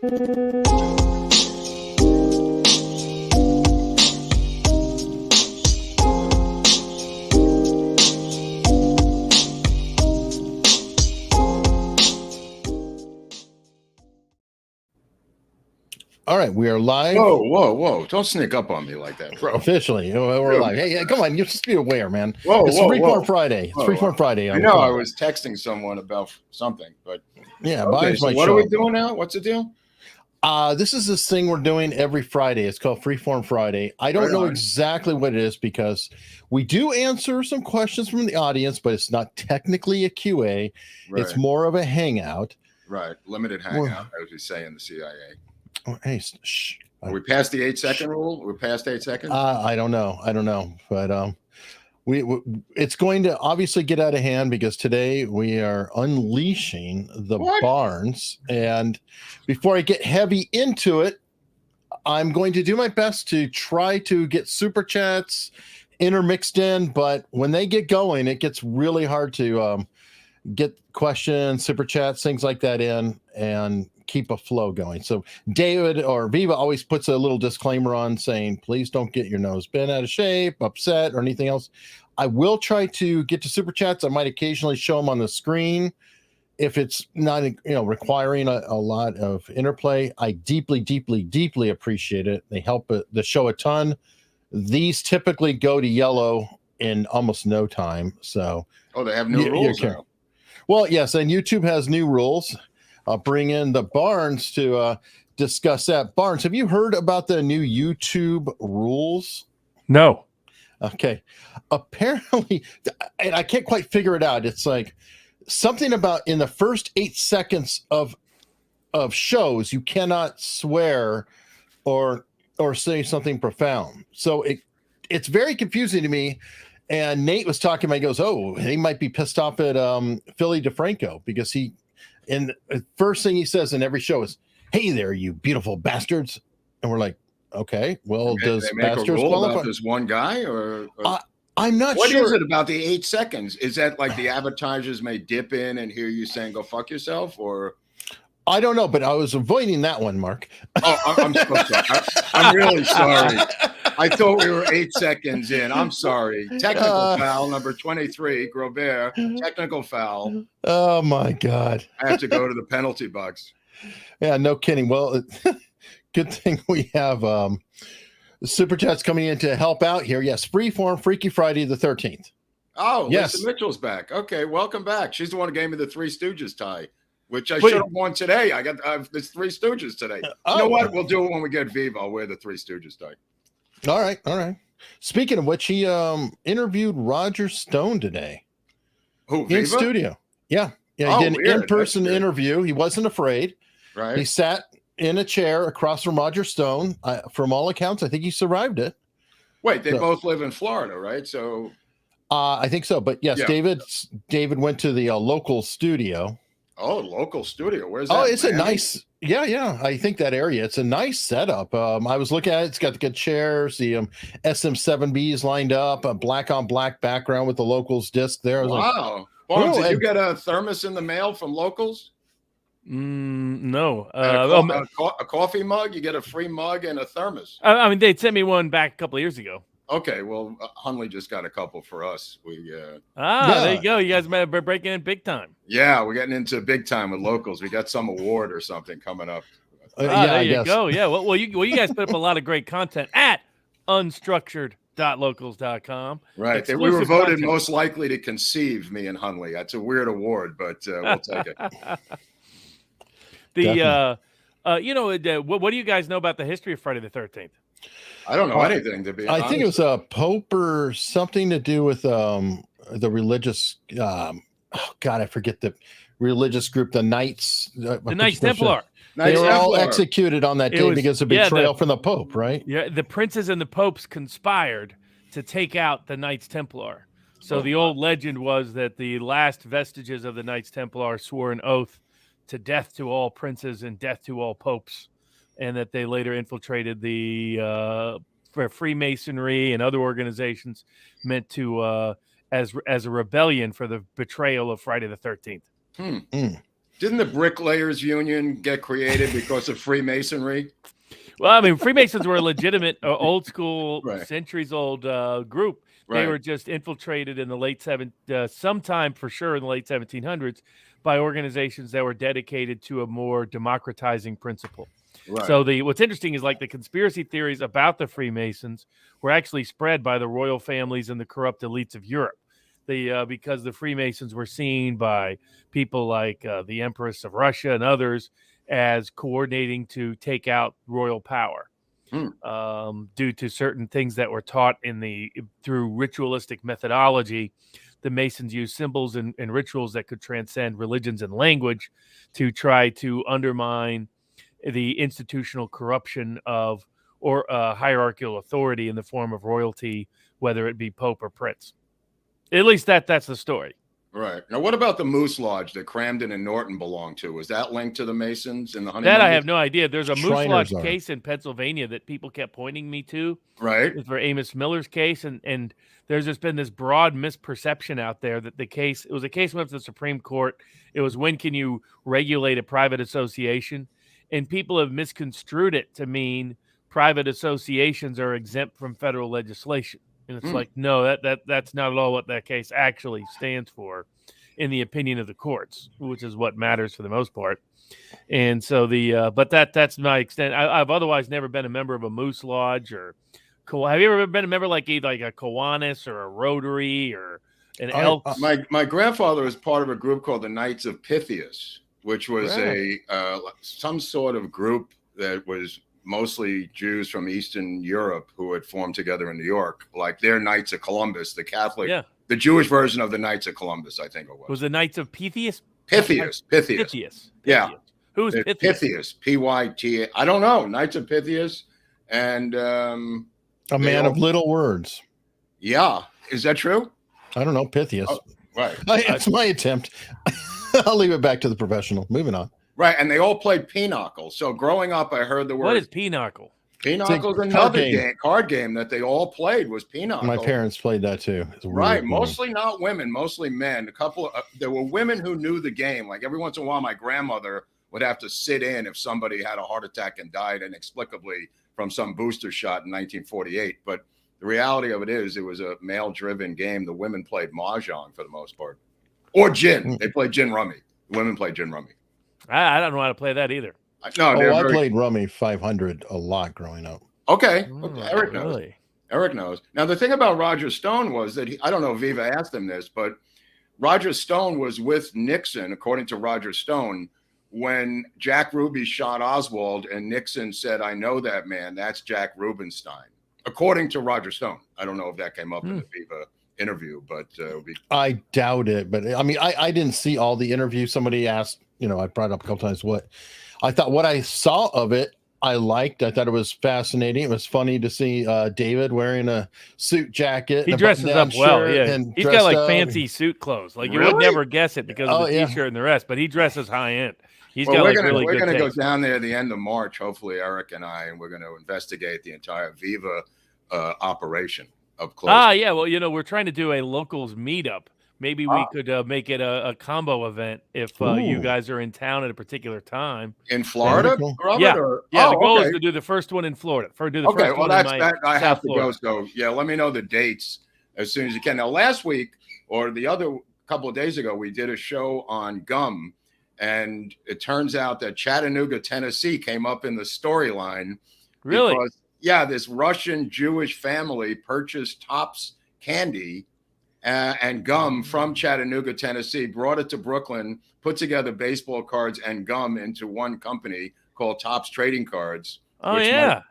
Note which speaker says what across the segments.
Speaker 1: All right, we are live.
Speaker 2: Whoa. Don't sneak up on me like that, bro.
Speaker 1: Officially, we're live. Hey, come on. You're just be aware, man. It's Freeform Friday. It's Freeform Friday.
Speaker 2: I know I was texting someone about something, but...
Speaker 1: Yeah,
Speaker 2: okay, so what are we doing now? What's the deal?
Speaker 1: This is this thing we're doing every Friday. It's called Freeform Friday. I don't know exactly what it is because we do answer some questions from the audience, but it's not technically a QA. Right. It's more of a hangout.
Speaker 2: Right. Limited hangout, as we say in the CIA.
Speaker 1: Oh, hey, shh.
Speaker 2: Are we past the 8-second rule? We're past 8 seconds?
Speaker 1: I don't know. But we it's going to obviously get out of hand because today we are unleashing the Barnes. And before I get heavy into it, I'm going to do my best to try to get super chats intermixed in. But when they get going, it gets really hard to get questions, super chats, things like that in and keep a flow going. So David or Viva always puts a little disclaimer on saying, please don't get your nose bent out of shape, upset, or anything else. I will try to get to super chats. I might occasionally show them on the screen if it's not, requiring a lot of interplay. I deeply appreciate it. They help the show a ton. These typically go to yellow in almost no time. So
Speaker 2: they have new rules now.
Speaker 1: Well, yes, and YouTube has new rules. I'll bring in the Barnes to discuss that. Barnes, have you heard about the new YouTube rules?
Speaker 3: No.
Speaker 1: Okay. Apparently, and I can't quite figure it out. It's like something about in the first 8 seconds of shows, you cannot swear or say something profound. So it's very confusing to me. And Nate was talking about, he goes, he might be pissed off at Philly DeFranco because and the first thing he says in every show is, hey there, you beautiful bastards. And we're like, okay, well, does bastards qualify?
Speaker 2: About this one guy or
Speaker 1: I'm not sure.
Speaker 2: What is it about the 8 seconds? Is that like the advertisers may dip in and hear you saying, go fuck yourself, or?
Speaker 1: I don't know, but I was avoiding that one, Mark.
Speaker 2: I'm so sorry. I'm really sorry. I thought we were 8 seconds in. I'm sorry. Technical foul number 23, Groubert. Technical foul.
Speaker 1: Oh my God!
Speaker 2: I have to go to the penalty box.
Speaker 1: Yeah, no kidding. Well, good thing we have super chats coming in to help out here. Yes, Freeform Freaky Friday the 13th.
Speaker 2: Oh, yes. Lisa Mitchell's back. Okay, welcome back. She's the one who gave me the Three Stooges tie, which I should have worn today. I got this Three Stooges today. You know what? We'll do it when we get Viva. I'll wear the Three Stooges tie.
Speaker 1: All right. Speaking of which, he interviewed Roger Stone today.
Speaker 2: Who, Viva?
Speaker 1: In studio. Yeah. He did an in-person interview. He wasn't afraid.
Speaker 2: Right.
Speaker 1: He sat in a chair across from Roger Stone. From all accounts, I think he survived it.
Speaker 2: Wait, they both live in Florida, right? So
Speaker 1: I think so. But yes, David went to the local studio.
Speaker 2: Oh, local studio. Where's that?
Speaker 1: Oh, it's a nice. Yeah. I think that area. It's a nice setup. I was looking at it. It's got the good chairs, the SM7Bs lined up, a black on black background with the Locals disc there. I was
Speaker 2: wow. Barnes, did you get a thermos in the mail from Locals?
Speaker 3: No.
Speaker 2: A coffee mug? You get a free mug and a thermos.
Speaker 3: I mean, they sent me one back a couple of years ago.
Speaker 2: Okay, well, Hunley just got a couple for us.
Speaker 3: There you go. You guys may be breaking in big time.
Speaker 2: Yeah, we're getting into big time with Locals. We got some award or something coming up.
Speaker 3: There you go. Yeah. Well, you guys put up a lot of great content at unstructured.locals.com.
Speaker 2: Right. We were voted most likely to conceive, me and Hunley. That's a weird award, but we'll take it.
Speaker 3: What do you guys know about the history of Friday the 13th?
Speaker 2: I don't know anything, to be honest.
Speaker 1: I think it was a Pope or something to do with the religious. I forget the religious group, the Knights.
Speaker 3: The Knights Templar.
Speaker 1: They were all executed on that day because of betrayal from the Pope, right?
Speaker 3: Yeah, the princes and the popes conspired to take out the Knights Templar. So the old legend was that the last vestiges of the Knights Templar swore an oath to death to all princes and death to all popes, and that they later infiltrated the Freemasonry and other organizations meant to as a rebellion for the betrayal of Friday the 13th.
Speaker 2: Didn't the Bricklayers Union get created because of Freemasonry?
Speaker 3: Well, I mean, Freemasons were a legitimate, old school,
Speaker 2: Right.
Speaker 3: centuries old group. They were just infiltrated in the late sometime for sure in the late 1700s by organizations that were dedicated to a more democratizing principle.
Speaker 2: Right.
Speaker 3: So what's interesting is like the conspiracy theories about the Freemasons were actually spread by the royal families and the corrupt elites of Europe. Because the Freemasons were seen by people like the Empress of Russia and others as coordinating to take out royal power due to certain things that were taught through ritualistic methodology. The Masons used symbols and rituals that could transcend religions and language to try to undermine the institutional corruption of hierarchical authority in the form of royalty, whether it be Pope or Prince. At least that's the story.
Speaker 2: Right. Now, what about the Moose Lodge that Cramden and Norton belonged to? Was that linked to the Masons in the Honeymoon?
Speaker 3: That I have no idea. There's a Moose Lodge
Speaker 1: Shriners
Speaker 3: case in Pennsylvania that people kept pointing me to.
Speaker 2: Right.
Speaker 3: For Amos Miller's case. And there's just been this broad misperception out there that it was a case went to the Supreme Court. It was when can you regulate a private association? And people have misconstrued it to mean private associations are exempt from federal legislation. And it's like, no, that's not at all what that case actually stands for in the opinion of the courts, which is what matters for the most part. And so but that's my extent. I've otherwise never been a member of a Moose Lodge have you ever been a member like a Kiwanis or a Rotary or an Elks?
Speaker 2: My grandfather was part of a group called the Knights of Pythias, which was some sort of group that was mostly Jews from Eastern Europe who had formed together in New York, like their Knights of Columbus, the Catholic, the Jewish version of the Knights of Columbus, I think it was.
Speaker 3: Was the Knights of Pythias?
Speaker 2: Pythias. Yeah.
Speaker 3: Who's Pythias?
Speaker 2: Pythias, P-Y-T-A. I don't know. Knights of Pythias. And
Speaker 1: a man of little words.
Speaker 2: Yeah. Is that true?
Speaker 1: I don't know. Pythias.
Speaker 2: Oh, right.
Speaker 1: That's my attempt. I'll leave it back to the professional. Moving on.
Speaker 2: Right, and they all played pinochle. So growing up, I heard the word.
Speaker 3: What is pinochle?
Speaker 2: Pinochle is another card game that they all played was pinochle.
Speaker 1: My parents played that too.
Speaker 2: Right, mostly not women, mostly men. There were women who knew the game. Like every once in a while, my grandmother would have to sit in if somebody had a heart attack and died inexplicably from some booster shot in 1948. But the reality of it is, it was a male-driven game. The women played mahjong for the most part, or gin. They played gin rummy. The women played gin rummy.
Speaker 3: I don't know how to play that either.
Speaker 1: I played Rummy 500 a lot growing up.
Speaker 2: Okay. Eric knows.
Speaker 3: Really?
Speaker 2: Eric knows. Now, the thing about Roger Stone was that I don't know if Viva asked him this, but Roger Stone was with Nixon, according to Roger Stone, when Jack Ruby shot Oswald, and Nixon said, "I know that man. That's Jack Rubenstein," according to Roger Stone. I don't know if that came up in the Viva interview, but
Speaker 1: I doubt it. But I mean, I didn't see all the interview. Somebody asked, I brought up a couple times what I saw of it. I liked. I thought it was fascinating. It was funny to see David wearing a suit jacket.
Speaker 3: He dresses up well. Yeah, he's got like fancy suit clothes. Like you would never guess it because of the t-shirt and the rest. But he dresses high end.
Speaker 2: We're going to go down there at the end of March, hopefully, Eric and I, and we're going to investigate the entire Viva operation up close.
Speaker 3: Yeah. Well, we're trying to do a locals meetup. Maybe we could make it a combo event if you guys are in town at a particular time.
Speaker 2: In Florida?
Speaker 3: Yeah. The goal is to do the first one in Florida.
Speaker 2: I have to go. So, let me know the dates as soon as you can. Now, last week or the other couple of days ago, we did a show on gum. And it turns out that Chattanooga, Tennessee came up in the storyline.
Speaker 3: Really?
Speaker 2: Because, this Russian Jewish family purchased Topps candy and gum from Chattanooga, Tennessee, brought it to Brooklyn, put together baseball cards and gum into one company called Topps Trading Cards.
Speaker 3: Oh, yeah.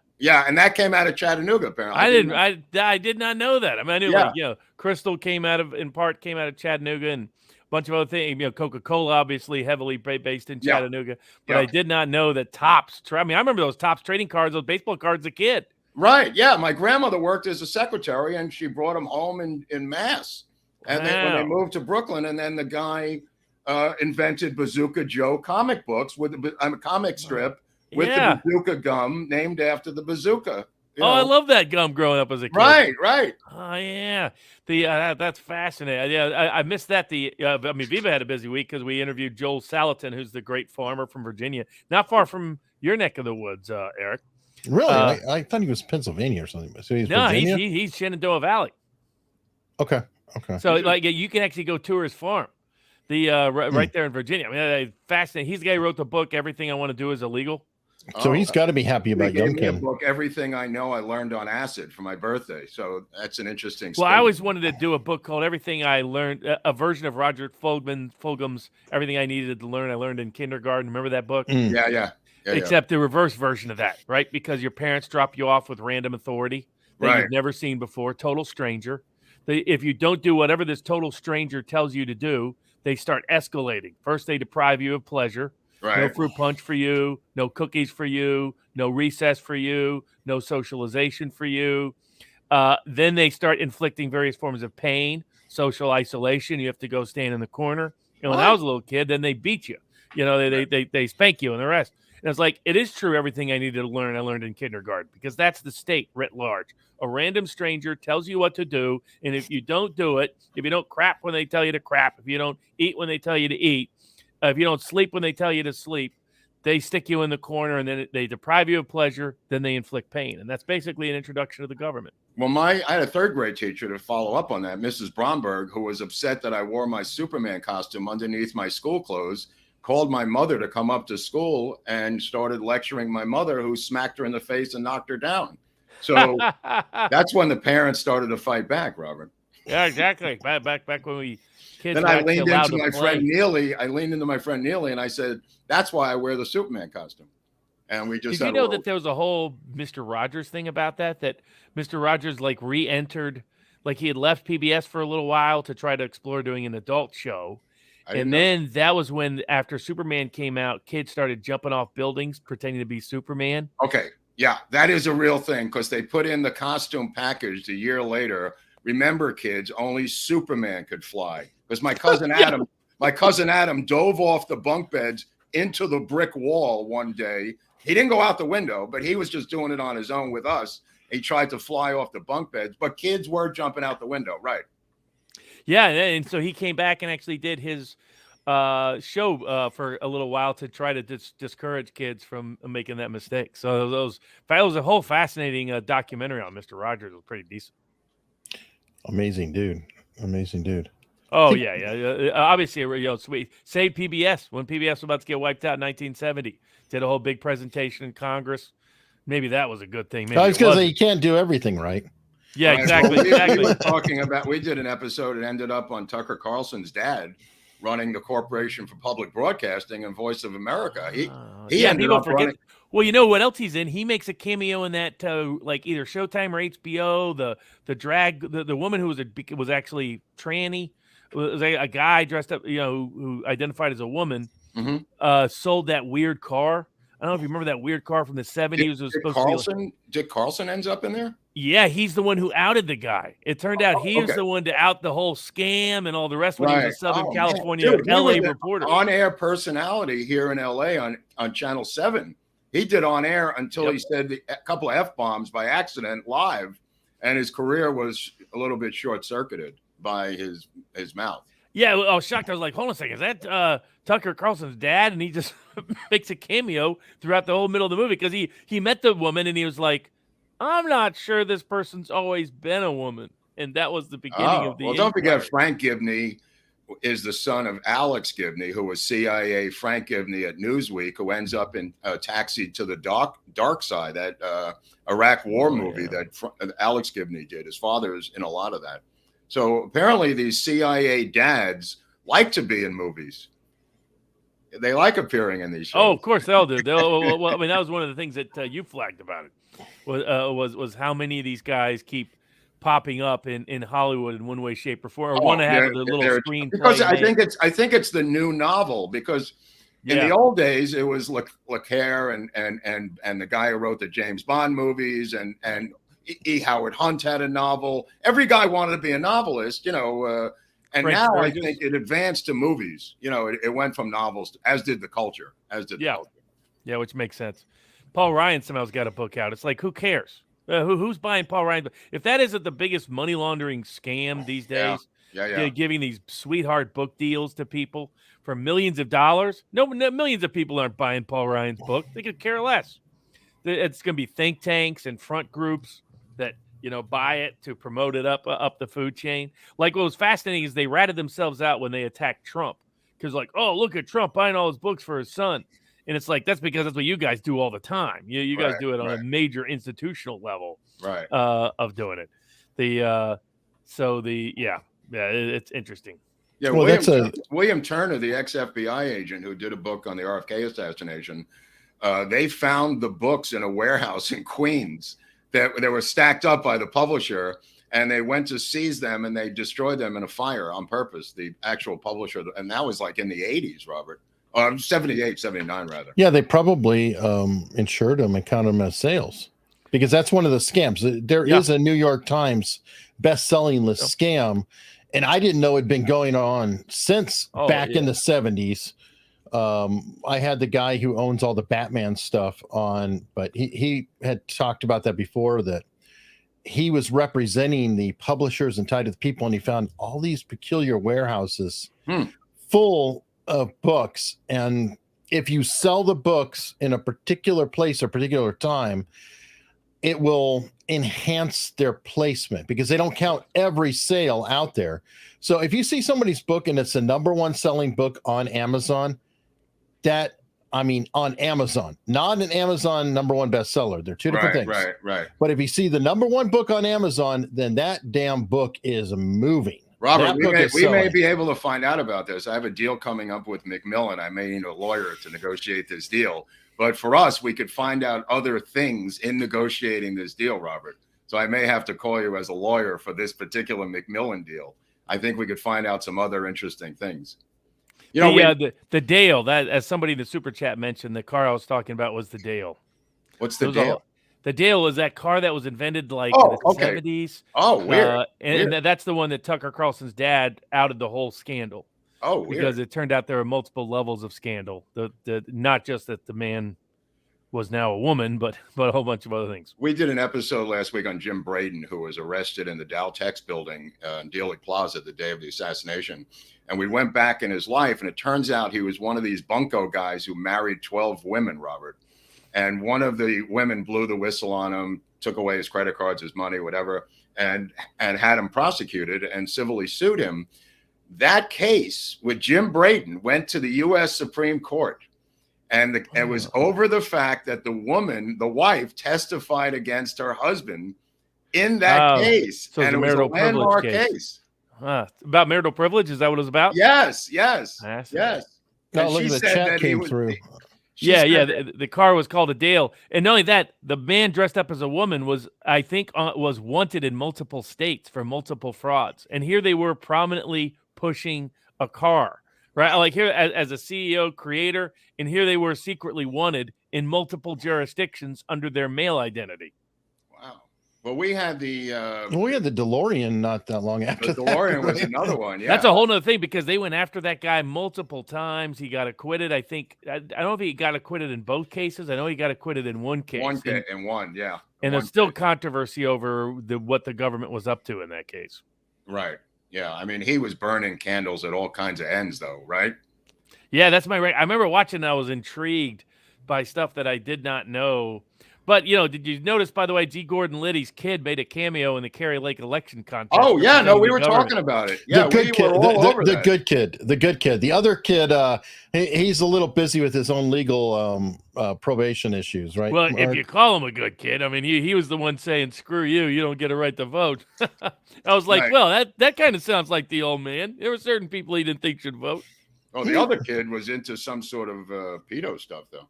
Speaker 2: And that came out of Chattanooga, apparently.
Speaker 3: I did not know that. I mean, I knew Crystal came out of Chattanooga and bunch of other things. Coca-Cola, obviously heavily based in Chattanooga. But I did not know that Topps. I remember those Topps trading cards, those baseball cards as a kid.
Speaker 2: Right. Yeah. My grandmother worked as a secretary, and she brought them home in Mass. And then when they moved to Brooklyn, and then the guy invented Bazooka Joe comic books with a comic strip with the bazooka gum named after the bazooka.
Speaker 3: I love that gum growing up as a kid.
Speaker 2: Right.
Speaker 3: Oh yeah, that's fascinating. Yeah, I missed that. Viva had a busy week because we interviewed Joel Salatin, who's the great farmer from Virginia, not far from your neck of the woods, Eric.
Speaker 1: Really? I thought he was Pennsylvania or something. So he's Virginia?
Speaker 3: He's Shenandoah Valley.
Speaker 1: Okay.
Speaker 3: So like you can actually go tour his farm. Right there in Virginia. I mean, fascinating. He's the guy who wrote the book "Everything I Want to Do Is Illegal."
Speaker 1: So he's got to be happy about Young Kim.
Speaker 2: Book Everything I Know I Learned on Acid for my birthday. So that's an interesting.
Speaker 3: Well, I always wanted to do a book called "Everything I Learned," a version of Roger Fulgham's "Everything I Needed to Learn I Learned in Kindergarten." Remember that book?
Speaker 2: Yeah.
Speaker 3: Except the reverse version of that, right? Because your parents drop you off with random authority that you've never seen before, total stranger. If you don't do whatever this total stranger tells you to do, they start escalating. First, they deprive you of pleasure.
Speaker 2: Right.
Speaker 3: No fruit punch for you, no cookies for you, no recess for you, no socialization for you. Then they start inflicting various forms of pain, social isolation. You have to go stand in the corner. And when I was a little kid, then they beat you. They spank you and the rest. And it's like, it is true, everything I needed to learn, I learned in kindergarten, because that's the state writ large. A random stranger tells you what to do, and if you don't do it, if you don't crap when they tell you to crap, if you don't eat when they tell you to eat, if you don't sleep when they tell you to sleep, they stick you in the corner, and then they deprive you of pleasure, then they inflict pain. And that's basically an introduction to the government.
Speaker 2: Well, I had a third grade teacher to follow up on that, Mrs. Bromberg, who was upset that I wore my Superman costume underneath my school clothes, called my mother to come up to school and started lecturing my mother, who smacked her in the face and knocked her down. So that's when the parents started to fight back, Robert.
Speaker 3: Yeah, exactly. Back when we kids.
Speaker 2: Then I leaned into my friend Neely. And I said, "That's why I wear the Superman costume." And we just
Speaker 3: did you know that there was a whole Mr. Rogers thing about that? That Mr. Rogers like re-entered, like he had left PBS for a little while to try to explore doing an adult show. And then that was when, after Superman came out, kids started jumping off buildings pretending to be Superman.
Speaker 2: Okay. Yeah, that is a real thing, because they put in the costume package a year later. Remember, kids, only Superman could fly. Because my cousin Adam dove off the bunk beds into the brick wall one day. He didn't go out the window, but he was just doing it on his own with us. He tried to fly off the bunk beds, but kids were jumping out the window, right?
Speaker 3: Yeah, and so he came back and actually did his show for a little while to try to discourage kids from making that mistake. So that was a whole fascinating documentary on Mr. Rogers. It was pretty decent.
Speaker 1: Amazing dude.
Speaker 3: Oh yeah. Obviously, sweet. Saved PBS when PBS was about to get wiped out in 1970. Did a whole big presentation in Congress. Maybe that was a good thing. Maybe
Speaker 1: I was going to say, you can't do everything right.
Speaker 3: Yeah, exactly.
Speaker 2: We were talking about. We did an episode. It ended up on Tucker Carlson's dad running the Corporation for Public Broadcasting and Voice of America. He ended up running.
Speaker 3: Well, you know what else he's in? He makes a cameo in that, like either Showtime or HBO. The drag, the woman who was actually tranny, was a guy dressed up, who identified as a woman, sold that weird car. I don't know if you remember that weird car from the 70s.
Speaker 2: Dick Carlson ends up in there?
Speaker 3: Yeah, he's the one who outed the guy. It turned out he was the one to out the whole scam and all the rest when he was a Southern California LA reporter.
Speaker 2: On-air personality here in LA on Channel 7. He did on air until he said a couple of F-bombs by accident live, and his career was a little bit short-circuited by his mouth.
Speaker 3: Yeah, I was shocked. I was like, hold on a second. Is that Tucker Carlson's dad? And he just makes a cameo throughout the whole middle of the movie because he met the woman and he was like, I'm not sure this person's always been a woman. And that was the beginning of the
Speaker 2: Well, don't forget Frank Gibney is the son of Alex Gibney, who was CIA Frank Gibney at Newsweek, who ends up in Taxied to the Dark Side, that Iraq War movie that Alex Gibney did. His father is in a lot of that. So apparently these CIA dads like to be in movies. They like appearing in these shows.
Speaker 3: Oh, of course they'll do. Well, I mean, that was one of the things that you flagged about it was how many of these guys keep popping up in Hollywood in one way, shape, or form, or want to have the little screen.
Speaker 2: Because I think it's the new novel. Because in the old days it was LeCaire and the guy who wrote the James Bond movies and E. Howard Hunt had a novel. Every guy wanted to be a novelist, and
Speaker 3: Frank
Speaker 2: now
Speaker 3: Burgess.
Speaker 2: I think it advanced to movies. It went from novels, as did the culture.
Speaker 3: Yeah, which makes sense. Paul Ryan somehow's got a book out. It's like, who cares? Who's buying Paul Ryan's? If that isn't the biggest money laundering scam these days, giving these sweetheart book deals to people for millions of dollars. No, millions of people aren't buying Paul Ryan's book. They could care less. It's going to be think tanks and front groups that buy it to promote it up the food chain. Like what was fascinating is they ratted themselves out when they attacked Trump because oh, look at Trump buying all his books for his son. And it's like, that's because that's what you guys do all the time. You guys do it on a major institutional level of doing it. It's interesting.
Speaker 2: Yeah, William Turner, the ex-FBI agent who did a book on the RFK assassination, they found the books in a warehouse in Queens that they were stacked up by the publisher, and they went to seize them and they destroyed them in a fire on purpose, the actual publisher. And that was like in the 80s, Robert. 78, 79, rather.
Speaker 1: Yeah, they probably insured them and counted them as sales because that's one of the scams. There is a New York Times best-selling list scam, and I didn't know it'd been going on since back in the 70s. I had the guy who owns all the Batman stuff on, but he had talked about that before, that he was representing the publishers and tied to the people, and he found all these peculiar warehouses full of books, and if you sell the books in a particular place or particular time, it will enhance their placement because they don't count every sale out there. So if you see somebody's book and it's the number one selling book on Amazon, on Amazon, not an Amazon number one bestseller. They're two different things.
Speaker 2: Right.
Speaker 1: But if you see the number one book on Amazon, then that damn book is moving.
Speaker 2: Robert, we may be able to find out about this. I have a deal coming up with Macmillan. I may need a lawyer to negotiate this deal. But for us, we could find out other things in negotiating this deal, Robert. So I may have to call you as a lawyer for this particular Macmillan deal. I think we could find out some other interesting things.
Speaker 3: The Dale, that as somebody in the super chat mentioned, the car I was talking about was the Dale.
Speaker 2: What's the Dale?
Speaker 3: The Dale was that car that was invented in the 70s.
Speaker 2: Oh, weird.
Speaker 3: And that's the one that Tucker Carlson's dad outed the whole scandal.
Speaker 2: Oh, weird.
Speaker 3: Because it turned out there were multiple levels of scandal. The not just that the man was now a woman, but a whole bunch of other things.
Speaker 2: We did an episode last week on Jim Braden, who was arrested in the Dow Tex building in Dealey Plaza the day of the assassination. And we went back in his life, and it turns out he was one of these bunco guys who married 12 women, Robert. And one of the women blew the whistle on him, took away his credit cards, his money, whatever, and had him prosecuted and civilly sued him. That case with Jim Braden went to the U.S. Supreme Court. And it was over the fact that the wife, testified against her husband in that case.
Speaker 3: So
Speaker 2: and it was a landmark case.
Speaker 3: About marital privilege? Is that what it was about?
Speaker 2: Yes.
Speaker 1: No, look, the chat came through.
Speaker 3: The car was called a Dale. And not only that, the man dressed up as a woman was wanted in multiple states for multiple frauds. And here they were prominently pushing a car, right? Like here as a CEO creator, and here they were secretly wanted in multiple jurisdictions under their male identity.
Speaker 2: Wow. Well, we had the
Speaker 1: DeLorean not that long after.
Speaker 2: The DeLorean was another one. Yeah,
Speaker 3: that's a whole nother thing because they went after that guy multiple times. He got acquitted. I don't know if he got acquitted in both cases. I know he got acquitted in one case.
Speaker 2: Yeah.
Speaker 3: And there's still controversy over what the government was up to in that case.
Speaker 2: Right. Yeah. I mean, he was burning candles at all kinds of ends, though, right?
Speaker 3: Yeah, that's my right. I remember watching. I was intrigued by stuff that I did not know. But, did you notice, by the way, G. Gordon Liddy's kid made a cameo in the Kerry Lake election contest?
Speaker 2: Oh, yeah. No, we were talking about it. Yeah,
Speaker 1: the good kid. The good kid. The other kid, he's a little busy with his own legal probation issues, right?
Speaker 3: Well, if you call him a good kid, I mean, he was the one saying, screw you, you don't get a right to vote. I was like, well, that kind of sounds like the old man. There were certain people he didn't think should vote.
Speaker 2: Oh, the other kid was into some sort of pedo stuff, though.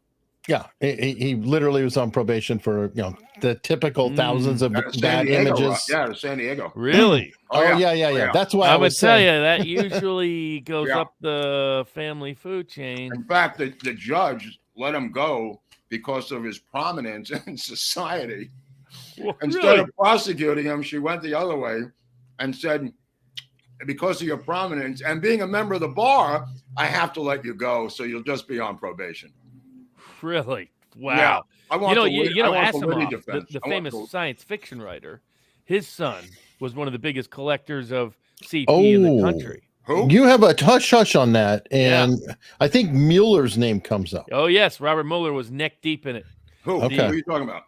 Speaker 1: Yeah, he literally was on probation for the typical thousands of bad images.
Speaker 2: Yeah, San Diego.
Speaker 3: Really?
Speaker 1: Oh yeah. That's why
Speaker 3: I would tell you that usually goes up the family food chain.
Speaker 2: In fact, the judge let him go because of his prominence in society.
Speaker 3: Well,
Speaker 2: Instead of prosecuting him, she went the other way and said, because of your prominence and being a member of the bar, I have to let you go, so you'll just be on probation.
Speaker 3: Really? Wow.
Speaker 2: I want
Speaker 3: Asimov,
Speaker 2: defense.
Speaker 3: the famous science fiction writer, his son was one of the biggest collectors of CP in the country.
Speaker 2: Who?
Speaker 1: You have a hush on that, and I think Mueller's name comes up.
Speaker 3: Oh yes, Robert Mueller was neck deep in it.
Speaker 2: Who?
Speaker 1: Okay.
Speaker 2: Who are you talking about?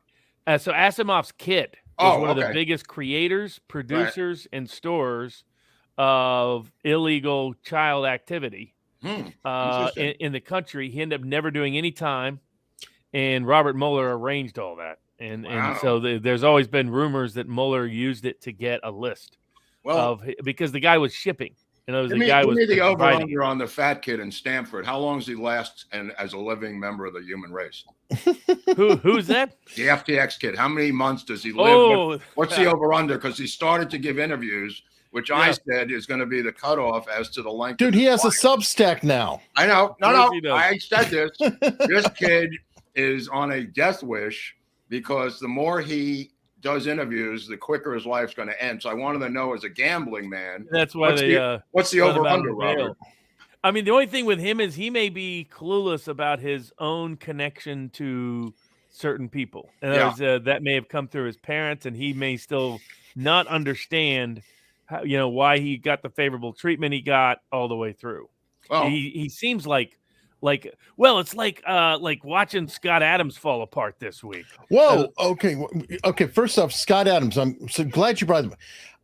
Speaker 3: So Asimov's kid was one of the biggest creators, producers, and storers of illegal child activity in the country. He ended up never doing any time, and Robert Mueller arranged all that. And so there's always been rumors that Mueller used it to get a list because the guy was shipping.
Speaker 2: Give me the over-under on the fat kid in Stanford. How long does he last as a living member of the human race?
Speaker 3: Who's that?
Speaker 2: The FTX kid. How many months does he live? What's the over-under? Because he started to give interviews, which I said is going to be the cutoff as to the length.
Speaker 1: Dude, he has a Substack now.
Speaker 2: I know. No. I said this. This kid is on a death wish because the more he does interviews, the quicker his life's going to end. So I wanted to know, as a gambling man,
Speaker 3: that's why
Speaker 2: what's the over-under, Robert?
Speaker 3: I mean, the only thing with him is he may be clueless about his own connection to certain people. And that may have come through his parents, and he may still not understand how, why he got the favorable treatment he got all the way through. Well, he seems like it's like watching Scott Adams fall apart this week.
Speaker 1: Whoa. Okay. First off, Scott Adams. I'm so glad you brought him.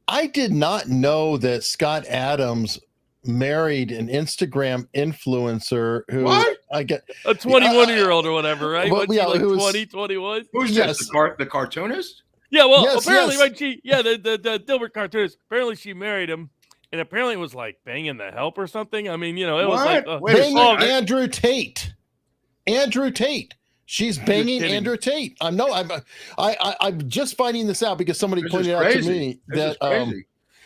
Speaker 1: I did not know that Scott Adams married an Instagram influencer who I get
Speaker 3: a 21-year-old or whatever, right?
Speaker 1: Well,
Speaker 3: like 20, 21?
Speaker 2: Who's this? The cartoonist?
Speaker 3: Yeah. Well, apparently, right? The Dilbert cartoonist. Apparently, she married him. And apparently it was like banging the help or something. I mean, it was like
Speaker 1: banging Andrew Tate. Andrew Tate. She's banging Andrew Tate. I'm just finding this out because somebody pointed out to me that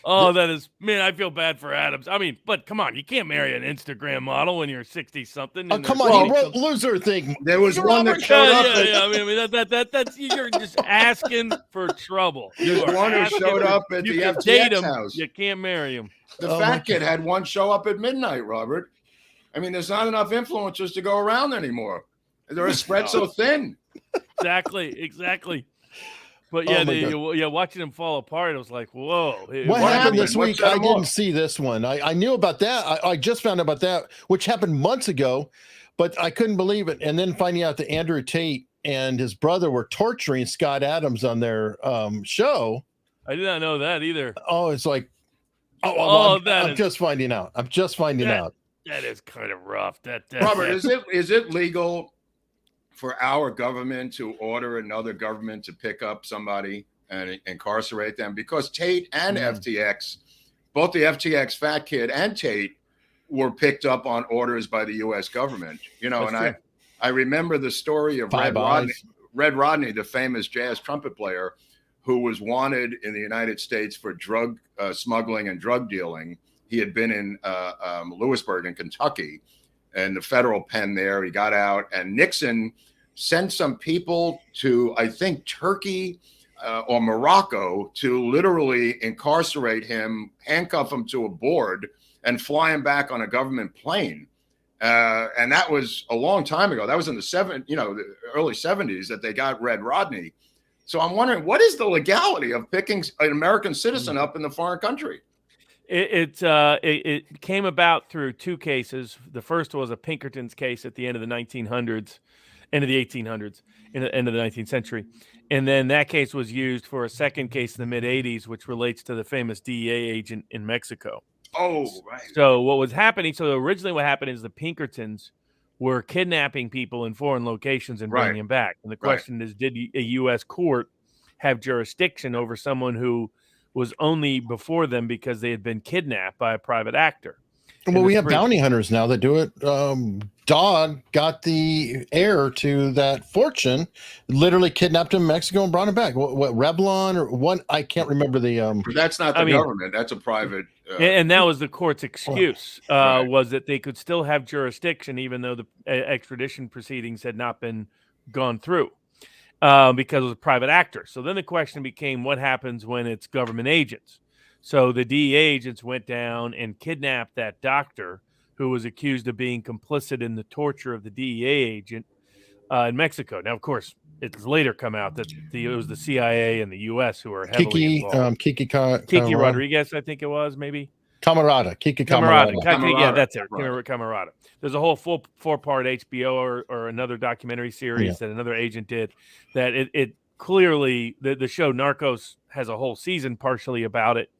Speaker 3: that is, man, I feel bad for Adams. I mean, but come on, you can't marry an Instagram model when you're 60-something.
Speaker 1: Oh, come on, he wrote Loser Thing.
Speaker 2: There was one that showed up.
Speaker 3: I mean, that's you're just asking for trouble.
Speaker 2: There's one who showed up at the FTX house.
Speaker 3: You can't marry him.
Speaker 2: The fat kid had one show up at midnight, Robert. I mean, there's not enough influencers to go around anymore. They're spread so thin.
Speaker 3: Exactly. But watching him fall apart, it was like, whoa.
Speaker 1: What happened this week? I didn't see this one. I knew about that. I just found out about that, which happened months ago, but I couldn't believe it. And then finding out that Andrew Tate and his brother were torturing Scott Adams on their show.
Speaker 3: I did not know that either.
Speaker 1: Oh, it's like, I'm just finding out. I'm just finding out.
Speaker 3: That is kind of rough.
Speaker 2: Robert, is it legal for our government to order another government to pick up somebody and incarcerate them? Because Tate and FTX, both the FTX fat kid and Tate, were picked up on orders by the U.S. government. I remember the story of Red Rodney, the famous jazz trumpet player, who was wanted in the United States for drug smuggling and drug dealing. He had been in Lewisburg in Kentucky, and the federal pen there. He got out, and Nixon sent some people to, I think, Turkey or Morocco to literally incarcerate him, handcuff him to a board, and fly him back on a government plane. And that was a long time ago. That was in the early 70s that they got Red Rodney. So I'm wondering, what is the legality of picking an American citizen up in the foreign country?
Speaker 3: It came about through two cases. The first was a Pinkerton's case at the end of the 1900s, end of the 1800s, end of the 19th century. And then that case was used for a second case in the mid-'80s, which relates to the famous DEA agent in Mexico.
Speaker 2: Oh, right.
Speaker 3: So what was happening, originally what happened is the Pinkertons were kidnapping people in foreign locations and bringing them back. And the question is, did a U.S. court have jurisdiction over someone who was only before them because they had been kidnapped by a private actor?
Speaker 1: Well, we have bounty hunters now that do it. Dog got the heir to that fortune, literally kidnapped him in Mexico and brought him back. What Revlon or what? I can't remember the.
Speaker 2: That's not the government. That's a private.
Speaker 3: And that was the court's excuse, was that they could still have jurisdiction even though the extradition proceedings had not been gone through. Because it was a private actor. So then the question became, what happens when it's government agents? So the DEA agents went down and kidnapped that doctor who was accused of being complicit in the torture of the DEA agent in Mexico. Now, of course, it's later come out that it was the CIA and the U.S. who were heavily involved. Kiki Rodriguez, I think it was, maybe.
Speaker 1: Kiki Camarada.
Speaker 3: Yeah, that's it. Right. Camarada. There's a whole four-part HBO or another documentary series that another agent did that it clearly, the show Narcos has a whole season partially about it.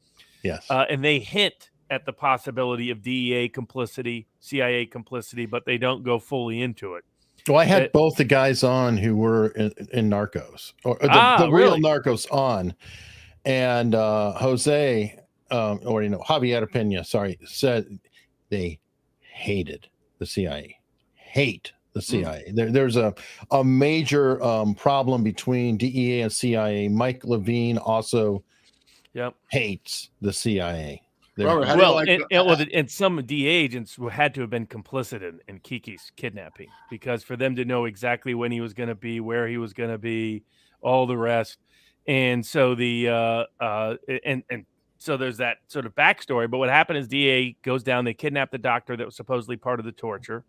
Speaker 1: Yes.
Speaker 3: And they hint at the possibility of DEA complicity, CIA complicity, but they don't go fully into it.
Speaker 1: Well, I had both the guys on who were in Narcos, or the real Narcos on, and Jose, Javier Pena, said they hated the CIA. Hate the CIA. There's a major problem between DEA and CIA. Mike Levine also hates the CIA.
Speaker 3: And some DEA agents had to have been complicit in Kiki's kidnapping, because for them to know exactly when he was going to be, where he was going to be, all the rest, and so so there's that sort of backstory. But what happened is DEA goes down, they kidnap the doctor that was supposedly part of the torture.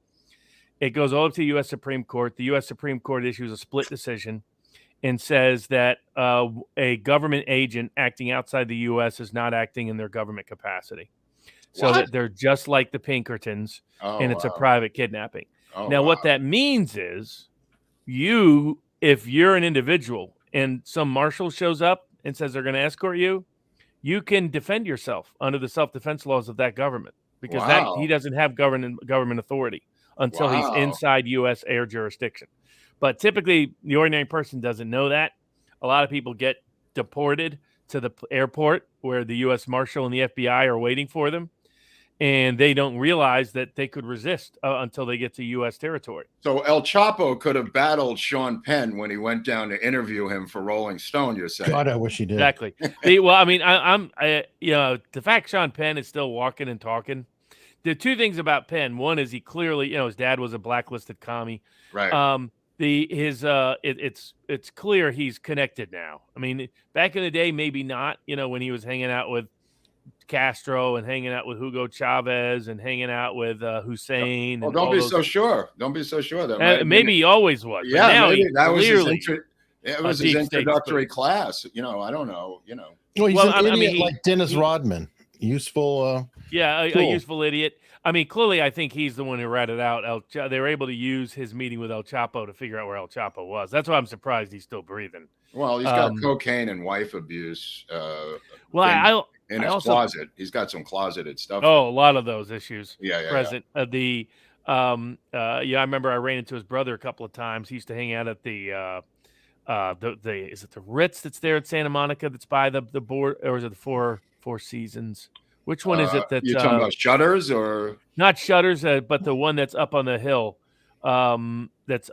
Speaker 3: It goes all up to the U.S. Supreme Court. The U.S. Supreme Court issues a split decision and says that a government agent acting outside the U.S. is not acting in their government capacity. So that they're just like the Pinkertons, and it's a private kidnapping. What that means is if you're an individual and some marshal shows up and says they're going to escort you, you can defend yourself under the self-defense laws of that government, because he doesn't have government authority until he's inside U.S. air jurisdiction. But typically, the ordinary person doesn't know that. A lot of people get deported to the airport where the U.S. Marshal and the FBI are waiting for them, and they don't realize that they could resist until they get to U.S. territory.
Speaker 2: So El Chapo could have battled Sean Penn when he went down to interview him for Rolling Stone, you're saying?
Speaker 1: God, I wish he did.
Speaker 3: Exactly. The fact Sean Penn is still walking and talking. The two things about Penn: one is he clearly, his dad was a blacklisted commie.
Speaker 2: Right.
Speaker 3: It's clear he's connected now. I mean, back in the day, maybe not. When he was hanging out with Castro and hanging out with Hugo Chavez and hanging out with Hussein.
Speaker 2: Well, don't be so sure. Don't be so sure. That
Speaker 3: maybe he always was.
Speaker 2: Yeah,
Speaker 3: now
Speaker 2: maybe that was his
Speaker 3: his
Speaker 2: introductory class. I don't know.
Speaker 1: Well, he's an idiot like Dennis Rodman. Useful.
Speaker 3: A useful idiot. I mean, clearly, I think he's the one who ratted out they were able to use his meeting with El Chapo to figure out where El Chapo was. That's why I'm surprised he's still breathing.
Speaker 2: Well, he's got cocaine and wife abuse. In his closet, he's got some closeted stuff.
Speaker 3: Oh, a lot of those issues.
Speaker 2: Present.
Speaker 3: I remember I ran into his brother a couple of times. He used to hang out at the is it the Ritz that's there at Santa Monica that's by the board, or is it the Four Seasons? Which one is it that
Speaker 2: you're talking about? Shutters or
Speaker 3: not Shutters, but the one that's up on the hill, that's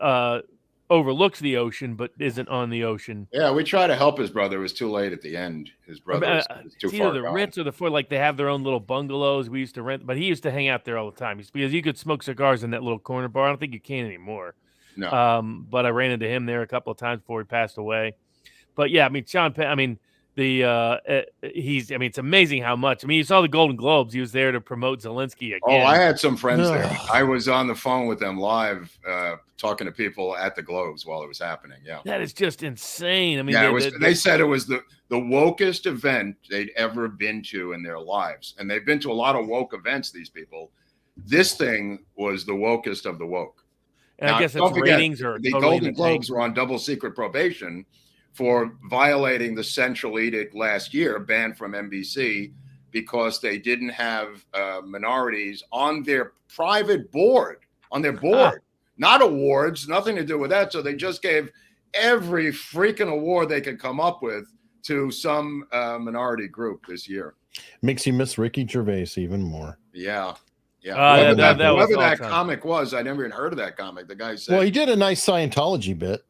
Speaker 3: overlooks the ocean but isn't on the ocean.
Speaker 2: Yeah, we tried to help his brother. It was too late at the end. His brother was too far
Speaker 3: either the Ritz or the Four. Like, they have their own little bungalows. We used to rent, but he used to hang out there all the time because you could smoke cigars in that little corner bar. I don't think you can anymore.
Speaker 2: No.
Speaker 3: But I ran into him there a couple of times before he passed away. But yeah, I mean, Sean Penn. I mean, it's amazing how much. I mean, you saw the Golden Globes. He was there to promote Zelensky again.
Speaker 2: Oh, I had some friends there. I was on the phone with them live, talking to people at the Globes while it was happening. Yeah,
Speaker 3: that is just insane. I mean,
Speaker 2: they said it was the wokest event they'd ever been to in their lives, and they've been to a lot of woke events. These people, this thing was the wokest of the woke.
Speaker 3: And I guess it's ratings or
Speaker 2: the Golden Globes were on double secret probation for violating the Central Edict last year, banned from NBC because they didn't have minorities on their private board, not awards, nothing to do with that. So they just gave every freaking award they could come up with to some minority group this year.
Speaker 1: Makes you miss Ricky Gervais even more.
Speaker 2: Yeah.
Speaker 3: Yeah.
Speaker 2: Whoever that comic was, I never even heard of that comic. The guy said,
Speaker 1: well, he did a nice Scientology bit.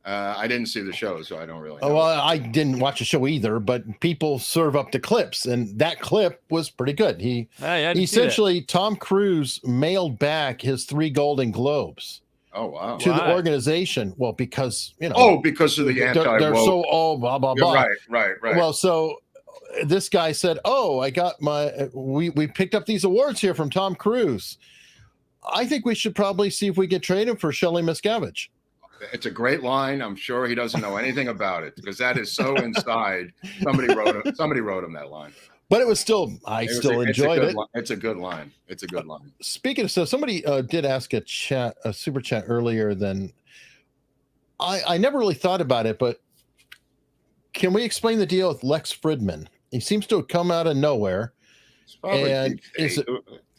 Speaker 2: I didn't see the show, so I don't really know.
Speaker 1: Well, I didn't watch the show either, but people serve up the clips, and that clip was pretty good. He essentially, Tom Cruise mailed back his 3 Golden Globes.
Speaker 2: Oh, wow.
Speaker 1: To the organization. Well, because,
Speaker 2: because of the anti-woke.
Speaker 1: They're so, blah, blah, blah.
Speaker 2: Right.
Speaker 1: Well, so this guy said, I got we picked up these awards here from Tom Cruise. I think we should probably see if we can trade him for Shelley Miscavige.
Speaker 2: It's a great line. I'm sure he doesn't know anything about it because that is so inside. Somebody wrote him that line.
Speaker 1: But it was still, still enjoyed it.
Speaker 2: It's a good line. It's a good line.
Speaker 1: Speaking of, so somebody did ask a super chat earlier. Then I never really thought about it, but can we explain the deal with Lex Fridman? He seems to have come out of nowhere, and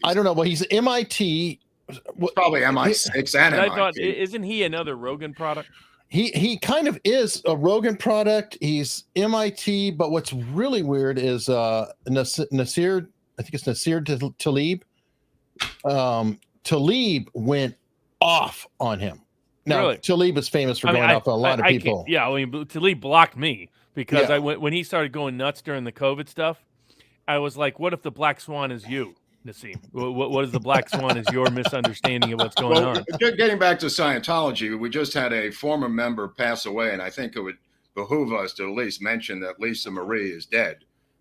Speaker 1: I don't know. Well, he's MIT.
Speaker 2: It's probably MI6 and MIT.
Speaker 3: I thought, isn't he another Rogan product?
Speaker 1: He kind of is a Rogan product. He's MIT, but what's really weird is Nasir, I think it's Nasir Talib. Talib went off on him. Now, really? Talib is famous for going off on a lot of people.
Speaker 3: Yeah, I mean, Talib blocked me because when he started going nuts during the COVID stuff, I was like, what if the Black Swan is you? Nassim, what is the Black Swan is your misunderstanding of what's going on?
Speaker 2: Getting back to Scientology, we just had a former member pass away, and I think it would behoove us to at least mention that Lisa Marie is dead,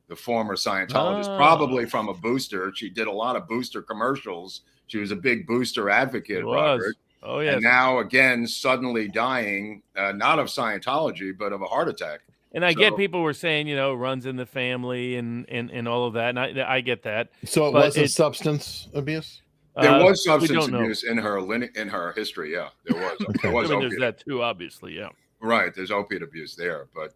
Speaker 2: the former Scientologist, probably from a booster. She did a lot of booster commercials. She was a big booster advocate, Robert.
Speaker 3: Oh, yeah.
Speaker 2: And now, again, suddenly dying, not of Scientology, but of a heart attack.
Speaker 3: And I get people were saying, runs in the family and all of that. And I get that.
Speaker 1: So it wasn't substance abuse?
Speaker 2: There was substance abuse in her history. Yeah, there was.
Speaker 1: Okay.
Speaker 2: There was
Speaker 3: there's that too, obviously. Yeah.
Speaker 2: Right. There's opiate abuse there. But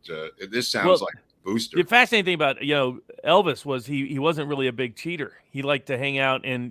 Speaker 2: this sounds like booster.
Speaker 3: The fascinating thing about, Elvis was he wasn't really a big cheater. He liked to hang out and,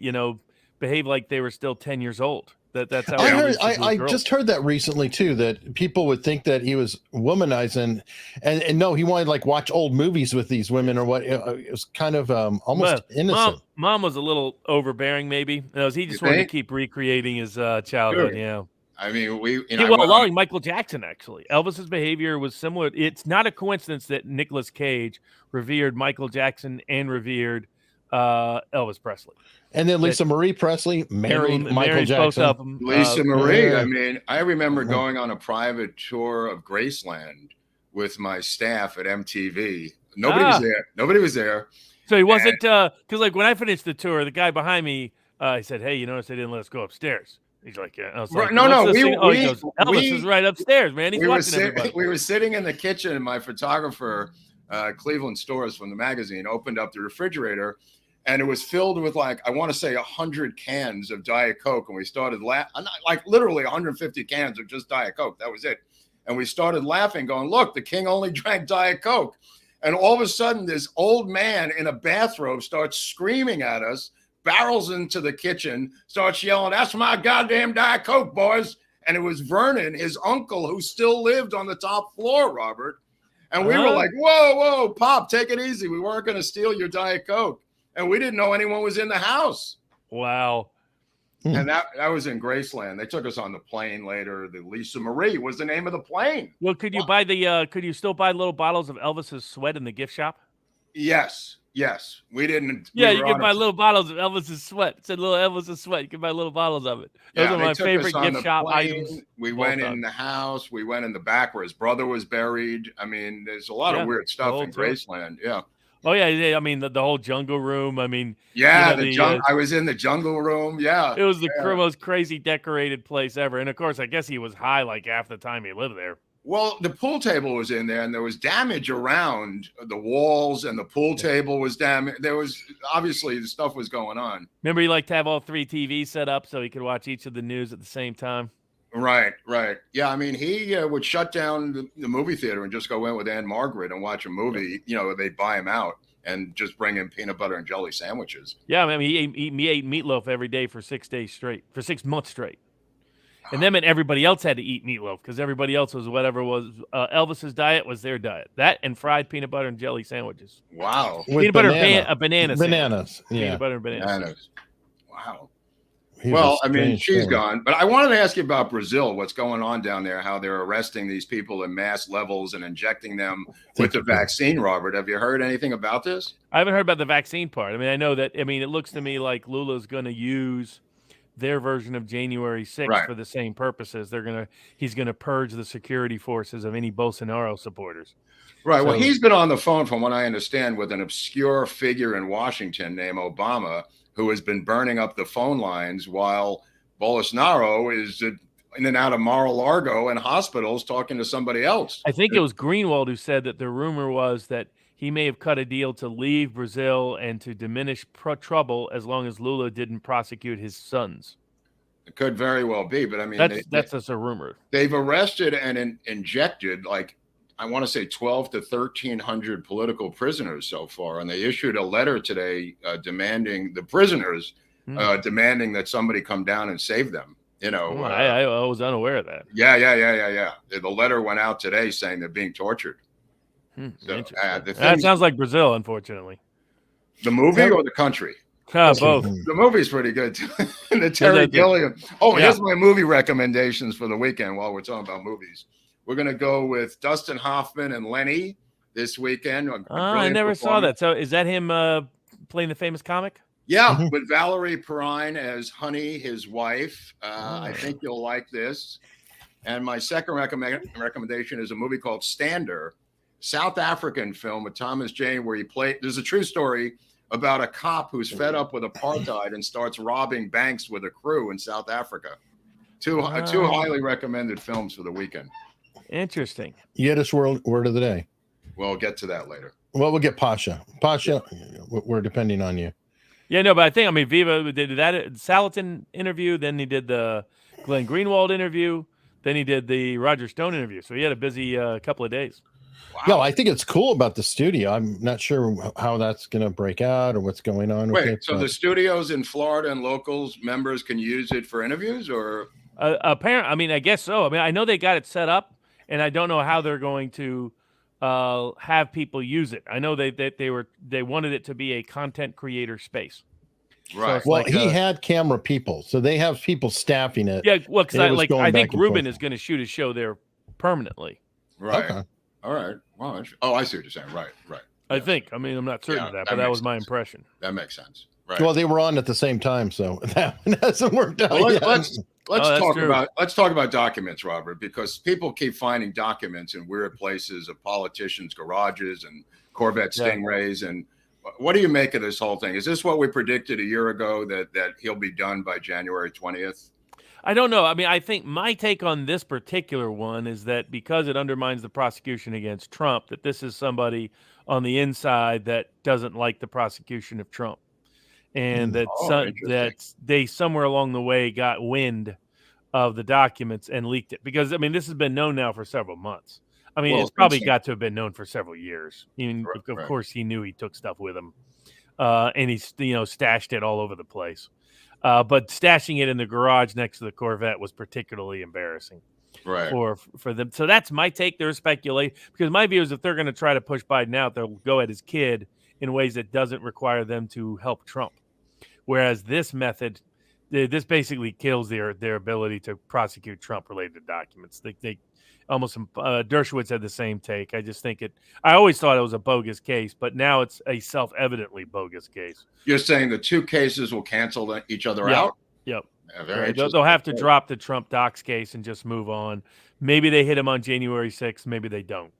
Speaker 3: behave like they were still 10 years old. That's how
Speaker 1: I just heard that recently too, that people would think that he was womanizing, and no, he wanted to watch old movies with these women or what. It was kind of almost innocent.
Speaker 3: Mom was a little overbearing, maybe. He just wanted to keep recreating his childhood. Sure. Yeah.
Speaker 2: I mean,
Speaker 3: like Michael Jackson, actually. Elvis's behavior was similar. It's not a coincidence that Nicolas Cage revered Michael Jackson and revered Elvis Presley.
Speaker 1: And then Lisa Marie Presley married Michael Jackson.
Speaker 2: Lisa Marie. I mean, I remember going on a private tour of Graceland with my staff at MTV. Nobody was there.
Speaker 3: So he wasn't, because when I finished the tour, the guy behind me, he said, "Hey, you notice they didn't let us go upstairs." He's like, "Yeah." I was like, Elvis is right upstairs, man. He's watching everybody.
Speaker 2: We were sitting in the kitchen, and my photographer, Cleveland Stores from the magazine, opened up the refrigerator. And it was filled with I want to say 100 cans of Diet Coke. And we started laughing, literally 150 cans of just Diet Coke. That was it. And we started laughing, going, look, the king only drank Diet Coke. And all of a sudden, this old man in a bathrobe starts screaming at us, barrels into the kitchen, starts yelling, "That's my goddamn Diet Coke, boys." And it was Vernon, his uncle, who still lived on the top floor, Robert. And we were like, whoa, Pop, take it easy. We weren't going to steal your Diet Coke. And we didn't know anyone was in the house.
Speaker 3: Wow.
Speaker 2: And that was in Graceland. They took us on the plane later. The Lisa Marie was the name of the plane.
Speaker 3: Well, could you still buy little bottles of Elvis's sweat in the gift shop?
Speaker 2: Yes. We didn't.
Speaker 3: Yeah, you can buy little bottles of Elvis's sweat. It said little Elvis's sweat. You can buy little bottles of it. Those are my favorite gift shop items.
Speaker 2: We went in the house. We went in the back where his brother was buried. I mean, there's a lot of weird stuff in Graceland. Yeah.
Speaker 3: Oh yeah. I mean, the whole jungle room. I mean,
Speaker 2: I was in the jungle room. Yeah,
Speaker 3: it was the most crazy decorated place ever. And of course, I guess he was high half the time he lived there.
Speaker 2: Well, the pool table was in there, and there was damage around the walls, and the pool table was damaged. There was obviously the stuff was going on.
Speaker 3: Remember, he liked to have all 3 TVs set up so he could watch each of the news at the same time.
Speaker 2: Right. Yeah, I mean, he would shut down the movie theater and just go in with Anne Margaret and watch a movie. They'd buy him out and just bring in peanut butter and jelly sandwiches.
Speaker 3: Yeah, I mean, he ate meatloaf every day for 6 months straight. And then everybody else had to eat meatloaf because everybody else was whatever was Elvis's diet was their diet. That and fried peanut butter and jelly sandwiches.
Speaker 2: Wow.
Speaker 3: Peanut butter and bananas.
Speaker 1: Bananas. Yeah.
Speaker 3: Peanut butter and bananas.
Speaker 2: Wow. Well, I mean, she's gone. But I wanted to ask you about Brazil, what's going on down there, how they're arresting these people in mass levels and injecting them with the vaccine, Robert. Have you heard anything about this?
Speaker 3: I haven't heard about the vaccine part. I mean, I know that, it looks to me like Lula's going to use their version of January 6th for the same purposes. He's going to purge the security forces of any Bolsonaro supporters.
Speaker 2: Right. Well, he's been on the phone, from what I understand, with an obscure figure in Washington named Obama, who has been burning up the phone lines while Bolsonaro is, in and out of Mar-a-Lago and hospitals talking to somebody else.
Speaker 3: I think it was Greenwald who said that the rumor was that he may have cut a deal to leave Brazil and to diminish trouble as long as Lula didn't prosecute his sons.
Speaker 2: It could very well be, but I mean,
Speaker 3: that's just a rumor.
Speaker 2: They've arrested and injected, like, I want to say 12 to 1,300 political prisoners so far. And they issued a letter today demanding the prisoners, demanding that somebody come down and save them. You know,
Speaker 3: I was unaware of that.
Speaker 2: Yeah. The letter went out today saying they're being tortured. So,
Speaker 3: that sounds like Brazil, unfortunately.
Speaker 2: The movie or the country?
Speaker 3: Both.
Speaker 2: The movie's pretty good too. The Terry Gilliam. Oh, here's my movie recommendations for the weekend while we're talking about movies. We're going to go with Dustin Hoffman and Lenny this weekend.
Speaker 3: I never saw that. So is that him playing the famous comic?
Speaker 2: Yeah, with Valerie Perrine as Honey, his wife. I think you'll like this. And my second recommendation is a movie called Stander, South African film with Thomas Jane, where there's a true story about a cop who's fed up with apartheid and starts robbing banks with a crew in South Africa. Two highly recommended films for the weekend.
Speaker 3: Interesting.
Speaker 1: Yiddish word of the day.
Speaker 2: We'll get to that later.
Speaker 1: Well, we'll get Pasha. Pasha, we're depending on you.
Speaker 3: Yeah, no, but I mean, Viva did that Salatin interview, then he did the Glenn Greenwald interview, then he did the Roger Stone interview. So he had a busy couple of days.
Speaker 2: Wow.
Speaker 1: Yeah, I think it's cool about the studio. I'm not sure how that's going to break out or what's going on with it.
Speaker 2: So the studios in Florida and locals members can use it for interviews, or
Speaker 3: apparently, I mean, I guess so. I mean, I know they got it set up, and I don't know how they're going to have people use it. I know they wanted it to be a content creator space.
Speaker 2: Right.
Speaker 3: So
Speaker 1: well, he had camera people, so they have people staffing it.
Speaker 3: Yeah, well, because I think Ruben is going to shoot his show there permanently.
Speaker 2: Right. Okay. All right. Well, I see what you're saying. Right.
Speaker 3: I think. I mean, I'm not certain of that, but that was my impression.
Speaker 2: That makes sense. Right.
Speaker 1: Well, they were on at the same time, so that hasn't worked out yet.
Speaker 2: Let's talk about documents, Robert, because people keep finding documents in weird places of politicians' garages and Corvette Stingrays. And what do you make of this whole thing? Is this what we predicted a year ago, that he'll be done by January 20th?
Speaker 3: I don't know. I mean, I think my take on this particular one is that because it undermines the prosecution against Trump, that this is somebody on the inside that doesn't like the prosecution of Trump. And that they somewhere along the way got wind of the documents and leaked it. Because, I mean, this has been known now for several months. I mean, it's probably got to have been known for several years. Of course, he knew he took stuff with him. And he's, stashed it all over the place. But stashing it in the garage next to the Corvette was particularly embarrassing for them. So that's my take. They're speculating, because my view is if they're going to try to push Biden out, they'll go at his kid in ways that doesn't require them to help Trump. Whereas this method, this basically kills their ability to prosecute Trump-related documents. They almost Dershowitz had the same take. I just think I always thought it was a bogus case, but now it's a self-evidently bogus case.
Speaker 2: You're saying the two cases will cancel each other out?
Speaker 3: Yep.
Speaker 2: Yeah,
Speaker 3: they'll have to drop the Trump docs case and just move on. Maybe they hit him on January 6th. Maybe they don't.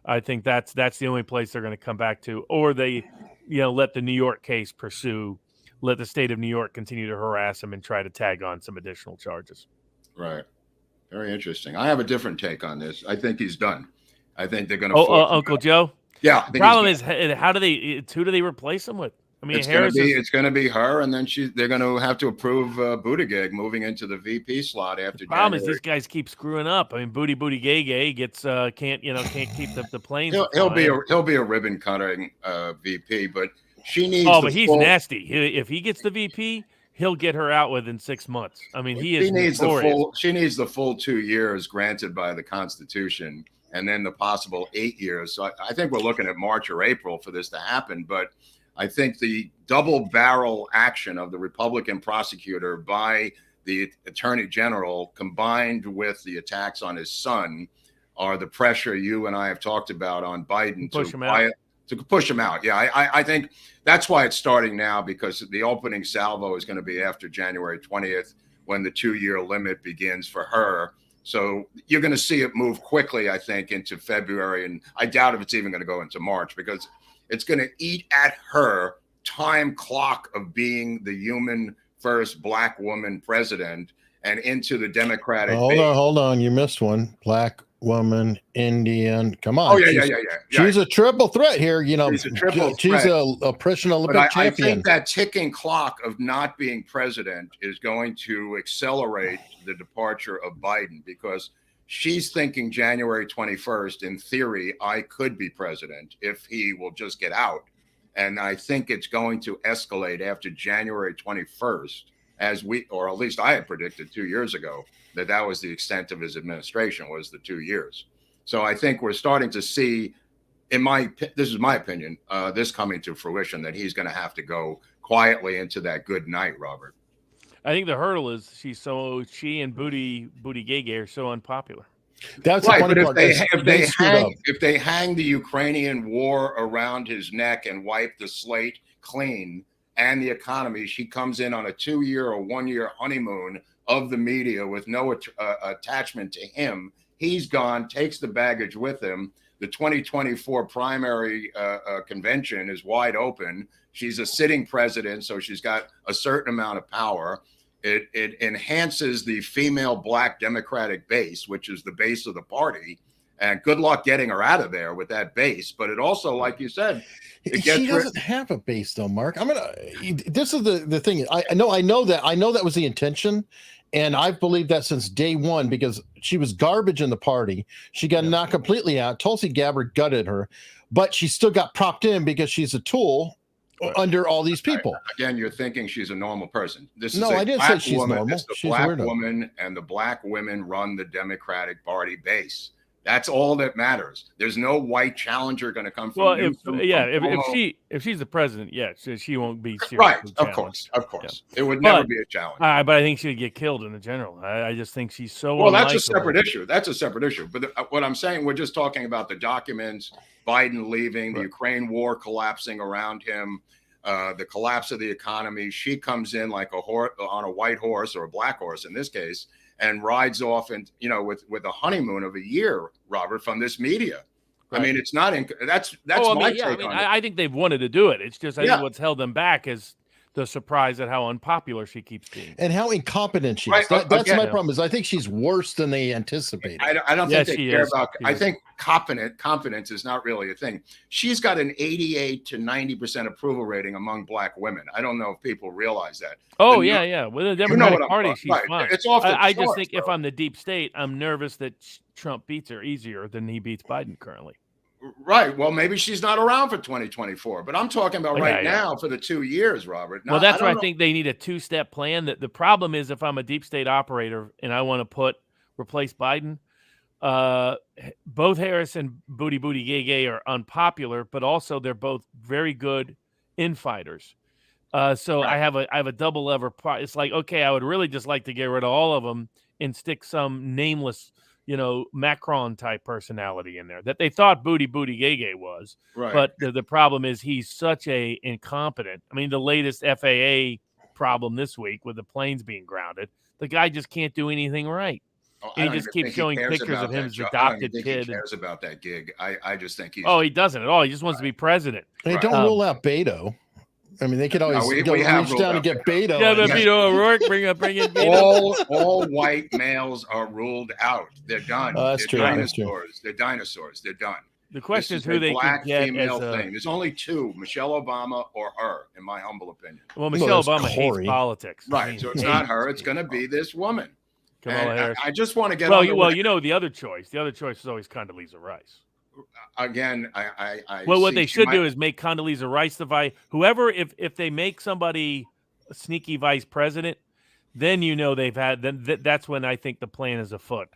Speaker 3: I think that's the only place they're going to come back to, or they, let the New York case pursue, let the state of New York continue to harass him and try to tag on some additional charges.
Speaker 2: Right. Very interesting. I have a different take on this. I think he's done. I think they're going to.
Speaker 3: Uncle Joe.
Speaker 2: Yeah.
Speaker 3: The problem is, who do they replace him with? I mean,
Speaker 2: it's going to be her, and then they're going to have to approve Buttigieg moving into the VP slot after. The
Speaker 3: problem is, these guys keep screwing up. I mean, Buttigieg gets can't keep the planes.
Speaker 2: He'll be a ribbon cutting VP, but she needs.
Speaker 3: Oh, but he's nasty. If he gets the VP, he'll get her out within 6 months. I mean, she needs
Speaker 2: the full 2 years granted by the Constitution, and then the possible 8 years. So I think we're looking at March or April for this to happen, but. I think the double barrel action of the Republican prosecutor by the attorney general, combined with the attacks on his son, are the pressure you and I have talked about on Biden to push him out. Yeah, I think that's why it's starting now, because the opening salvo is going to be after January 20th, when the 2-year limit begins for her. So you're going to see it move quickly, I think, into February. And I doubt if it's even going to go into March, because it's going to eat at her time clock of being the human first Black woman president. and into the Democratic
Speaker 1: Hold
Speaker 2: base.
Speaker 1: hold on. You missed one. Black woman, Indian. Come on.
Speaker 2: Oh, yeah.
Speaker 1: She's a triple threat here. You know,
Speaker 2: She's a triple
Speaker 1: she's
Speaker 2: threat.
Speaker 1: a oppression Olympic
Speaker 2: But I
Speaker 1: champion.
Speaker 2: think that ticking clock of not being president is going to accelerate the departure of Biden, because she's thinking January 21st, in theory, I could be president if he will just get out. And I think it's going to escalate after January 21st, or at least I had predicted 2 years ago that was the extent of his administration, was the 2 years. So I think we're starting to see, this is my opinion, this coming to fruition, that he's going to have to go quietly into that good night, Robert.
Speaker 3: I think the hurdle is she and Booty Gay are so unpopular.
Speaker 1: That's
Speaker 2: right,
Speaker 1: the funny
Speaker 2: but
Speaker 1: part.
Speaker 2: If they hang the Ukrainian war around his neck and wipe the slate clean and the economy, she comes in on a 2-year or 1-year honeymoon of the media with no attachment to him. He's gone, takes the baggage with him. The 2024 primary convention is wide open. She's a sitting president, so she's got a certain amount of power. It enhances the female Black Democratic base, which is the base of the party. And good luck getting her out of there with that base. But it also, like you said,
Speaker 1: she doesn't have a base, though, Mark. This is the thing. I know that was the intention, and I've believed that since day one, because she was garbage in the party. She got knocked completely out. Tulsi Gabbard gutted her, but she still got propped in because she's a tool under all these people.
Speaker 2: Again, you're thinking she's a normal person.
Speaker 1: I didn't say she's normal.
Speaker 2: She's a Black woman, and the Black women run the Democratic Party base. That's all that matters. There's no white challenger going to come from.
Speaker 3: Well, if she's the president, she won't be serious.
Speaker 2: Right, of course.
Speaker 3: Yeah.
Speaker 2: It would never be a challenge.
Speaker 3: But I think she'd get killed in the general. I just think she's so.
Speaker 2: Well, that's a separate issue. But what I'm saying, we're just talking about the documents, Biden leaving, the Ukraine war collapsing around him, the collapse of the economy. She comes in like on a white horse, or a black horse in this case, and rides off, and with a honeymoon of a year, Robert, from this media. Right. I mean, it's not. That's my take on it.
Speaker 3: I think they've wanted to do it. It's just I think what's held them back is the surprise at how unpopular she keeps being
Speaker 1: and how incompetent she is. That's my problem. Is I think she's worse than they anticipated.
Speaker 2: I don't think they care about. I think competence is not really a thing. She's got an 88 to 90% approval rating among Black women. I don't know if people realize that.
Speaker 3: Oh, yeah. With the Democratic Party, she's fine.
Speaker 2: It's off the
Speaker 3: I just think if I'm the deep state, I'm nervous that Trump beats her easier than he beats Biden currently.
Speaker 2: Right. Well, maybe she's not around for 2024, but I'm talking about now for the 2 years, Robert.
Speaker 3: Well, that's why I think they need a two-step plan. That the problem is, if I'm a deep state operator and I want to replace Biden, both Harris and Booty Gay are unpopular, but also they're both very good infighters. So I have a double lever. It's like, okay, I would really just like to get rid of all of them and stick some nameless, Macron type personality in there that they thought Booty Gay was. Right. But the problem is he's such a incompetent. I mean, the latest FAA problem this week with the planes being grounded, the guy just can't do anything right. He just keeps showing pictures of him as adopted kid.
Speaker 2: He cares about that gig. I just think he's.
Speaker 3: Oh, he doesn't at all. He just wants to be president.
Speaker 1: They don't rule out Beto. I mean, they could always reach down and get Beto.
Speaker 3: Yeah, but Beto O'Rourke, bring in Beto.
Speaker 2: All white males are ruled out. They're done.
Speaker 1: That's true.
Speaker 2: Dinosaurs. They're dinosaurs. They're done.
Speaker 3: The question is who they can get
Speaker 2: female thing. There's only two: Michelle Obama or her, in my humble opinion.
Speaker 3: Well, Michelle Obama hates politics.
Speaker 2: Right. So it's not her. It's going to be this woman.
Speaker 3: Kamala Harris.
Speaker 2: I just want to get.
Speaker 3: Well, the other choice. The other choice is always Condoleezza Rice.
Speaker 2: Again,
Speaker 3: what they should do is make Condoleezza Rice the vice. Whoever, if they make somebody a sneaky vice president, then they've had. Then that's when I think the plan is afoot.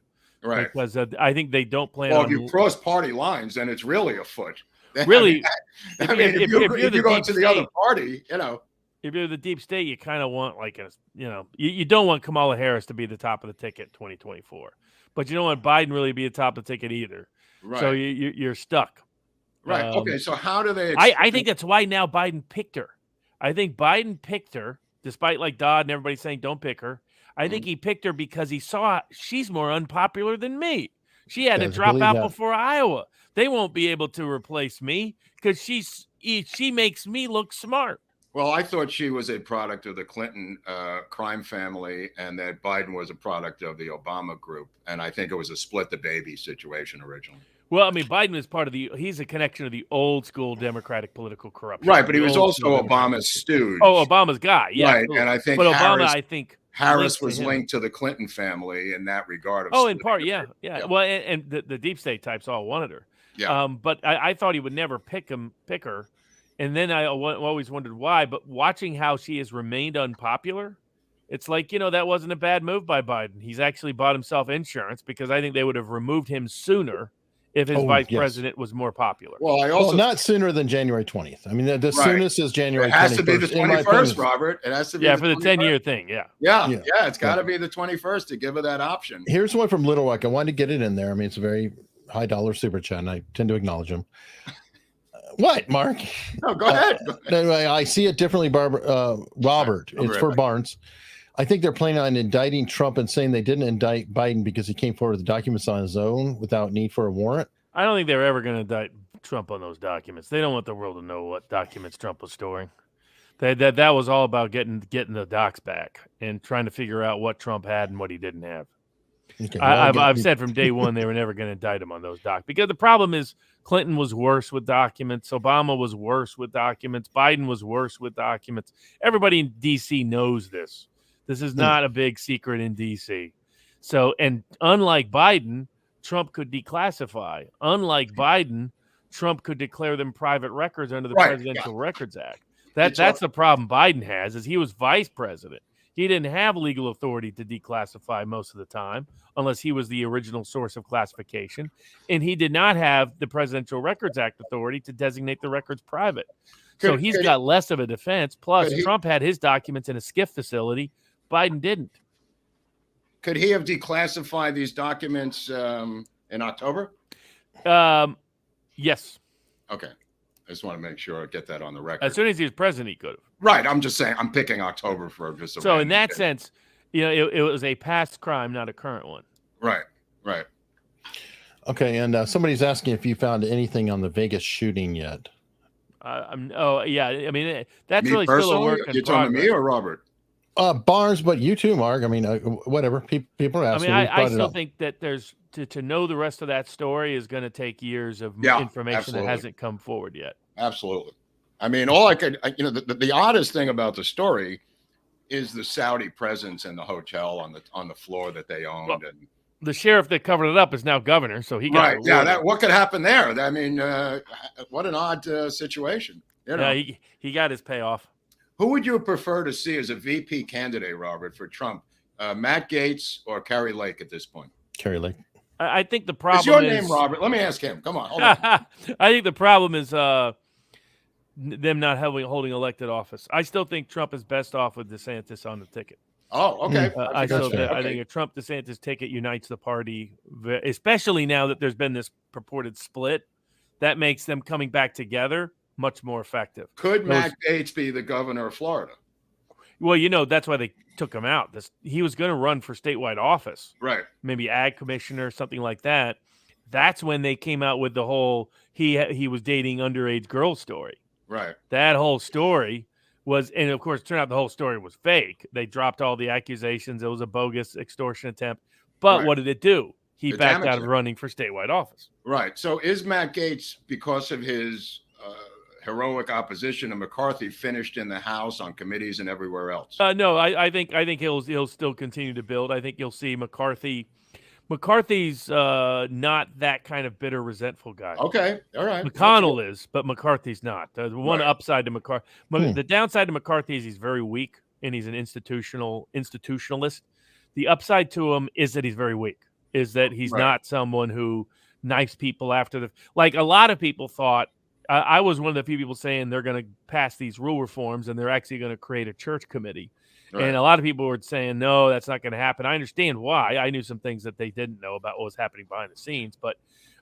Speaker 2: Right.
Speaker 3: Because I think they don't plan.
Speaker 2: Well, if you cross party lines, then it's really afoot.
Speaker 3: Really,
Speaker 2: if you go to the other party,
Speaker 3: If you're the deep state, you kind of want you don't want Kamala Harris to be the top of the ticket 2024, but you don't want Biden really to be the top of the ticket either. Right. So you're stuck.
Speaker 2: Right. Okay. So how do they?
Speaker 3: I think that's why now Biden picked her. I think Biden picked her, despite Dodd and everybody saying don't pick her. I think he picked her because he saw she's more unpopular than me. She had to drop out before Iowa. They won't be able to replace me because she makes me look smart.
Speaker 2: Well, I thought she was a product of the Clinton crime family, and that Biden was a product of the Obama group. And I think it was a split the baby situation originally.
Speaker 3: Well, I mean, Biden is part of he's a connection of the old school Democratic political corruption.
Speaker 2: Right, but he was also Obama's stooge.
Speaker 3: Oh, Obama's guy, yeah.
Speaker 2: Right,
Speaker 3: Absolutely.
Speaker 2: and I think
Speaker 3: but Obama, I think
Speaker 2: Harris was linked to the Clinton family in that regard.
Speaker 3: In part, yeah. Well, and the deep state types all wanted her.
Speaker 2: Yeah.
Speaker 3: But I thought he would never pick her, and then I always wondered why. But watching how she has remained unpopular, it's like, that wasn't a bad move by Biden. He's actually bought himself insurance, because I think they would have removed him sooner if his vice president was more popular.
Speaker 2: Well, I also
Speaker 1: not sooner than January 20th. I mean, the soonest is January 21st.
Speaker 2: It has to be the 21st, Robert. It has to be
Speaker 3: for the 10-year thing.
Speaker 2: Yeah. It's got to be the 21st to give her that option.
Speaker 1: Here's one from Little Rock. I wanted to get it in there. I mean, it's a very high dollar super chat, and I tend to acknowledge him. What, Mark?
Speaker 2: No, go ahead.
Speaker 1: Anyway, I see it differently, Robert. It's for Barnes. I think they're planning on indicting Trump and saying they didn't indict Biden because he came forward with the documents on his own without need for a warrant.
Speaker 3: I don't think they're ever going to indict Trump on those documents. They don't want the world to know what documents Trump was storing. That was all about getting the docs back and trying to figure out what Trump had and what he didn't have. Okay, I've said from day one they were never going to indict him on those docs, because the problem is Clinton was worse with documents. Obama was worse with documents. Biden was worse with documents. Everybody in D.C. knows this. This is not a big secret in D.C. So, and unlike Biden, Trump could declassify. Unlike Biden, Trump could declare them private records under the Presidential Records Act. That's the problem Biden has, is he was vice president. He didn't have legal authority to declassify most of the time, unless he was the original source of classification. And he did not have the Presidential Records Act authority to designate the records private. So he's got less of a defense. Plus, Trump had his documents in a SCIF facility. Biden didn't.
Speaker 2: Could he have declassified these documents in October?
Speaker 3: Yes.
Speaker 2: Okay. I just want to make sure I get that on the record.
Speaker 3: As soon as he was president, he could have.
Speaker 2: Right. I'm just saying, I'm picking October for just a
Speaker 3: So in that sense, it was a past crime, not a current one.
Speaker 2: Right.
Speaker 1: Okay. And somebody's asking if you found anything on the Vegas shooting yet.
Speaker 3: I mean, that's
Speaker 2: me
Speaker 3: really still a work in progress.
Speaker 2: You're talking to me or Robert?
Speaker 1: Barnes, but you too, Mark. I mean, whatever. People are asking.
Speaker 3: I mean, I still think that there's to know the rest of that story is going to take years of information that hasn't come forward yet.
Speaker 2: Absolutely. I mean, the oddest thing about the story is the Saudi presence in the hotel on the floor that they owned.
Speaker 3: Well, and the sheriff that covered it up is now governor, so he got
Speaker 2: right. Yeah, what could happen there? I mean, what an odd situation.
Speaker 3: Yeah, he got his payoff.
Speaker 2: Who would you prefer to see as a VP candidate, Robert, for Trump? Matt Gaetz or Kerry Lake at this point?
Speaker 1: Kerry Lake.
Speaker 3: I think the problem
Speaker 2: is your name, Robert. Let me ask him. Come on. Hold on.
Speaker 3: I think the problem is them not holding elected office. I still think Trump is best off with DeSantis on the ticket.
Speaker 2: Oh, okay.
Speaker 3: I think a Trump-DeSantis ticket unites the party, especially now that there's been this purported split. That makes them coming back together much more effective.
Speaker 2: Could Matt Gaetz be the governor of Florida?
Speaker 3: Well, that's why they took him out. He was going to run for statewide office.
Speaker 2: Right.
Speaker 3: Maybe ag commissioner, something like that. That's when they came out with the whole he was dating underage girls story.
Speaker 2: Right.
Speaker 3: That whole story was, and of course, it turned out the whole story was fake. They dropped all the accusations. It was a bogus extortion attempt. But what did it do? He backed out of running for statewide office.
Speaker 2: Right. So is Matt Gaetz, because of his heroic opposition to McCarthy, finished in the House on committees and everywhere else?
Speaker 3: No, I think he'll still continue to build. I think you'll see McCarthy. McCarthy's not that kind of bitter, resentful guy.
Speaker 2: Okay, all right.
Speaker 3: McConnell is, but McCarthy's not. The one upside to McCarthy, the downside to McCarthy is he's very weak and he's an institutionalist. The upside to him is that he's very weak. Is that he's not someone who knifes people after like a lot of people thought. I was one of the few people saying they're going to pass these rule reforms and they're actually going to create a church committee. Right. And a lot of people were saying, no, that's not going to happen. I understand why. I knew some things that they didn't know about what was happening behind the scenes. But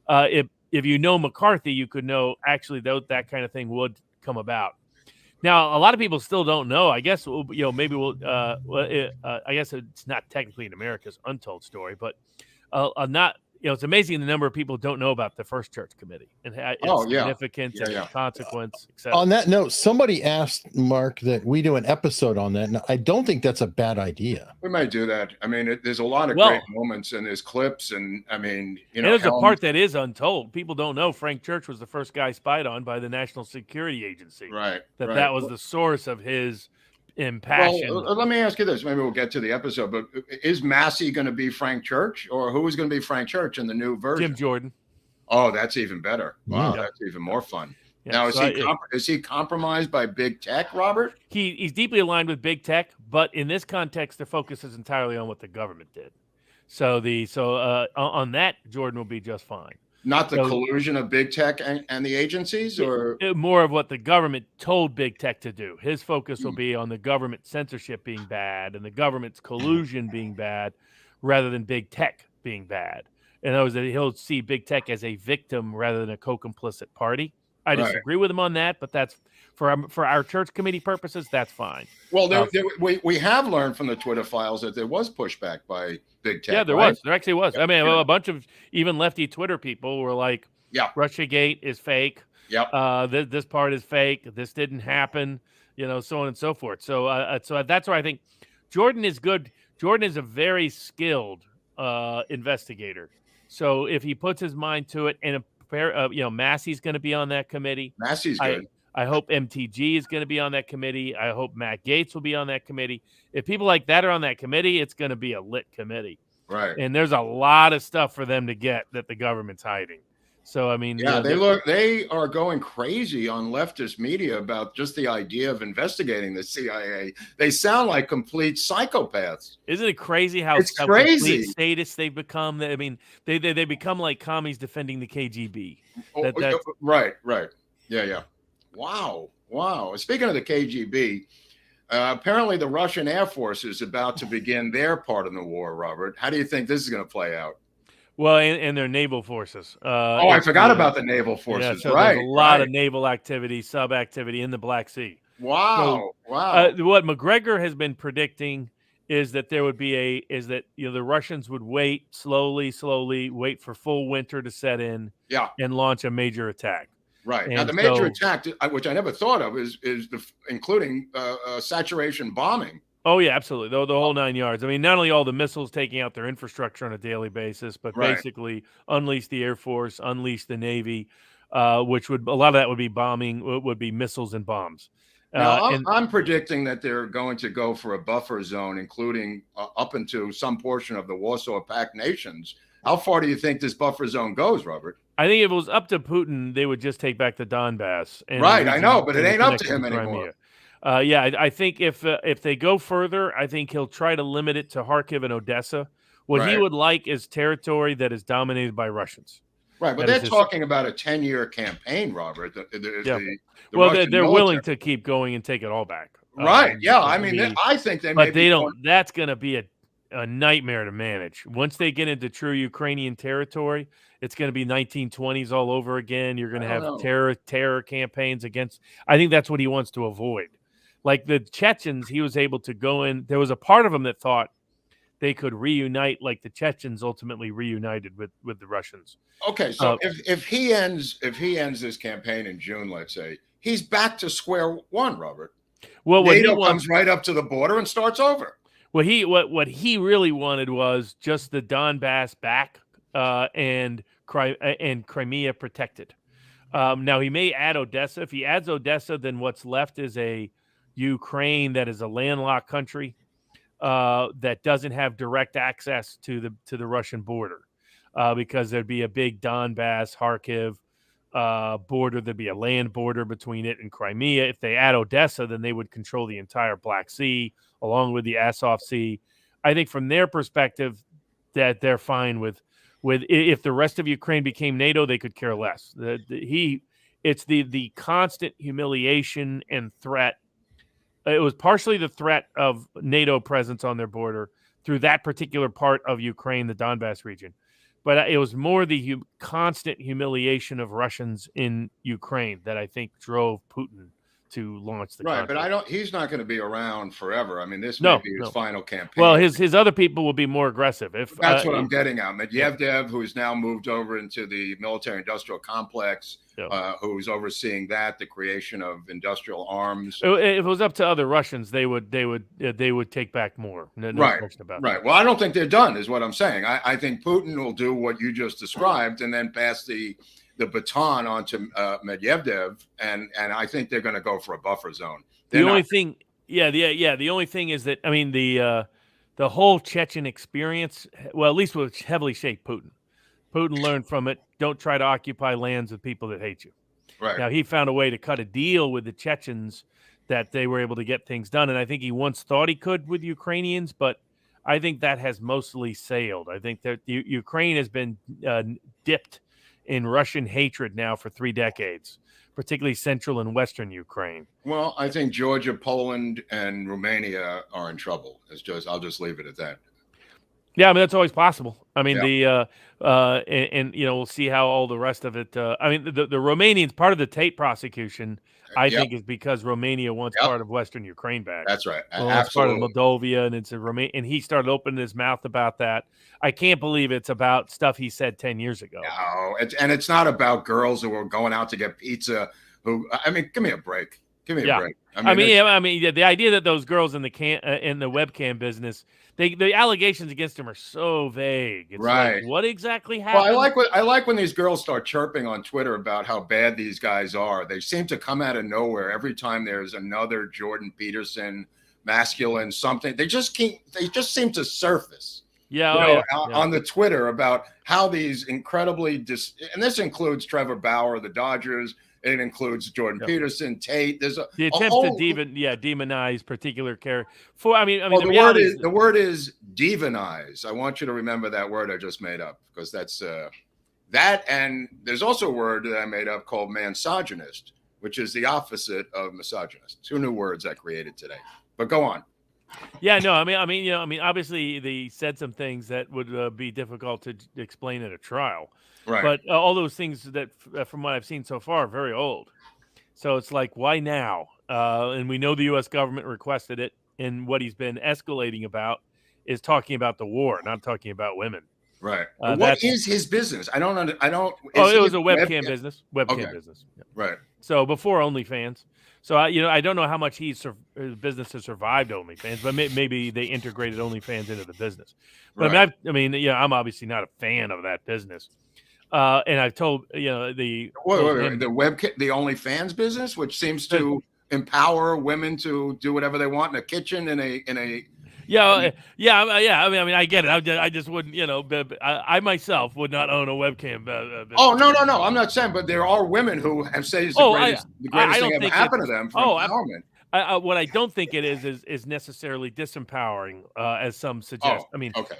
Speaker 3: if you know McCarthy, you could know actually that kind of thing would come about. Now, a lot of people still don't know. I guess, maybe I guess it's not technically in America's untold story, but it's amazing the number of people don't know about the First Church Committee and its significance and consequence, etc.
Speaker 1: On that note, somebody asked Mark that we do an episode on that, and I don't think that's a bad idea.
Speaker 2: We might do that. I mean, there's a lot of great moments, and there's clips, and I mean,
Speaker 3: there's a part that is untold. People don't know Frank Church was the first guy spied on by the National Security Agency.
Speaker 2: Right.
Speaker 3: That was the source of his impassioned.
Speaker 2: Well, let me ask you this. Maybe we'll get to the episode, but is Massey going to be Frank Church, or who is going to be Frank Church in the new version?
Speaker 3: Jim Jordan.
Speaker 2: Oh, that's even better. Wow, that's even more fun. Yeah, now, is he compromised by big tech, Robert?
Speaker 3: He's deeply aligned with big tech, but in this context, the focus is entirely on what the government did. So on that, Jordan will be just fine.
Speaker 2: Not the collusion of big tech and the agencies, or
Speaker 3: more of what the government told big tech to do. His focus will be on the government censorship being bad and the government's collusion being bad, rather than big tech being bad. In other words, that he'll see big tech as a victim rather than a co-complicit party. I disagree with him on that, but that's for our church committee purposes. That's fine.
Speaker 2: Well, we have learned from the Twitter files that there was pushback by big tech.
Speaker 3: Yeah, there was. There actually was. I mean, a bunch of even lefty Twitter people were like, "Russiagate is fake. This part is fake. This didn't happen. So on and so forth." So that's why I think Jordan is good. Jordan is a very skilled investigator. So if he puts his mind to it, and Massey's going to be on that committee.
Speaker 2: Massey's good.
Speaker 3: I hope MTG is going to be on that committee. I hope Matt Gaetz will be on that committee. If people like that are on that committee, it's going to be a lit committee.
Speaker 2: Right.
Speaker 3: And there's a lot of stuff for them to get that the government's hiding. So, I mean,
Speaker 2: they are going crazy on leftist media about just the idea of investigating the CIA. They sound like complete psychopaths.
Speaker 3: Isn't it crazy how
Speaker 2: it's crazy
Speaker 3: status they've become? I mean, they become like commies defending the KGB.
Speaker 2: Right. Yeah. Wow. Speaking of the KGB, apparently the Russian Air Force is about to begin their part in the war, Robert. How do you think this is going to play out?
Speaker 3: Well, and their naval forces.
Speaker 2: I forgot about the naval forces.
Speaker 3: So there's a lot of naval activity, sub-activity in the Black Sea.
Speaker 2: Wow.
Speaker 3: What McGregor has been predicting is that there would be the Russians would wait slowly, wait for full winter to set in, and launch a major attack.
Speaker 2: Right. Now, the major attack, which I never thought of, is including saturation bombing.
Speaker 3: Oh, yeah, absolutely. The whole 9 yards. I mean, not only all the missiles taking out their infrastructure on a daily basis, but basically unleash the Air Force, unleash the Navy, which a lot of that would be bombing, would be missiles and bombs.
Speaker 2: Now, I'm predicting that they're going to go for a buffer zone, including up into some portion of the Warsaw Pact nations. How far do you think this buffer zone goes, Robert?
Speaker 3: I think if it was up to Putin, they would just take back the Donbass.
Speaker 2: Right, I know, but it ain't up to him anymore.
Speaker 3: I think if they go further, I think he'll try to limit it to Kharkiv and Odessa. What he would like is territory that is dominated by Russians.
Speaker 2: Right, but they're talking about a 10-year campaign, Robert.
Speaker 3: They're willing to keep going and take it all back.
Speaker 2: Right, I mean, I think they may.
Speaker 3: But they don't. That's going to be a nightmare to manage. Once they get into true Ukrainian territory, it's going to be 1920s all over again. You're going to have terror campaigns against. I think that's what he wants to avoid. Like the Chechens, he was able to go in. There was a part of him that thought they could reunite, like the Chechens ultimately reunited with the Russians.
Speaker 2: Okay, so if he ends this campaign in June, let's say, he's back to square one, Robert.
Speaker 3: Well,
Speaker 2: NATO comes right up to the border and starts over.
Speaker 3: What he really wanted was just the Donbass back and Crimea protected. Now he may add Odessa. If he adds Odessa, then what's left is a Ukraine that is a landlocked country that doesn't have direct access to the Russian border because there'd be a big Donbass, Kharkiv border. There'd be a land border between it and Crimea. If they add Odessa, then they would control the entire Black Sea along with the Azov Sea. I think from their perspective that they're fine with if the rest of Ukraine became NATO, they could care less. It's the constant humiliation and threat. It was partially the threat of NATO presence on their border through that particular part of Ukraine, the Donbass region. But it was more the constant humiliation of Russians in Ukraine that I think drove Putin to launch the
Speaker 2: Right, but
Speaker 3: conflict.
Speaker 2: he's not going to be around forever. I mean, this
Speaker 3: No,
Speaker 2: may be his
Speaker 3: no.
Speaker 2: final campaign.
Speaker 3: Well, his other people will be more aggressive. If
Speaker 2: That's what I'm getting at. Medvedev, who's now moved over into the military-industrial complex, who's overseeing the creation of industrial arms.
Speaker 3: If it was up to other Russians, they would take back more. No question about that.
Speaker 2: Right. Well, I don't think they're done, is what I'm saying. I think Putin will do what you just described and then pass the baton onto Medvedev, and I think they're going to go for a buffer zone. The only thing is that, I mean, the whole Chechen experience, well, at least would heavily shake Putin. Putin learned from it. Don't try to occupy lands with people that hate you. Right.
Speaker 3: Now, he found a way to cut a deal with the Chechens that they were able to get things done. And I think he once thought he could with Ukrainians, but I think that has mostly sailed. I think that Ukraine has been dipped in Russian hatred now for 3 decades, particularly central and western Ukraine.
Speaker 2: Well, I think Georgia, Poland, and Romania are in trouble. I'll just leave it at that.
Speaker 3: Yeah, I mean, that's always possible. I mean, and we'll see how all the rest of it. I mean, the Romanians, part of the Tate prosecution, I think, is because Romania wants part of Western Ukraine back.
Speaker 2: That's right.
Speaker 3: It's part of Moldova, and it's a Romania. And he started opening his mouth about that. I can't believe it's about stuff he said 10 years ago.
Speaker 2: No, it's not about girls who are going out to get pizza. I mean, give me a break. Give me a break.
Speaker 3: I mean, the idea that those girls in the webcam business, the allegations against them are so vague. It's
Speaker 2: right.
Speaker 3: Like, what exactly happened?
Speaker 2: Well, I like when these girls start chirping on Twitter about how bad these guys are. They seem to come out of nowhere every time there's another Jordan Peterson masculine something. They just seem to surface. On the Twitter about how these incredibly and this includes Trevor Bauer of the Dodgers. It includes Jordan Peterson, Tate. There's
Speaker 3: the attempt to demonize particular character.
Speaker 2: The word is demonize. I want you to remember that word I just made up, because that's that. And there's also a word that I made up called mansogynist, which is the opposite of misogynist. 2 new words I created today. But go on.
Speaker 3: Yeah, no, I mean, obviously they said some things that would be difficult to explain at a trial.
Speaker 2: Right.
Speaker 3: But all those things that, from what I've seen so far, are very old. So it's like, why now? And we know the U.S. government requested it. And what he's been escalating about is talking about the war, not talking about women.
Speaker 2: Right. What is his business? I don't.
Speaker 3: It was a webcam business. Webcam business. Yeah.
Speaker 2: Right.
Speaker 3: So before OnlyFans. So I don't know how much his business has survived OnlyFans, but maybe they integrated OnlyFans into the business. But right. I'm obviously not a fan of that business. And I've told the
Speaker 2: OnlyFans business, which seems to empower women to do whatever they want in a kitchen in a.
Speaker 3: I mean, I get it. I just wouldn't, I myself would not own a webcam.
Speaker 2: No. I'm not saying, but there are women who have said it's the greatest thing ever happened to them for empowerment.
Speaker 3: What I don't think it is necessarily disempowering, as some suggest.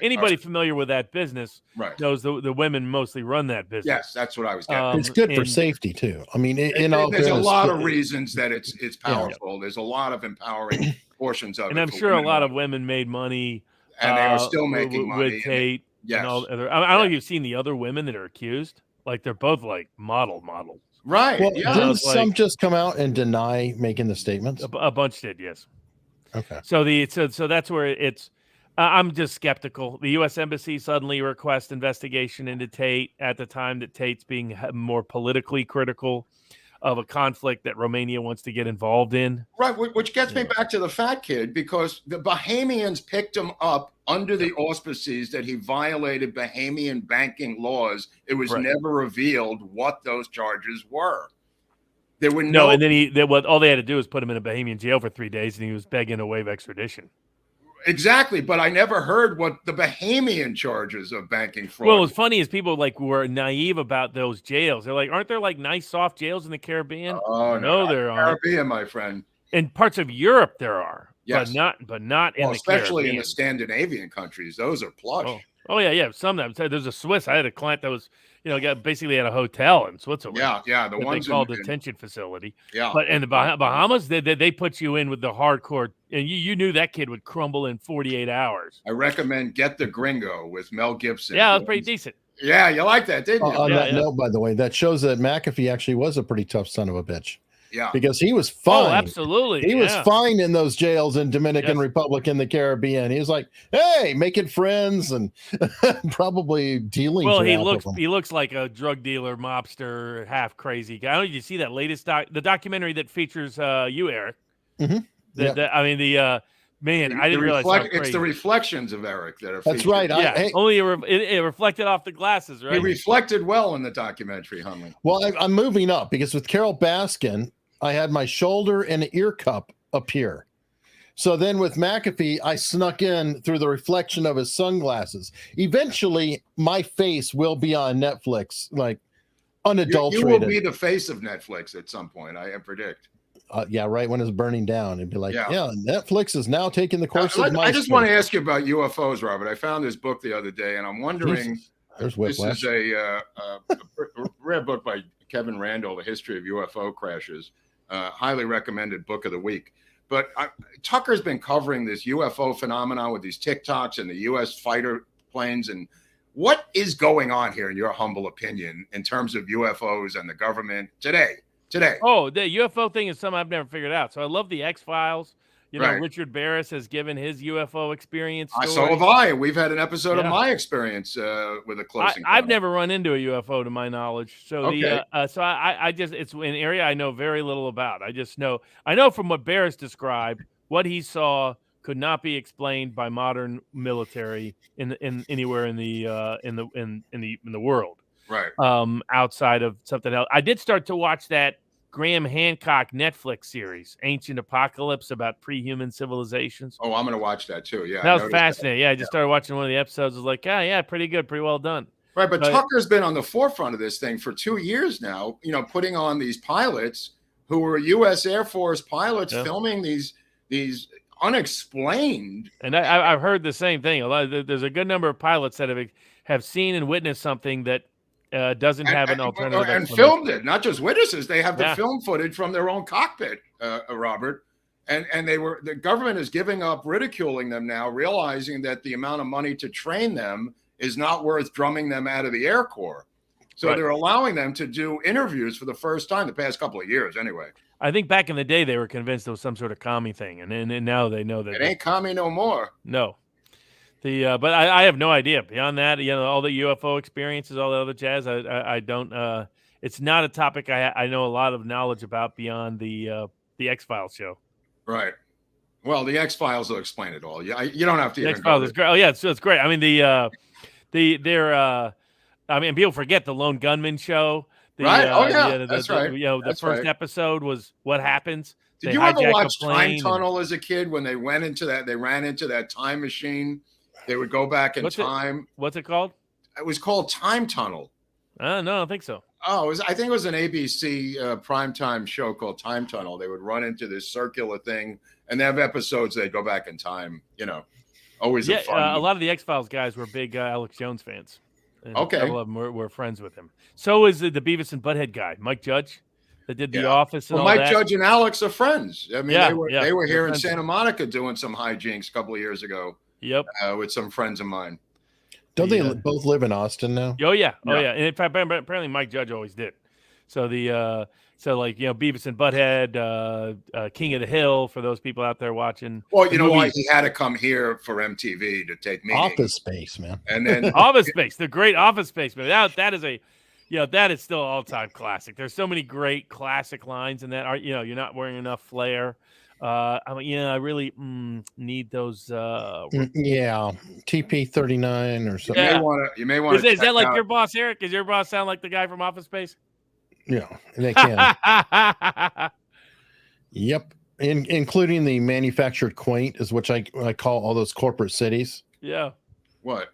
Speaker 3: Anybody familiar with that business knows the women mostly run that business.
Speaker 2: Yes, that's what I was getting.
Speaker 1: It's good for safety too. I mean,
Speaker 2: there's a lot of reasons that it's powerful. Yeah. There's a lot of empowering portions of it.
Speaker 3: And I'm sure a lot of women made money,
Speaker 2: and they are still making money
Speaker 3: with Tate. Yes. And all other. I don't know if you've seen the other women that are accused. Like, they're both like models.
Speaker 2: Right.
Speaker 1: Well, didn't some just come out and deny making the statements?
Speaker 3: A bunch did, yes.
Speaker 1: Okay.
Speaker 3: So that's where it's. I'm just skeptical. The U.S. Embassy suddenly requests investigation into Tate at the time that Tate's being more politically critical of a conflict that Romania wants to get involved in.
Speaker 2: Right, which gets me back to the fat kid, because the Bahamians picked him up under the auspices that he violated Bahamian banking laws. It was never revealed what those charges were. There were no,
Speaker 3: and then all they had to do was put him in a Bahamian jail for 3 days, and he was begging to waive extradition.
Speaker 2: Exactly, but I never heard what the Bahamian charges of banking fraud.
Speaker 3: Well, what's funny is people were naive about those jails. They're like, aren't there like nice soft jails in the Caribbean?
Speaker 2: Oh no,
Speaker 3: there aren't.
Speaker 2: Caribbean, my friend.
Speaker 3: In parts of Europe, there are,
Speaker 2: yes,
Speaker 3: but not in the
Speaker 2: especially
Speaker 3: Caribbean.
Speaker 2: In the Scandinavian countries. Those are plush.
Speaker 3: Oh yeah. Some of them. There's a Swiss. I had a client that was, basically at a hotel in Switzerland.
Speaker 2: Yeah. The ones
Speaker 3: they call detention facility.
Speaker 2: Yeah.
Speaker 3: But in the Bahamas, they put you in with the hardcore, and you knew that kid would crumble in 48 hours.
Speaker 2: I recommend Get the Gringo with Mel Gibson.
Speaker 3: Yeah, it was pretty decent.
Speaker 2: Yeah, you like that, didn't you?
Speaker 1: On that note, by the way, that shows that McAfee actually was a pretty tough son of a bitch.
Speaker 2: Yeah.
Speaker 1: because he was
Speaker 3: Oh,
Speaker 1: fine.
Speaker 3: absolutely.
Speaker 1: He was fine in those jails in Dominican Republic and the Caribbean. He was like, hey, making friends and probably dealing.
Speaker 3: Well, he looks like a drug dealer, mobster, half crazy guy. Did you see that latest the documentary that features you, Eric?
Speaker 1: Mm-hmm.
Speaker 3: I mean, man, I didn't realize how crazy.
Speaker 2: It's the reflections of Eric that are
Speaker 1: That's
Speaker 2: featured.
Speaker 1: right.
Speaker 3: Yeah, only it reflected off the glasses, right?
Speaker 2: He reflected well in the documentary, Hunley.
Speaker 1: Well, I'm moving up because with Carol Baskin, I had my shoulder and an ear cup appear. So then with McAfee, I snuck in through the reflection of his sunglasses. Eventually, my face will be on Netflix, like unadulterated.
Speaker 2: You will be the face of Netflix at some point, I predict.
Speaker 1: Yeah, right when it's burning down. It'd be like, yeah Netflix is now taking the course of my
Speaker 2: I just want to ask you about UFOs, Robert. I found this book the other day, and I'm wondering,
Speaker 1: There's Whiplash.
Speaker 2: This is a rare book by Kevin Randall, The History of UFO Crashes. Highly recommended book of the week. But Tucker's been covering this UFO phenomenon with these TikToks and the U.S. fighter planes. And what is going on here, in your humble opinion, in terms of UFOs and the government today?
Speaker 3: Oh, the UFO thing is something I've never figured out. So I love the X-Files. You know, Richard Barris has given his UFO experience.
Speaker 2: So have I. We've had an episode of my experience with a close encounter.
Speaker 3: I've never run into a UFO to my knowledge. So I just, it's an area I know very little about. I know from what Barris described, what he saw could not be explained by modern military in anywhere in the world.
Speaker 2: Right.
Speaker 3: Outside of something else. I did start to watch that Graham Hancock Netflix series, Ancient Apocalypse, about pre-human civilizations.
Speaker 2: Oh, I'm going to watch that too. Yeah.
Speaker 3: That was fascinating. Yeah, I just started watching one of the episodes. I was like, yeah, pretty good, pretty well done.
Speaker 2: Right, but Tucker's been on the forefront of this thing for 2 years now, putting on these pilots who were U.S. Air Force pilots filming these unexplained.
Speaker 3: And I've heard the same thing. There's a good number of pilots that have seen and witnessed something that doesn't have an alternative
Speaker 2: and filmed it. Not just witnesses; they have the film footage from their own cockpit, Robert. And the government is giving up ridiculing them now, realizing that the amount of money to train them is not worth drumming them out of the Air Corps. So they're allowing them to do interviews for the first time the past couple of years, anyway.
Speaker 3: I think back in the day they were convinced it was some sort of commie thing, and now they know that
Speaker 2: it ain't commie no more.
Speaker 3: No. But I have no idea. Beyond that, all the UFO experiences, all the other jazz, I don't. It's not a topic I know a lot of knowledge about beyond the X-Files show.
Speaker 2: Right. Well, the X-Files will explain it all. Yeah, you don't have to.
Speaker 3: The X-Files is great. Oh yeah, it's great. I mean people forget the Lone Gunman show.
Speaker 2: That's right.
Speaker 3: The first episode was what happens.
Speaker 2: Did you ever watch Time Tunnel as a kid when they went into that? They ran into that time machine. They would go back in time.
Speaker 3: What's it called?
Speaker 2: It was called Time Tunnel.
Speaker 3: No, I don't think so.
Speaker 2: Oh, I think it was an ABC primetime show called Time Tunnel. They would run into this circular thing, and they have episodes. They'd go back in time. Always a fun.
Speaker 3: A lot of the X-Files guys were big Alex Jones fans. And
Speaker 2: okay,
Speaker 3: a couple of them were friends with him. So is the Beavis and Butthead guy, Mike Judge, that did The Office. And all
Speaker 2: Mike
Speaker 3: that.
Speaker 2: Judge and Alex are friends. I mean, they were here in Santa Monica doing some hijinks a couple of years ago.
Speaker 3: Yep,
Speaker 2: with some friends of mine.
Speaker 1: Don't they both live in Austin now?
Speaker 3: Oh yeah. And in fact, apparently Mike Judge always did. So Beavis and Butthead, King of the Hill for those people out there watching.
Speaker 2: Well, you know why he had to come here for MTV to take meetings.
Speaker 1: Office Space, man.
Speaker 2: And then
Speaker 3: Office Space, the great Office Space, man. That is still all-time classic. There's so many great classic lines in that. You're not wearing enough flair. I really need those.
Speaker 1: TP-39 or something.
Speaker 2: You may want to.
Speaker 3: Is that like your boss, Eric? Does your boss sound like the guy from Office Space?
Speaker 1: Yeah, they can. Yep, including the manufactured quaint, is which I call all those corporate cities.
Speaker 3: Yeah.
Speaker 2: What?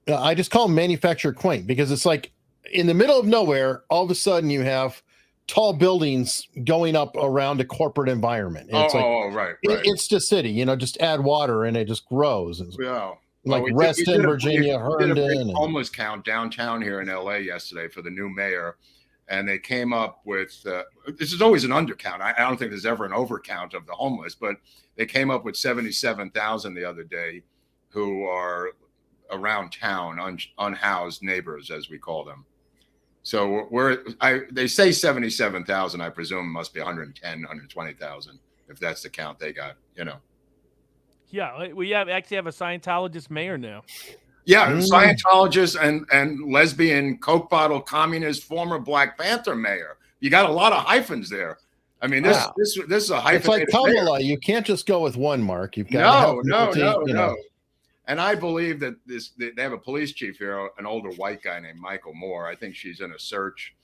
Speaker 1: I just call them manufactured quaint because it's like in the middle of nowhere. All of a sudden, you have tall buildings going up around a corporate environment. And
Speaker 2: Right.
Speaker 1: It's just city, just add water and it just grows.
Speaker 2: Yeah.
Speaker 1: Like Reston, Virginia,
Speaker 2: Herndon. We did a big homeless count downtown here in LA yesterday for the new mayor. And they came up with, this is always an undercount. I don't think there's ever an overcount of the homeless, but they came up with 77,000 the other day who are around town, unhoused neighbors, as we call them. So they say 77,000. I presume it must be 110, 120,000 if that's the count they got.
Speaker 3: Yeah, we actually have a Scientologist mayor now.
Speaker 2: Yeah, Scientologist and lesbian Coke bottle communist former Black Panther mayor. You got a lot of hyphens there. I mean, this is a hyphenated.
Speaker 1: It's like Kamala.
Speaker 2: mayor.
Speaker 1: You can't just go with one, Mark. You've got
Speaker 2: no. And I believe that they have a police chief here, an older white guy named Michael Moore. I think she's in a search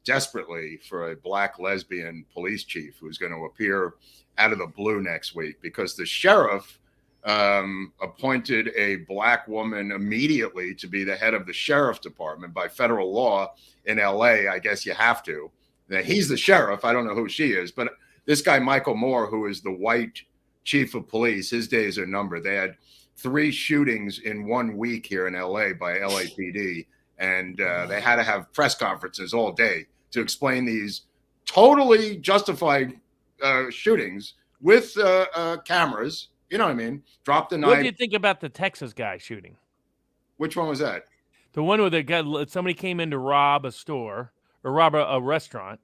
Speaker 2: desperately for a Black lesbian police chief who's going to appear out of the blue next week, because the sheriff appointed a Black woman immediately to be the head of the sheriff department by federal law in LA. I guess you have to. Now, he's the sheriff. I don't know who she is, but this guy, Michael Moore, who is the white chief of police, his days are numbered. They had 3 shootings in 1 week here in LA by LAPD. And they had to have press conferences all day to explain these totally justified shootings with cameras. You know what I mean? Drop the knife.
Speaker 3: What do you think about the Texas guy shooting?
Speaker 2: Which one was that?
Speaker 3: The one where somebody came in to rob a store or rob a restaurant,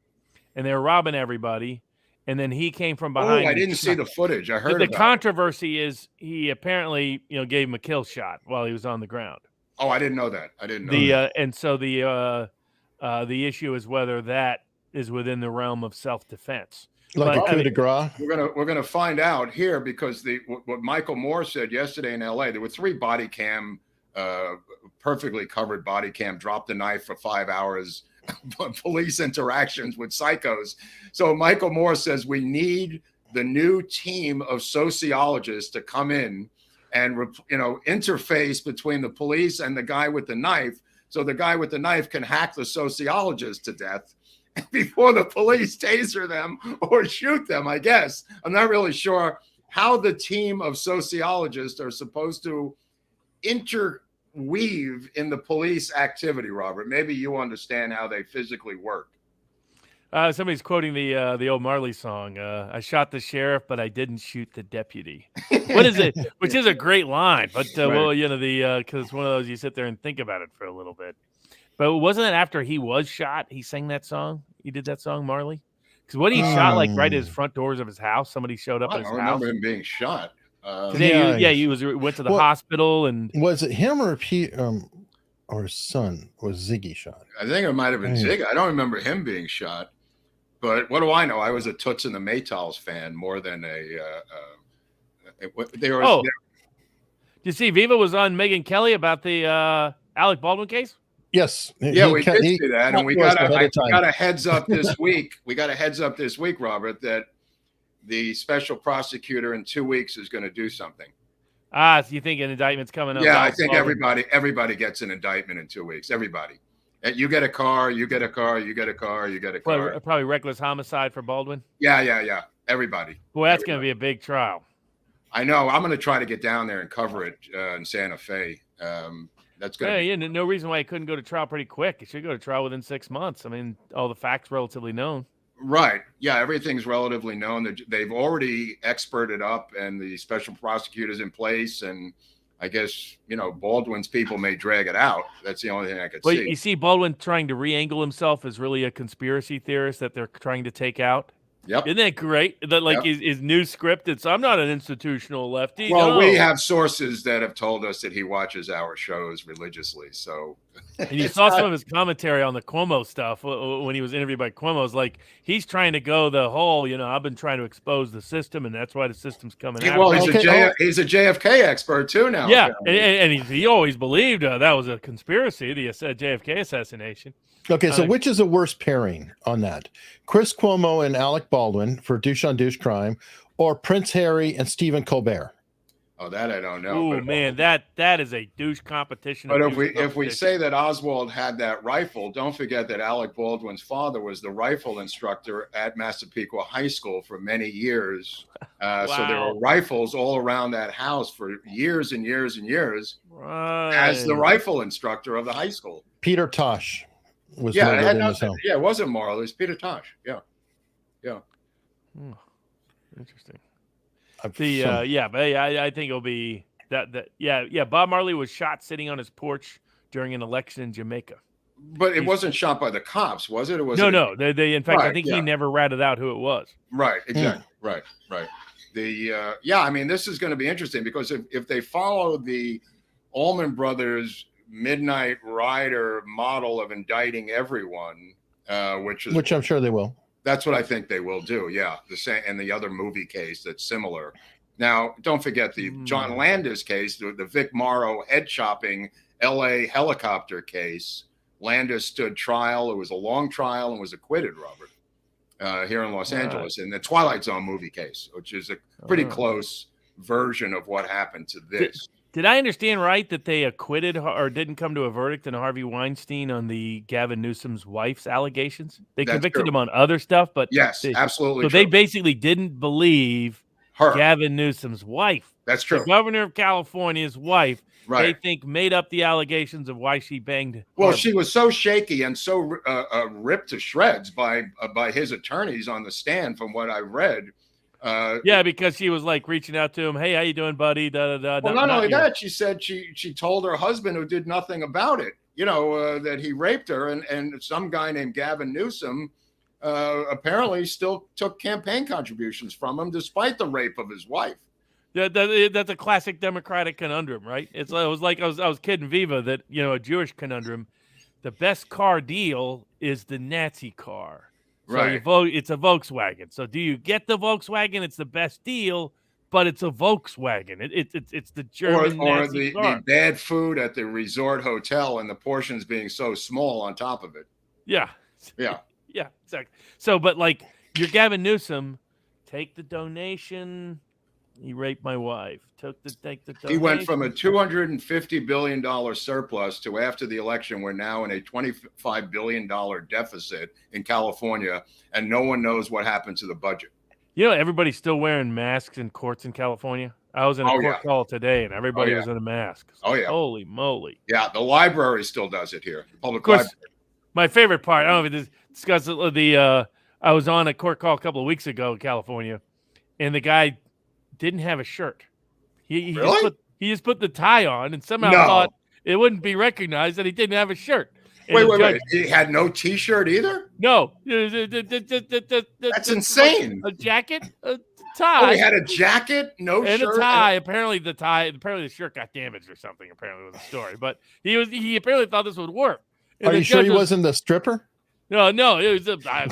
Speaker 3: and they were robbing everybody, and then he came from behind.
Speaker 2: Oh, I didn't see the footage. I heard
Speaker 3: the controversy is he apparently gave him a kill shot while he was on the ground.
Speaker 2: Oh, I didn't know that. I didn't know that.
Speaker 3: And so the issue is whether that is within the realm of self-defense.
Speaker 1: Like a coup de grace.
Speaker 2: We're gonna find out here, because what Michael Moore said yesterday in LA, there were 3 body cam, perfectly covered body cam, drop the knife for 5 hours, police interactions with psychos. So Michael Moore says we need the new team of sociologists to come in and interface between the police and the guy with the knife, so the guy with the knife can hack the sociologist to death before the police taser them or shoot them. I guess I'm not really sure how the team of sociologists are supposed to interweave in the police activity. Robert, maybe you understand how they physically work.
Speaker 3: Somebody's quoting the old Marley song. I shot the sheriff, but I didn't shoot the deputy. What is it? Which is a great line, but
Speaker 2: Right.
Speaker 3: well, because it's one of those you sit there and think about it for a little bit. But wasn't it after he was shot? He sang that song. He did that song, Marley. Because what he shot like right at his front doors of his house. Somebody showed up at his house.
Speaker 2: I remember him being shot.
Speaker 3: He went to the hospital, and
Speaker 1: was it him or or his son was Ziggy shot?
Speaker 2: I think it might have been Ziggy. I don't remember him being shot. But what do I know? I was a Toots and the Maytals fan more than they were.
Speaker 3: Oh, did you see Viva was on Megyn Kelly about the Alec Baldwin case?
Speaker 1: Yes.
Speaker 2: Yeah, we did see that, and we got a heads up this week. We got a heads up this week, Robert, that the special prosecutor in 2 weeks is going to do something.
Speaker 3: So you think an indictment's coming up?
Speaker 2: Yeah, I think everybody gets an indictment in 2 weeks. Everybody. You get a car, you get a car, you get a car, you get a car.
Speaker 3: Probably reckless homicide for Baldwin.
Speaker 2: Yeah. Everybody.
Speaker 3: Boy, that's going to be a big trial.
Speaker 2: I know. I'm going to try to get down there and cover it in Santa Fe. That's good.
Speaker 3: No reason why he couldn't go to trial pretty quick. He should go to trial within 6 months. I mean, all the facts relatively known.
Speaker 2: Right. Yeah, everything's relatively known. They've already experted up, and the special prosecutor's in place, and I guess, Baldwin's people may drag it out. That's the only thing I could see.
Speaker 3: You see Baldwin trying to re-angle himself as really a conspiracy theorist that they're trying to take out.
Speaker 2: Yep.
Speaker 3: Isn't that great? His new script, I'm not an institutional lefty.
Speaker 2: Well, we have sources that have told us that he watches our shows religiously. So,
Speaker 3: and you saw some of his commentary on the Cuomo stuff when he was interviewed by Cuomo. It's like he's trying to go the whole, I've been trying to expose the system, and that's why the system's coming out.
Speaker 2: Well, he's a JFK expert too now.
Speaker 3: Yeah, and he always believed that was a conspiracy, the JFK assassination.
Speaker 1: Okay, so which is a worse pairing on that? Chris Cuomo and Alec Baldwin for douche on douche crime, or Prince Harry and Stephen Colbert?
Speaker 2: Oh, that I don't know.
Speaker 3: Oh man, that is a douche competition.
Speaker 2: But if we say that Oswald had that rifle, don't forget that Alec Baldwin's father was the rifle instructor at Massapequa High School for many years.
Speaker 3: Wow.
Speaker 2: So there were rifles all around that house for years and years and years as the rifle instructor of the high school.
Speaker 1: Peter Tosh was murdered in his home.
Speaker 2: Yeah, it wasn't Marley. It was Peter Tosh. Yeah.
Speaker 3: Interesting. I think it'll be that. Bob Marley was shot sitting on his porch during an election in Jamaica.
Speaker 2: But it wasn't shot by the cops, was it? Or was
Speaker 3: no. They in fact,
Speaker 2: right,
Speaker 3: I think he never ratted out who it was.
Speaker 2: Right, exactly. Right. I mean, this is going to be interesting because if they follow the Allman Brothers Midnight Rider model of indicting everyone, which
Speaker 1: I'm sure they will.
Speaker 2: That's what I think they will do. Yeah, the same, and the other movie case that's similar. Now, don't forget the John Landis case, the Vic Morrow head chopping L.A. helicopter case. Landis stood trial. It was a long trial and was acquitted, Robert, here in Los Angeles, in the Twilight Zone movie case, which is a pretty close version of what happened to this.
Speaker 3: Did I understand right that they acquitted or didn't come to a verdict in Harvey Weinstein on the Gavin Newsom's wife's allegations? They convicted him on other stuff, but
Speaker 2: yes, absolutely.
Speaker 3: So they basically didn't believe
Speaker 2: her,
Speaker 3: Gavin Newsom's wife.
Speaker 2: That's true.
Speaker 3: The governor of California's wife. Right. They think made up the allegations of why she banged.
Speaker 2: Well, Harvey. She was so shaky and so ripped to shreds by his attorneys on the stand, from what I read.
Speaker 3: Because she was like reaching out to him. Hey, how you doing, buddy? Da, da, da.
Speaker 2: Well, not only that, she said she told her husband, who did nothing about it, that he raped her, and some guy named Gavin Newsom apparently still took campaign contributions from him despite the rape of his wife.
Speaker 3: That's a classic Democratic conundrum, right? It was like I was kidding Viva that a Jewish conundrum. The best car deal is the Nazi car. So
Speaker 2: right.
Speaker 3: You vote. It's a Volkswagen. So do you get the Volkswagen? It's the best deal, but it's a Volkswagen. It's the German
Speaker 2: or
Speaker 3: Nazi car.
Speaker 2: The bad food at the resort hotel and the portions being so small on top of it.
Speaker 3: Yeah, exactly. So, but like your Gavin Newsom, take the donation. He raped my wife. Take the donation.
Speaker 2: He went from a $250 billion surplus to, after the election, we're now in a $25 billion deficit in California, and no one knows what happened to the budget.
Speaker 3: Everybody's still wearing masks in courts in California. I was in a court call today, and everybody was in a mask.
Speaker 2: Oh, yeah.
Speaker 3: Holy moly.
Speaker 2: Yeah, the library still does it here. Public
Speaker 3: library. My favorite part, I don't know if we discussed I was on a court call a couple of weeks ago in California, and the guy didn't have a shirt. He just put the tie on and somehow thought it wouldn't be recognized that he didn't have a shirt. And
Speaker 2: wait. He had no T-shirt either?
Speaker 3: No.
Speaker 2: That's insane.
Speaker 3: A jacket, a tie.
Speaker 2: Oh, he had a jacket, no
Speaker 3: and
Speaker 2: shirt?
Speaker 3: And a tie. Apparently the shirt got damaged or something, apparently was the story. But he apparently thought this would work. And
Speaker 1: are you sure he wasn't the stripper?
Speaker 3: No, it was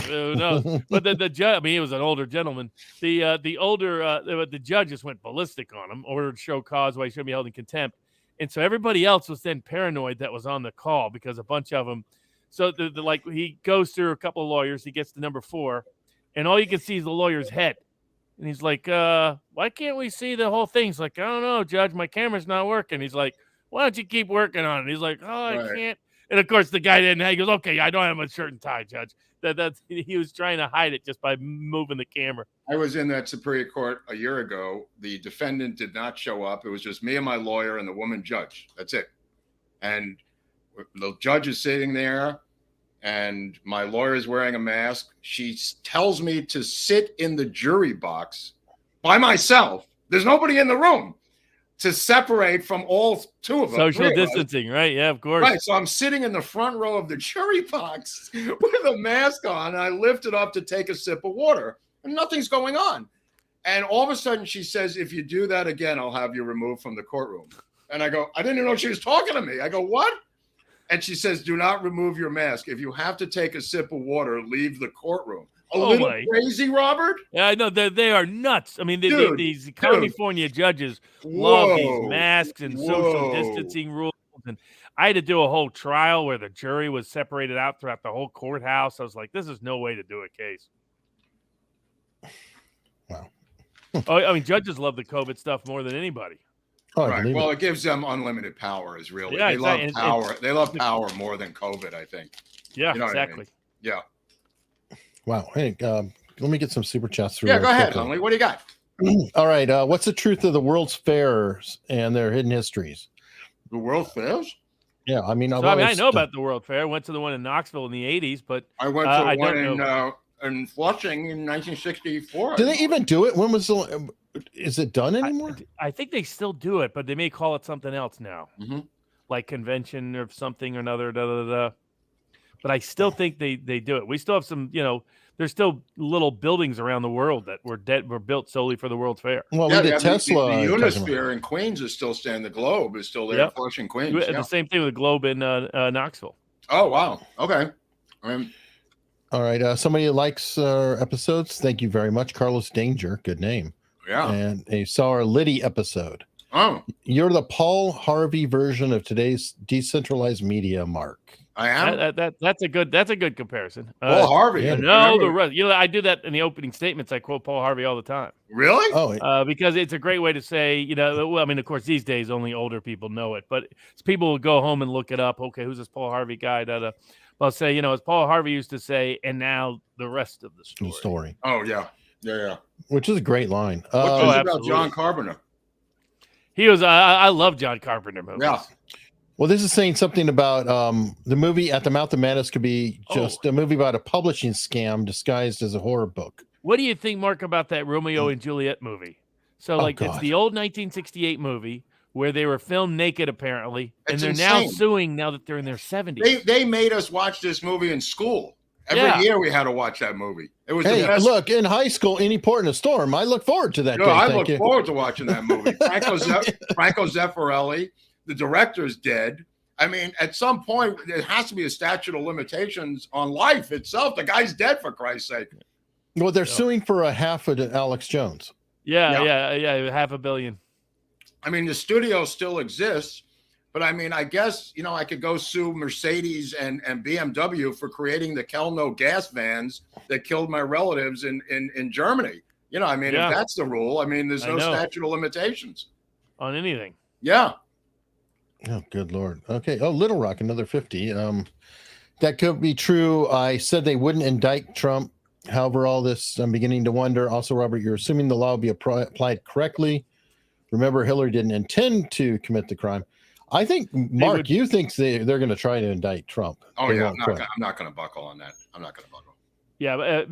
Speaker 3: no. But the judge, I mean, he was an older gentleman. The judge just went ballistic on him, ordered show cause why he shouldn't be held in contempt. And so everybody else was then paranoid that was on the call because a bunch of them. So he goes through a couple of lawyers, he gets to number 4, and all you can see is the lawyer's head. And he's like, why can't we see the whole thing? He's like, I don't know, Judge, my camera's not working. He's like, why don't you keep working on it? He's like, I can't. And of course, the guy didn't. He goes, okay, I don't have a shirt and tie, Judge. He was trying to hide it just by moving the camera.
Speaker 2: I was in that Superior Court a year ago. The defendant did not show up. It was just me and my lawyer and the woman judge. That's it. And the judge is sitting there, and my lawyer is wearing a mask. She tells me to sit in the jury box by myself. There's nobody in the room to separate from all two of us.
Speaker 3: Social distancing, right? Yeah, of course.
Speaker 2: Right. So I'm sitting in the front row of the jury box with a mask on. And I lift it up to take a sip of water, and nothing's going on. And all of a sudden she says, if you do that again, I'll have you removed from the courtroom. And I go, I didn't even know she was talking to me. I go, what? And she says, do not remove your mask. If you have to take a sip of water, leave the courtroom. Little crazy, Robert?
Speaker 3: Yeah, I know. They are nuts. I mean, these California judges love these masks and social distancing rules. And I had to do a whole trial where the jury was separated out throughout the whole courthouse. I was like, this is no way to do a case.
Speaker 1: Wow.
Speaker 3: I mean, judges love the COVID stuff more than anybody.
Speaker 1: Oh,
Speaker 2: right. Well, it gives them unlimited power. Is really they love power. They love power more than COVID, I think.
Speaker 3: Yeah, exactly. I mean?
Speaker 2: Yeah.
Speaker 1: Wow. Hey, let me get some super chats through.
Speaker 2: Yeah, go ahead, Huntley. What do you got?
Speaker 1: All right. What's the truth of the World's Fairs and their hidden histories?
Speaker 2: The World Fairs?
Speaker 1: Yeah, I mean,
Speaker 3: I know about the World Fair. I went to the one in Knoxville in the 80s, but
Speaker 2: I went to one in Flushing in 1964.
Speaker 1: Do they even do it? When was is it done anymore?
Speaker 3: I think they still do it, but they may call it something else now,
Speaker 2: mm-hmm.
Speaker 3: like convention or something or another. but I still think they do it. We still have some, there's still little buildings around the world that were built solely for the World's Fair.
Speaker 1: Well, we did Tesla.
Speaker 2: The Unisphere in Queens is still standing. The Globe is still there,
Speaker 3: Yep.
Speaker 2: Flushing, Queens.
Speaker 3: The same thing with the Globe in Knoxville.
Speaker 2: Oh, wow. Okay.
Speaker 1: All right. Somebody likes our episodes. Thank you very much. Carlos Danger. Good name.
Speaker 2: Yeah.
Speaker 1: And they saw our Liddy episode.
Speaker 2: Oh.
Speaker 1: You're the Paul Harvey version of today's decentralized media, Mark.
Speaker 2: I am.
Speaker 3: That's a good comparison.
Speaker 2: Paul Harvey.
Speaker 1: Yeah.
Speaker 3: No, the rest. I do that in the opening statements. I quote Paul Harvey all the time.
Speaker 2: Really?
Speaker 1: Oh,
Speaker 3: because it's a great way to say, well, I mean, of course, these days only older people know it, but people will go home and look it up. Okay, who's this Paul Harvey guy? But I'll say, as Paul Harvey used to say, and now the rest of the story.
Speaker 2: Oh, yeah. Yeah.
Speaker 1: Which is a great line.
Speaker 2: What's about John Carpenter?
Speaker 3: He was. I love John Carpenter movies.
Speaker 2: Yeah.
Speaker 1: Well, this is saying something about the movie At the Mouth of Madness could be just a movie about a publishing scam disguised as a horror book.
Speaker 3: What do you think, Mark, about that Romeo and Juliet movie? So, it's the old 1968 movie where they were filmed naked, apparently, and they're now suing now that they're in their 70s.
Speaker 2: They made us watch this movie in school. Every year we had to watch that movie. It was the best.
Speaker 1: Look, in high school, Any Port in a Storm. I look forward to that.
Speaker 2: No, I look forward to watching that movie. Franco Zeffirelli, the director's dead. I mean, at some point, there has to be a statute of limitations on life itself. The guy's dead, for Christ's sake.
Speaker 1: Well, they're suing for a half of Alex Jones.
Speaker 3: Yeah, $500 million.
Speaker 2: I mean, the studio still exists, but I mean, I guess, I could go sue Mercedes and BMW for creating the Kelno gas vans that killed my relatives in Germany. If that's the rule, I mean, there's no statute of limitations
Speaker 3: on anything.
Speaker 2: Yeah.
Speaker 1: Oh, good Lord. Okay. Oh, Little Rock, another 50. That could be true. I said they wouldn't indict Trump. However, all this, I'm beginning to wonder. Also, Robert, you're assuming the law will be applied correctly. Remember, Hillary didn't intend to commit the crime. I think, Mark, you think they're going to try to indict Trump.
Speaker 2: Oh, yeah. I'm not going to buckle on that. I'm not going to buckle.
Speaker 3: Yeah, but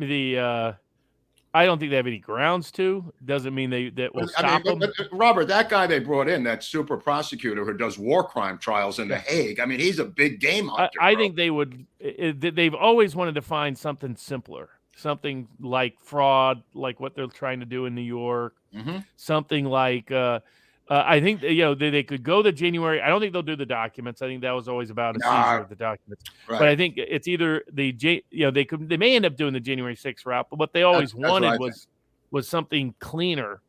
Speaker 3: I don't think they have any grounds to. Doesn't mean that will stop them.
Speaker 2: But Robert, that guy they brought in, that super prosecutor who does war crime trials in The Hague, I mean, he's a big game hunter.
Speaker 3: I think they would. They've always wanted to find something simpler, something like fraud, like what they're trying to do in New York, something like. I think they could go to January. I don't think they'll do the documents. I think that was always about a seizure of the documents. Right. But I think it's either they may end up doing the January 6th route. But what they always wanted was something cleaner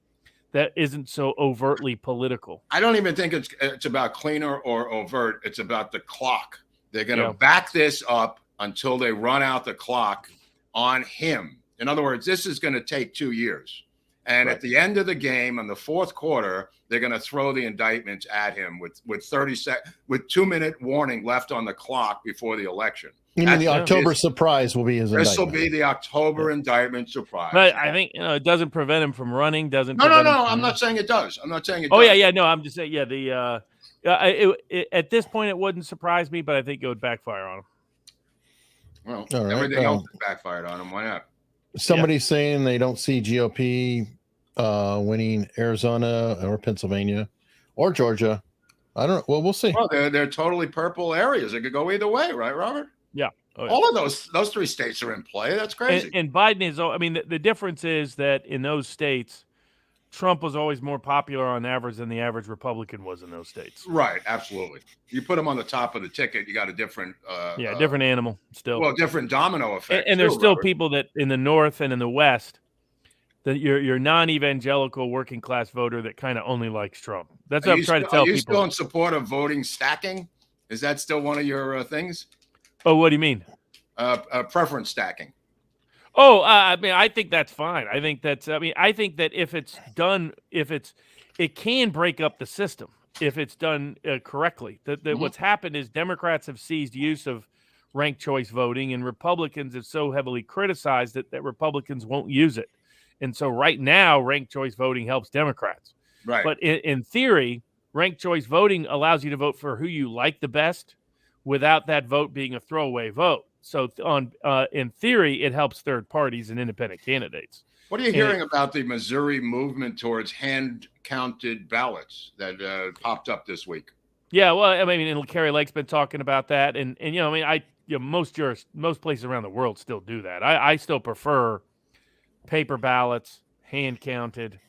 Speaker 3: that isn't so overtly political.
Speaker 2: I don't even think it's about cleaner or overt. It's about the clock. They're going to back this up until they run out the clock on him. In other words, this is going to take 2 years. And at the end of the game, in the fourth quarter, they're going to throw the indictments at him with 2-minute warning left on the clock before the election.
Speaker 1: The October surprise will be his indictment.
Speaker 2: This will be the October indictment surprise.
Speaker 3: But I think it doesn't prevent him from running.
Speaker 2: No. I'm not saying it does. I'm not saying it.
Speaker 3: Oh yeah. No, I'm just saying at this point it wouldn't surprise me, but I think it would backfire on him.
Speaker 2: Well, everything else backfired on him. Why not?
Speaker 1: Somebody's saying they don't see GOP winning Arizona or Pennsylvania or Georgia. I don't know. Well, we'll see.
Speaker 2: Well, they're totally purple areas. It could go either way, right, Robert?
Speaker 3: Yeah. Oh, yeah.
Speaker 2: All of those 3 states are in play. That's crazy.
Speaker 3: And Biden is. I mean, the difference is that in those states, Trump was always more popular on average than the average Republican was in those states.
Speaker 2: Right. Absolutely. You put him on the top of the ticket, you got a different.
Speaker 3: Different animal still.
Speaker 2: Well, different domino effect.
Speaker 3: And there's still people that in the North and in the West, that your non-evangelical working class voter that kind of only likes Trump. That's what I'm trying to tell people. Are you
Speaker 2: still in support of voting stacking? Is that still one of your things?
Speaker 3: Oh, what do you mean?
Speaker 2: Preference stacking.
Speaker 3: Oh, I mean, I think that's fine. I think that if it's done, it can break up the system if it's done correctly. What's happened is Democrats have seized use of ranked choice voting, and Republicans have so heavily criticized it that Republicans won't use it. And so right now, ranked choice voting helps Democrats.
Speaker 2: Right.
Speaker 3: But in theory, ranked choice voting allows you to vote for who you like the best without that vote being a throwaway vote. So in theory, it helps third parties and independent candidates.
Speaker 2: What are you hearing about the Missouri movement towards hand-counted ballots that popped up this week?
Speaker 3: Yeah, well, I mean, and Carrie Lake's been talking about that, and most places around the world still do that. I still prefer paper ballots, hand counted,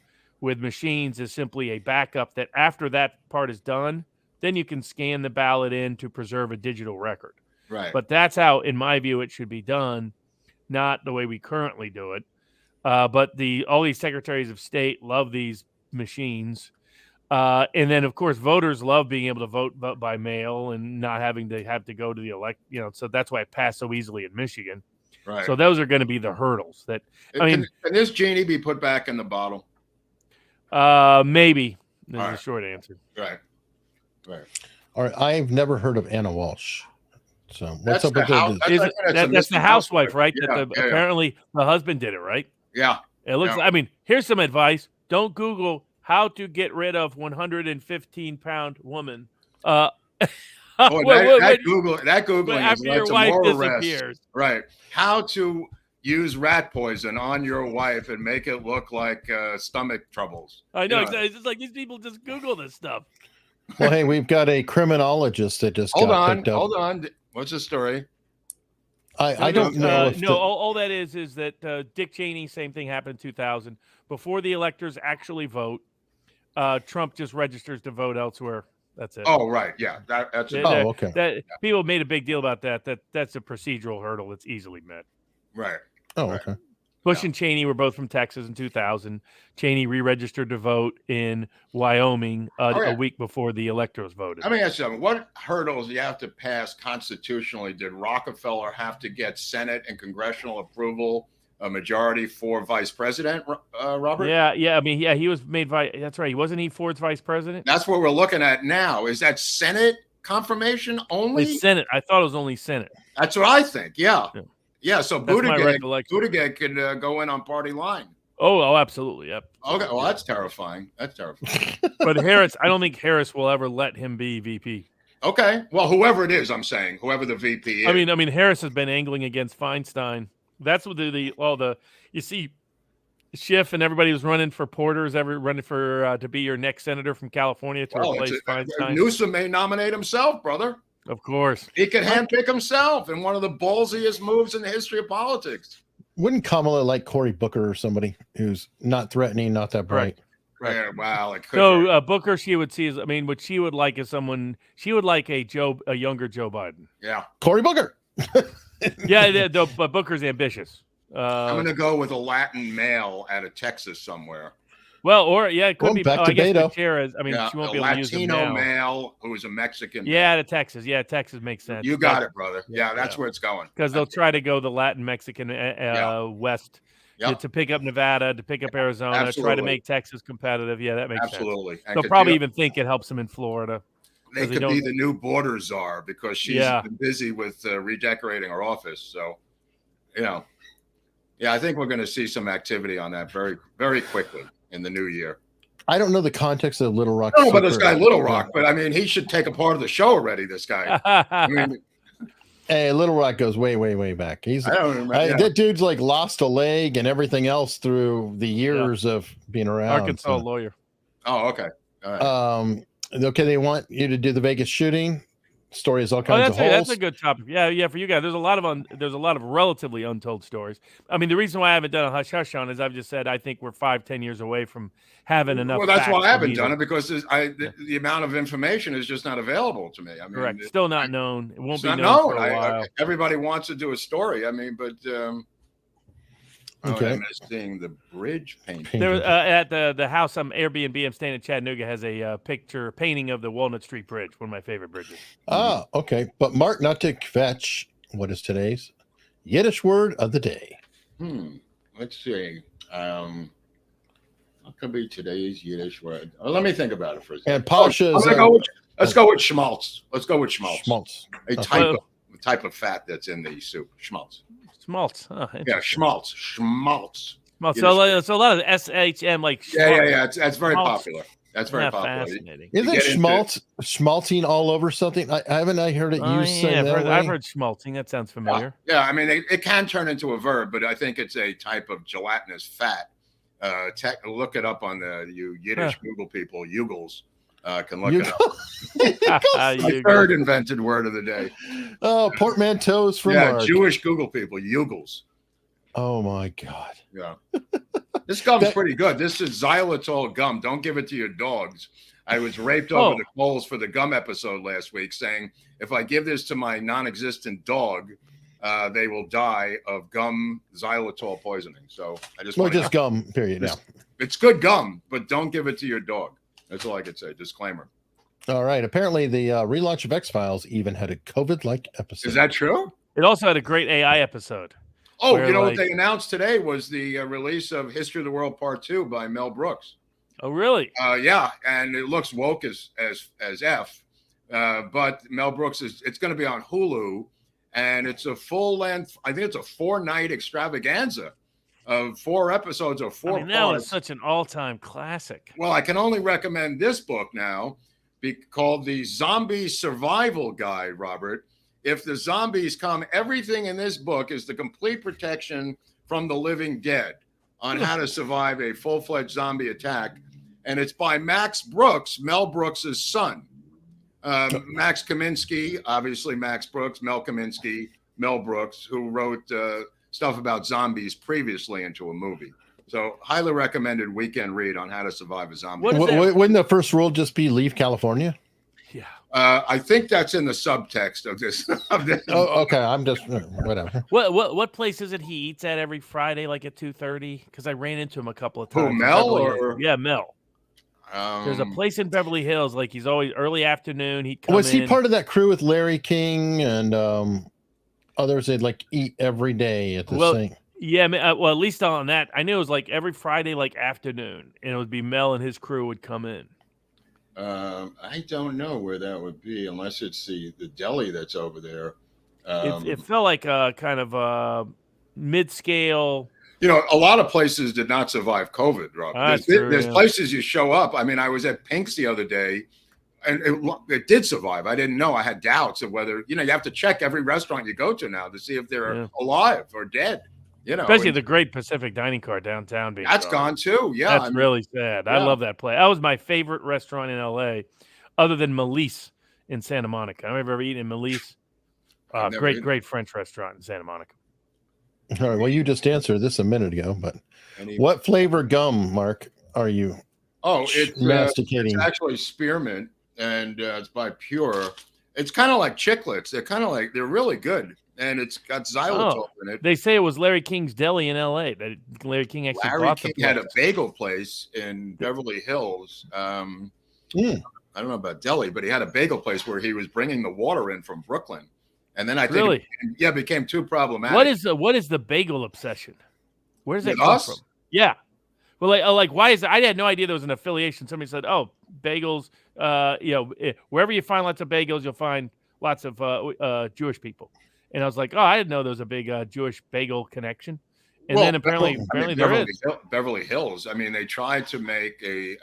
Speaker 3: with machines as simply a backup that after that part is done, then you can scan the ballot in to preserve a digital record.
Speaker 2: Right.
Speaker 3: But that's how, in my view, it should be done, not the way we currently do it. But all these secretaries of state love these machines. And then, of course, voters love being able to vote by mail and not having to go to the so that's why it passed so easily in Michigan.
Speaker 2: Right.
Speaker 3: So those are going to be the hurdles that,
Speaker 2: can this genie be put back in the bottle?
Speaker 3: Maybe is
Speaker 2: All
Speaker 3: the
Speaker 2: right.
Speaker 3: short answer.
Speaker 2: Right.
Speaker 1: All right. I've never heard of Anna Walsh. So what's up with
Speaker 3: That's the housewife, right?
Speaker 2: Yeah,
Speaker 3: apparently the husband did it, right?
Speaker 2: Yeah.
Speaker 3: It looks.
Speaker 2: Yeah.
Speaker 3: I mean, here's some advice: don't Google how to get rid of 115-pound woman.
Speaker 2: That Google
Speaker 3: after your wife disappears.
Speaker 2: Right. How to use rat poison on your wife and make it look like stomach troubles.
Speaker 3: I know. Exactly. It's just like these people just Google this stuff.
Speaker 1: Well, hey, we've got a criminologist that just
Speaker 2: hold
Speaker 1: got picked up.
Speaker 2: Hold on. What's the story?
Speaker 1: I don't know.
Speaker 3: All that is that Dick Cheney, same thing happened in 2000. Before the electors actually vote, Trump just registers to vote elsewhere. That's it.
Speaker 2: Oh, right. Yeah. That's
Speaker 1: okay.
Speaker 3: People made a big deal about that. That's a procedural hurdle that's easily met.
Speaker 2: Right.
Speaker 1: Oh,
Speaker 2: right.
Speaker 1: okay.
Speaker 3: Bush and Cheney were both from Texas in 2000. Cheney re-registered to vote in Wyoming a week before the electors voted.
Speaker 2: Let me ask you something. What hurdles do you have to pass constitutionally? Did Rockefeller have to get Senate and congressional approval, a majority for vice president, Robert?
Speaker 3: Yeah. I mean, he was made vice. That's right. Wasn't he Ford's vice president?
Speaker 2: That's what we're looking at now. Is that Senate confirmation only?
Speaker 3: The Senate. I thought it was only Senate.
Speaker 2: That's what I think. Yeah, so Buttigieg could go in on party line.
Speaker 3: Oh, absolutely. Yep.
Speaker 2: Okay, well, that's terrifying.
Speaker 3: But Harris, I don't think Harris will ever let him be VP.
Speaker 2: Okay, well, whoever it is, I'm saying, whoever the VP is.
Speaker 3: I mean, Harris has been angling against Feinstein. That's what you see, Schiff and everybody was running for Porter's, running for to be your next senator from California to replace Feinstein.
Speaker 2: Newsom may nominate himself, brother.
Speaker 3: Of course.
Speaker 2: He could handpick himself in one of the ballsiest moves in the history of politics.
Speaker 1: Wouldn't Kamala like Cory Booker or somebody who's not threatening, not that bright?
Speaker 2: Right. Yeah, wow.
Speaker 3: So Booker, she would see what she would like is someone, she would like a younger Joe Biden.
Speaker 2: Yeah.
Speaker 1: Cory Booker.
Speaker 3: But Booker's ambitious.
Speaker 2: I'm going to go with a Latin male out of Texas somewhere.
Speaker 3: Well, it could be.
Speaker 1: Back to Beto.
Speaker 3: She won't be able to use him now.
Speaker 2: Latino male who is a Mexican.
Speaker 3: Yeah, to Texas. Yeah, Texas makes sense.
Speaker 2: You got it, brother. Yeah, that's where it's going.
Speaker 3: Because they'll try to go the Latin Mexican west to pick up Nevada, to pick up Arizona, try to make Texas competitive. Yeah, that makes sense.
Speaker 2: Absolutely.
Speaker 3: They'll probably even think it helps them in Florida.
Speaker 2: They could be the new border czar because she's been busy with redecorating her office. So, I think we're going to see some activity on that very, very quickly in the new year.
Speaker 1: I don't know the context of Little Rock.
Speaker 2: No, but this guy Little Rock. But I mean, he should take a part of the show already. This guy.
Speaker 1: Hey, Little Rock goes way, way, way back. That dude's like lost a leg and everything else through the years of being around.
Speaker 3: Arkansas lawyer.
Speaker 2: Oh, okay. All right.
Speaker 1: Okay, they want you to do the Vegas shooting. Story is all kinds of holes.
Speaker 3: That's a good topic. Yeah, for you guys, there's a lot of relatively untold stories. I mean, the reason why I haven't done a hush hush on is I've just said I think we're 5-10 years away from having enough.
Speaker 2: Well, that's why I haven't done it because the amount of information is just not available to me. I mean,
Speaker 3: correct. Still not known. It won't be known for a while.
Speaker 2: Everybody wants to do a story. I mean, but.
Speaker 1: Okay.
Speaker 2: I'm seeing the bridge painting.
Speaker 3: There, at the house Airbnb I'm staying in Chattanooga has a painting of the Walnut Street Bridge, one of my favorite bridges.
Speaker 1: Ah, okay. But Mark, not to fetch, what is today's Yiddish word of the day?
Speaker 2: Let's see. What could be today's Yiddish word? Let me think about it for a second.
Speaker 1: And Pasha
Speaker 2: let's go with schmaltz. Let's go with schmaltz.
Speaker 1: Schmaltz.
Speaker 2: A type of fat that's in the soup. Schmaltz.
Speaker 3: Schmaltz.
Speaker 2: Yeah, schmaltz. Schmaltz.
Speaker 3: So a lot of SHM like schmaltz.
Speaker 2: Yeah. That's very popular. That's very popular.
Speaker 3: Fascinating.
Speaker 1: Isn't schmaltzing all over something? Haven't I heard it used?
Speaker 3: I've heard schmaltzing. That sounds familiar.
Speaker 2: Yeah, I mean, it can turn into a verb, but I think it's a type of gelatinous fat. Look it up on you Yiddish Google people, Yugels. Can look it up.
Speaker 3: Yugels.
Speaker 2: Third invented word of the day.
Speaker 1: Oh, portmanteaus for Mark.
Speaker 2: Jewish Google people, Yugels.
Speaker 1: Oh my God.
Speaker 2: Yeah. This gum's pretty good. This is xylitol gum. Don't give it to your dogs. I was raped over the coals for the gum episode last week saying, if I give this to my non-existent dog, they will die of gum xylitol poisoning. So I just
Speaker 1: gum, period. Yeah.
Speaker 2: It's good gum, but don't give it to your dog. That's all I could say. Disclaimer.
Speaker 1: All right. Apparently, the relaunch of X-Files even had a COVID-like episode.
Speaker 2: Is that true?
Speaker 3: It also had a great AI episode.
Speaker 2: Oh, you know what they announced today was the release of History of the World Part 2 by Mel Brooks.
Speaker 3: Oh, really?
Speaker 2: Yeah, and it looks woke as F. But Mel Brooks it's going to be on Hulu, and it's a full length. I think it's a 4-night extravaganza of 4 episodes of 4 parts.
Speaker 3: That was such an all-time classic.
Speaker 2: Well, I can only recommend this book now, called The Zombie Survival Guide, Robert. If the zombies come, everything in this book is the complete protection from the living dead on how to survive a full-fledged zombie attack. And it's by Max Brooks, Mel Brooks' son. Max Kaminsky, obviously Max Brooks, Mel Kaminsky, Mel Brooks, who wrote stuff about zombies previously into a movie. So highly recommended weekend read on how to survive a zombie.
Speaker 1: Wouldn't the first rule just be leave California?
Speaker 3: Yeah.
Speaker 2: I think that's in the subtext of this.
Speaker 1: Oh, okay. I'm just whatever.
Speaker 3: What place is it he eats at every Friday, like at 2:30? Because I ran into him a couple of times.
Speaker 2: Who, Mel? Or?
Speaker 3: Yeah, Mel. There's a place in Beverly Hills, like he's always early afternoon.
Speaker 1: Was he part of that crew with Larry King and others? They'd like eat every day at the same.
Speaker 3: Yeah, well, at least on that, I knew it was like every Friday, like afternoon, and it would be Mel and his crew would come in.
Speaker 2: I don't know where that would be, unless it's the deli that's over there.
Speaker 3: It felt like a kind of mid-scale.
Speaker 2: You know, a lot of places did not survive COVID, Rob. There's places you show up. I mean, I was at Pink's the other day, and it did survive. I didn't know. I had doubts of whether, you have to check every restaurant you go to now to see if they're alive or dead.
Speaker 3: Especially the Great Pacific Dining Car downtown being
Speaker 2: gone too. Yeah,
Speaker 3: that's really sad. Yeah. I love that place. That was my favorite restaurant in LA, other than Melisse in Santa Monica. I've ever eaten in Melisse. Great French restaurant in Santa Monica.
Speaker 1: All right. Well, you just answered this a minute ago, but what flavor gum, Mark, are you?
Speaker 2: It's
Speaker 1: masticating.
Speaker 2: It's actually spearmint, and it's by Pure. It's kind of like chiclets. They're really good. And it's got xylitol in it.
Speaker 3: They say it was Larry King's Deli in L.A. That Larry King actually bought the place.
Speaker 2: Had a bagel place in Beverly Hills. I don't know about deli, but he had a bagel place where he was bringing the water in from Brooklyn. And then I think it became too problematic.
Speaker 3: What is the bagel obsession? Where does that come from? Yeah. Well, like why is it? I had no idea there was an affiliation. Somebody said, "Oh, bagels. Wherever you find lots of bagels, you'll find lots of Jewish people." And I was like, "Oh, I didn't know there was a big Jewish bagel connection." And then apparently there is.
Speaker 2: Beverly Hills. I mean, they tried to make a.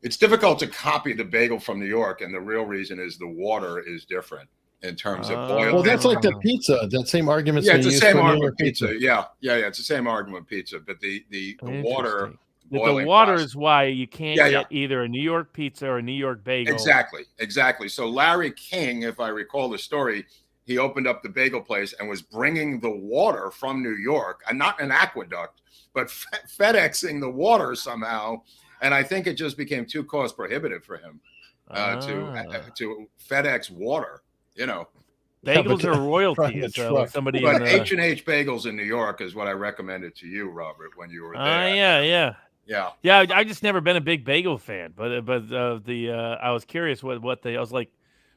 Speaker 2: It's difficult to copy the bagel from New York, and the real reason is the water is different in terms of oil.
Speaker 1: Well, that's like the pizza. That same argument.
Speaker 2: Yeah, it's the same argument pizza. Yeah. It's the same argument pizza, but the water.
Speaker 3: The water is why you can't get either a New York pizza or a New York bagel.
Speaker 2: Exactly. So Larry King, if I recall the story, he opened up the bagel place and was bringing the water from New York, and not an aqueduct, but FedExing the water somehow. And I think it just became too cost prohibitive for him to FedEx water.
Speaker 3: Bagels are royalty. So somebody.
Speaker 2: But H&H Bagels in New York is what I recommended to you, Robert, when you were there.
Speaker 3: Yeah. I just never been a big bagel fan, but I was curious what I was like.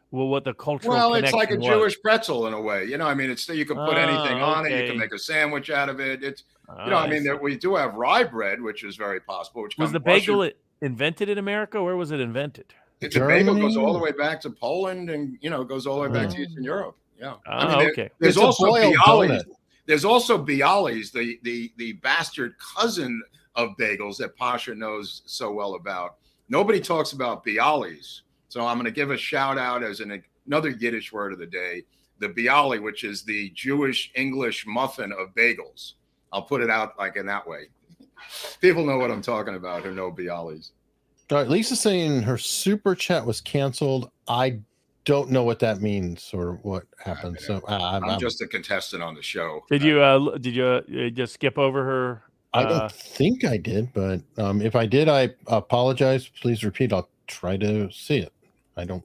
Speaker 3: Well, what the cultural
Speaker 2: it's like a Jewish pretzel in a way. I mean, it's you can put anything on it. You can make a sandwich out of it. It's we do have rye bread, which is very possible. Which
Speaker 3: was the bagel invented in America? Where was it invented?
Speaker 2: The bagel goes all the way back to Poland, and goes all the way back to Eastern Europe. Yeah.
Speaker 3: Okay.
Speaker 2: There's also Bialys. There's also Bialys, the bastard cousin of bagels that Pasha knows so well about. Nobody talks about Bialys. So I'm going to give a shout out as another Yiddish word of the day, the bialy, which is the Jewish English muffin of bagels. I'll put it out like in that way. People know what I'm talking about who know bialys.
Speaker 1: All right, Lisa's saying her super chat was canceled. I don't know what that means or what happened. So
Speaker 2: I'm just a contestant on the show.
Speaker 3: Did you just skip over her?
Speaker 1: I don't think I did, but if I did, I apologize. Please repeat. I'll try to see it. I don't.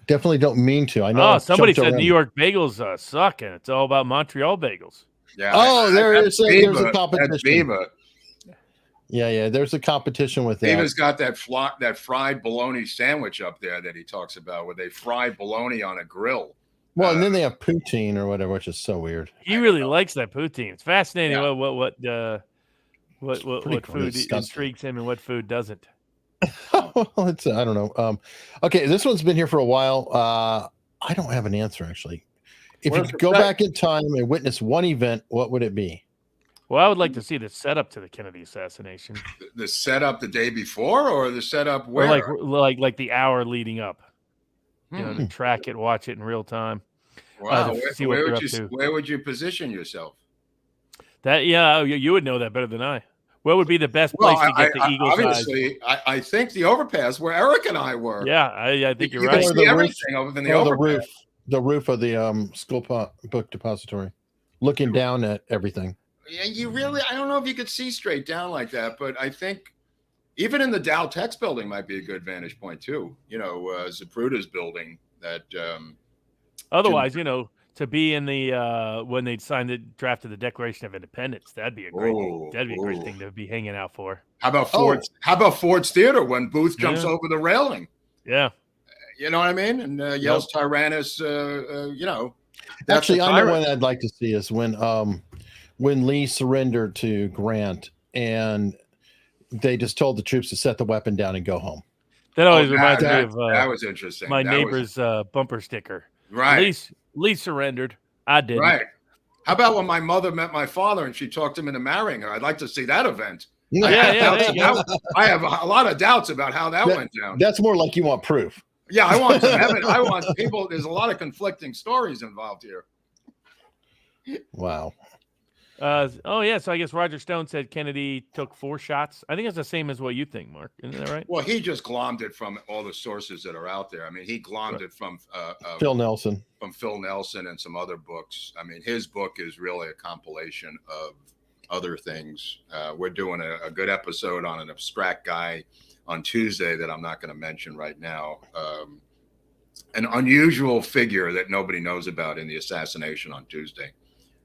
Speaker 1: Definitely don't mean to. I know.
Speaker 3: Oh, somebody said New York bagels suck, and it's all about Montreal bagels.
Speaker 2: Yeah.
Speaker 1: Oh, there's a competition.
Speaker 2: That's Viva.
Speaker 1: Yeah. There's a competition with that.
Speaker 2: Viva's got that fried bologna sandwich up there that he talks about, where they fry bologna on a grill.
Speaker 1: Well, and then they have poutine or whatever, which is so weird.
Speaker 3: He really likes that poutine. It's fascinating what food intrigues him and what food doesn't.
Speaker 1: Well, it's I don't know. Okay, this one's been here for a while. I don't have an answer actually. If you could go back in time and witness one event, what would it be?
Speaker 3: Well, I would like to see the setup to the Kennedy assassination.
Speaker 2: The setup the day before, or the setup where?
Speaker 3: Or like the hour leading up. You know, to track it, watch it in real time.
Speaker 2: Wow. Where would you position yourself?
Speaker 3: That you would know that better than I. What would be the best place to get the Eagles'
Speaker 2: obviously, I think the overpass where Eric and I were.
Speaker 3: Yeah, I think you're
Speaker 2: you
Speaker 3: right.
Speaker 2: Can see everything other than the overpass.
Speaker 1: The roof of the school book depository, looking down at everything.
Speaker 2: Yeah, I don't know if you could see straight down like that, but I think even in the Dow Tech's building might be a good vantage point too. You know, Zapruder's building that.
Speaker 3: Otherwise, to be in the when they signed the draft of the Declaration of Independence, that'd be a great thing to be hanging out for.
Speaker 2: How about Ford's? How about Ford's Theater when Booth jumps over the railing?
Speaker 3: Yeah,
Speaker 2: you know what I mean, and yells Tyrannus.
Speaker 1: Actually, I know what I'd like to see is when Lee surrendered to Grant and they just told the troops to set the weapon down and go home.
Speaker 3: That always reminds me of
Speaker 2: that was interesting.
Speaker 3: My neighbor's bumper sticker.
Speaker 2: Right.
Speaker 3: Lee surrendered. I did.
Speaker 2: Right. How about when my mother met my father and she talked him into marrying her? I'd like to see that event.
Speaker 3: Yeah.
Speaker 2: I have a lot of doubts about how that went down.
Speaker 1: That's more like you want proof.
Speaker 2: Yeah, I want some evidence. I want people. There's a lot of conflicting stories involved here.
Speaker 1: Wow.
Speaker 3: So I guess Roger Stone said Kennedy took 4 shots. I think it's the same as what you think, Mark. Isn't that right?
Speaker 2: Well, he just glommed it from all the sources that are out there. I mean, he glommed it from
Speaker 1: Phil Nelson.
Speaker 2: From Phil Nelson and some other books. I mean, his book is really a compilation of other things. We're doing a good episode on an abstract guy on Tuesday that I'm not going to mention right now. An unusual figure that nobody knows about in the assassination on Tuesday.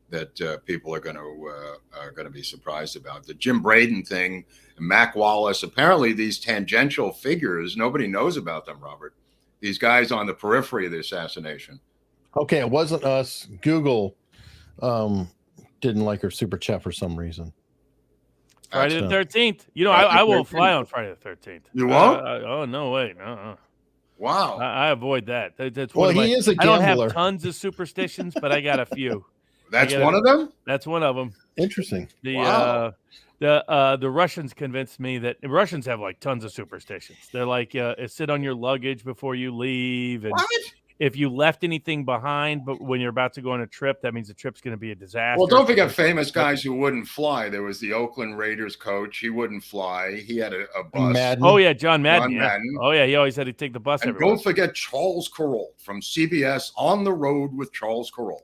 Speaker 2: That people are going to be surprised about. The Jim Braden thing, Mac Wallace. Apparently, these tangential figures, nobody knows about them, Robert. These guys on the periphery of the assassination.
Speaker 1: Okay, it wasn't us. Google didn't like her super chat for some reason.
Speaker 3: Friday the 13th. I will fly on Friday the 13th.
Speaker 2: You won't?
Speaker 3: Oh, no way. No.
Speaker 2: Wow.
Speaker 3: I avoid that. That's
Speaker 1: he is a gambler.
Speaker 3: I don't have tons of superstitions, but I got a few.
Speaker 2: That's one of them?
Speaker 3: That's one of them.
Speaker 1: Interesting.
Speaker 3: The Russians convinced me that Russians have like tons of superstitions. They're like, sit on your luggage before you leave. And
Speaker 2: what?
Speaker 3: If you left anything behind, but when you're about to go on a trip, that means the trip's going to be a disaster.
Speaker 2: Well, don't forget famous guys who wouldn't fly. There was the Oakland Raiders coach. He wouldn't fly. He had a bus.
Speaker 1: Madden.
Speaker 3: Oh, yeah, John Madden. Oh, yeah, he always had to take the bus everywhere.
Speaker 2: Don't forget Charles Kuralt from CBS, On the Road with Charles Kuralt.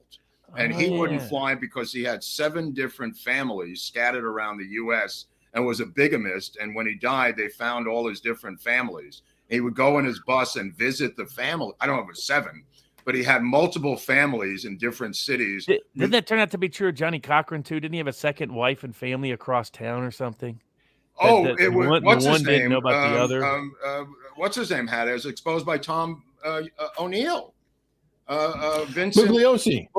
Speaker 2: And he wouldn't fly because he had 7 different families scattered around the U.S. and was a bigamist. And when he died, they found all his different families. He would go in his bus and visit the family. I don't know if it was 7, but he had multiple families in different cities.
Speaker 3: Didn't that turn out to be true of Johnny Cochran, too? Didn't he have a second wife and family across town or something?
Speaker 2: It was. What's his name?
Speaker 3: Didn't know about the other.
Speaker 2: What's his name? Had it was exposed by Tom O'Neill. Vincent
Speaker 1: Bugliosi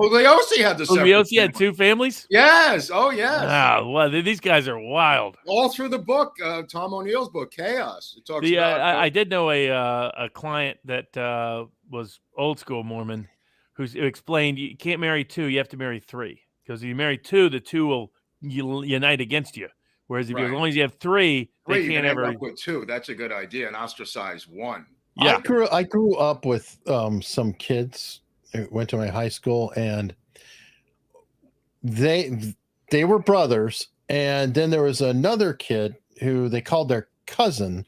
Speaker 2: had the
Speaker 3: Bugliosi had 2 families.
Speaker 2: Yes. Oh, yes.
Speaker 3: Wow. Well, these guys are wild.
Speaker 2: All through the book, Tom O'Neill's book, Chaos. It talks about.
Speaker 3: I did know a client that was old school Mormon, who explained you can't marry 2; you have to marry 3, because if you marry 2, the 2 will unite against you. Whereas as long as you have 3, they can't ever.
Speaker 2: End up with 2. That's a good idea. And ostracize 1.
Speaker 3: Yeah,
Speaker 1: I grew up with some kids who went to my high school, and they were brothers. And then there was another kid who they called their cousin.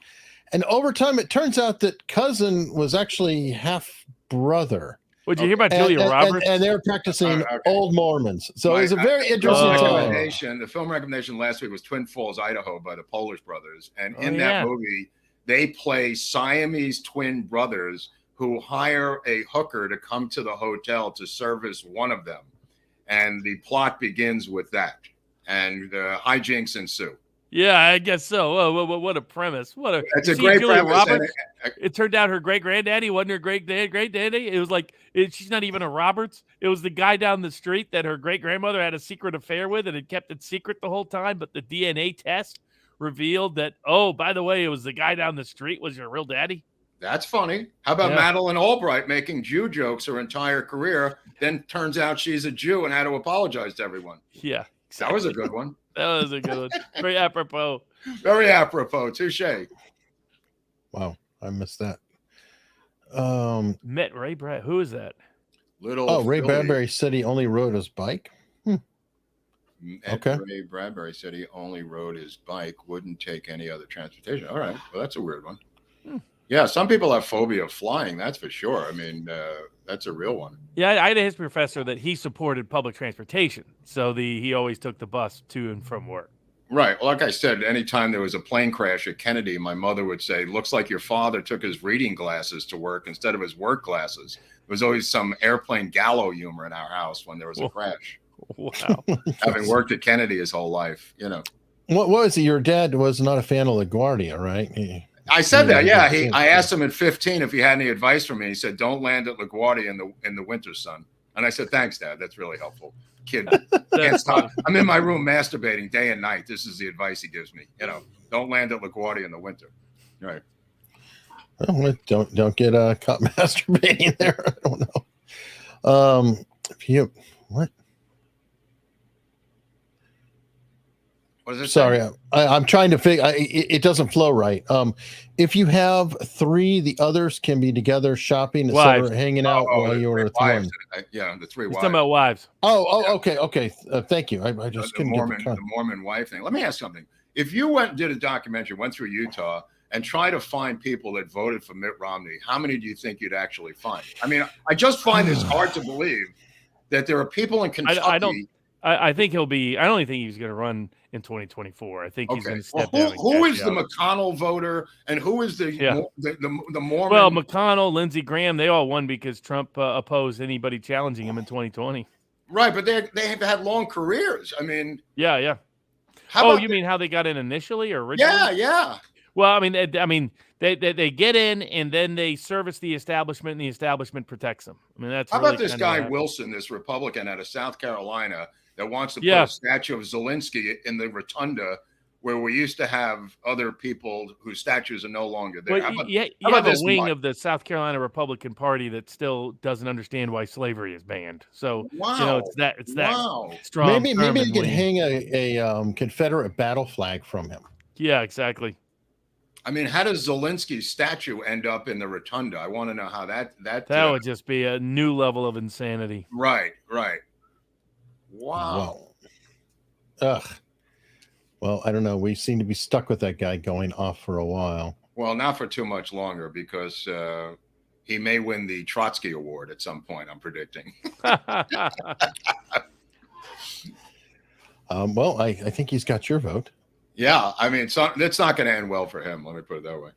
Speaker 1: And over time, it turns out that cousin was actually half brother.
Speaker 3: Would you hear about Julia Roberts?
Speaker 1: And they're practicing old Mormons. So it's a very interesting
Speaker 2: recommendation. The film recommendation last week was Twin Falls, Idaho by the Polish brothers. And in that movie, they play Siamese twin brothers who hire a hooker to come to the hotel to service one of them. And the plot begins with that. And hijinks ensue.
Speaker 3: Yeah, I guess so. Oh, what a premise!
Speaker 2: It's a great
Speaker 3: Julia
Speaker 2: premise.
Speaker 3: Roberts? It turned out her great granddaddy wasn't her great daddy. It was like she's not even a Roberts. It was the guy down the street that her great grandmother had a secret affair with and had kept it secret the whole time. But the DNA test revealed that, oh, by the way, it was the guy down the street was your real daddy.
Speaker 2: That's funny. How about Madeleine Albright making Jew jokes her entire career? Then turns out she's a Jew and had to apologize to everyone.
Speaker 3: Yeah,
Speaker 2: exactly. That was a good one.
Speaker 3: That was a good one. Very apropos.
Speaker 2: Very apropos. Touche.
Speaker 1: Wow, I missed that.
Speaker 3: Met Ray Brad. Who is that?
Speaker 1: Ray Bradbury said he only rode his bike. Okay.
Speaker 2: Ray Bradbury said he only rode his bike, wouldn't take any other transportation. All right. Well, that's a weird one. Yeah, some people have phobia of flying. That's for sure. I mean, that's a real one.
Speaker 3: Yeah, I had a history professor that he supported public transportation, so he always took the bus to and from work.
Speaker 2: Right. Well, like I said, anytime there was a plane crash at Kennedy, my mother would say, "Looks like your father took his reading glasses to work instead of his work glasses." There was always some airplane gallow humor in our house when there was a crash.
Speaker 3: Wow.
Speaker 2: Having worked at Kennedy his whole life,
Speaker 1: What was it? Your dad was not a fan of LaGuardia, right?
Speaker 2: I said that, yeah. I asked him at 15 if he had any advice for me. He said, "Don't land at LaGuardia in the winter sun." And I said, "Thanks, Dad. That's really helpful." Kid, can't stop. I'm in my room masturbating day and night. This is the advice he gives me. Don't land at LaGuardia in the winter. Right.
Speaker 1: Well, don't get caught masturbating there. I don't know. What?
Speaker 2: What is it?
Speaker 1: Sorry, I'm trying to figure. It doesn't flow right. If you have three, the others can be together shopping instead of hanging out while you're with one.
Speaker 2: Yeah, the three
Speaker 3: He's
Speaker 2: wives.
Speaker 3: talking about wives.
Speaker 1: Okay. Thank you. I just couldn't get
Speaker 2: the Mormon wife thing. Let me ask something. If you went and did a documentary, went through Utah, and tried to find people that voted for Mitt Romney, how many do you think you'd actually find? I mean, I just find this hard to believe that there are people in Kentucky.
Speaker 3: I think he'll be. I don't think he's going to run in 2024. I think he's going to step down.
Speaker 2: Who is the McConnell voter, and who is the Mormon?
Speaker 3: Well, McConnell, Lindsey Graham, they all won because Trump opposed anybody challenging him in 2020.
Speaker 2: Right, but they have had long careers. I mean,
Speaker 3: yeah. You mean how they got in initially or originally?
Speaker 2: Yeah.
Speaker 3: Well, I mean, they get in and then they service the establishment, and the establishment protects them. I mean, that's
Speaker 2: how
Speaker 3: really
Speaker 2: about this guy Wilson, this Republican out of South Carolina that wants to put a statue of Zelensky in the rotunda where we used to have other people whose statues are no longer there.
Speaker 3: Well, you have a wing of the South Carolina Republican Party that still doesn't understand why slavery is banned. So it's that strong.
Speaker 1: Maybe you can hang a Confederate battle flag from him.
Speaker 3: Yeah, exactly.
Speaker 2: I mean, how does Zelensky's statue end up in the rotunda? I want to know how that
Speaker 3: would just be a new level of insanity.
Speaker 2: Right. Wow.
Speaker 1: Ugh. Well, I don't know. We seem to be stuck with that guy going off for a while.
Speaker 2: Well, not for too much longer, because he may win the Trotsky Award at some point, I'm predicting.
Speaker 1: Well, I think he's got your vote.
Speaker 2: Yeah, I mean, it's not going to end well for him. Let me put it that way.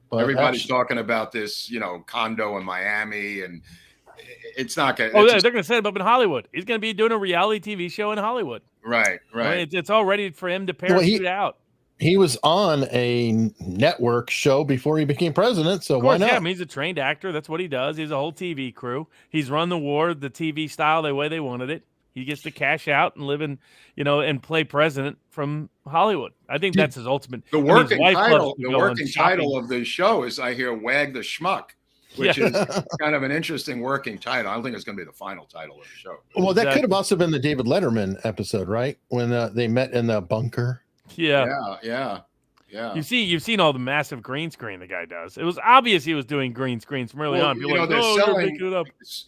Speaker 2: But everybody's talking about this, condo in Miami, and it's not going to.
Speaker 3: Oh, they're going to set him up in Hollywood. He's going to be doing a reality TV show in Hollywood.
Speaker 2: Right.
Speaker 3: I mean, it's all ready for him to parachute out.
Speaker 1: He was on a network show before he became president, so why not?
Speaker 3: Yeah, I mean, he's a trained actor. That's what he does. He has a whole TV crew. He's run the war the TV style the way they wanted it. He gets to cash out and live in, and play president from Hollywood. I think that's his ultimate.
Speaker 2: The working title of the show is, I hear, Wag the Schmuck, which is kind of an interesting working title. I don't think it's going to be the final title of the show.
Speaker 1: Well, that could have also been the David Letterman episode, right? When they met in the bunker.
Speaker 2: Yeah.
Speaker 3: You've seen all the massive green screen the guy does. It was obvious he was doing green screens from early on. People
Speaker 2: they're selling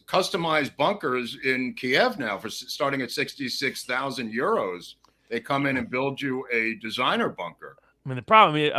Speaker 2: customized bunkers in Kiev now for starting at 66,000 euros. They come in and build you a designer bunker.
Speaker 3: I mean, the problem is,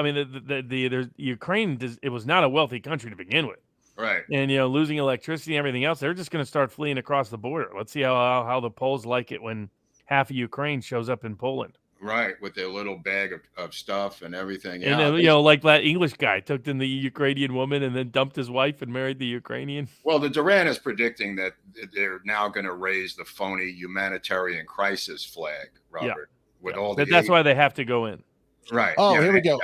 Speaker 3: there's Ukraine. It was not a wealthy country to begin with,
Speaker 2: Right.
Speaker 3: and losing electricity and everything else, they're just going to start fleeing across the border. Let's see how the Poles like it when half of Ukraine shows up in Poland.
Speaker 2: Right, with their little bag of stuff and everything.
Speaker 3: And
Speaker 2: Yeah,
Speaker 3: like that English guy took in the Ukrainian woman and then dumped his wife and married the Ukrainian.
Speaker 2: Well, the Duran is predicting that they're now going to raise the phony humanitarian crisis flag, Robert. With all the
Speaker 3: that's why they have to go in.
Speaker 2: Right.
Speaker 1: Oh, here we go.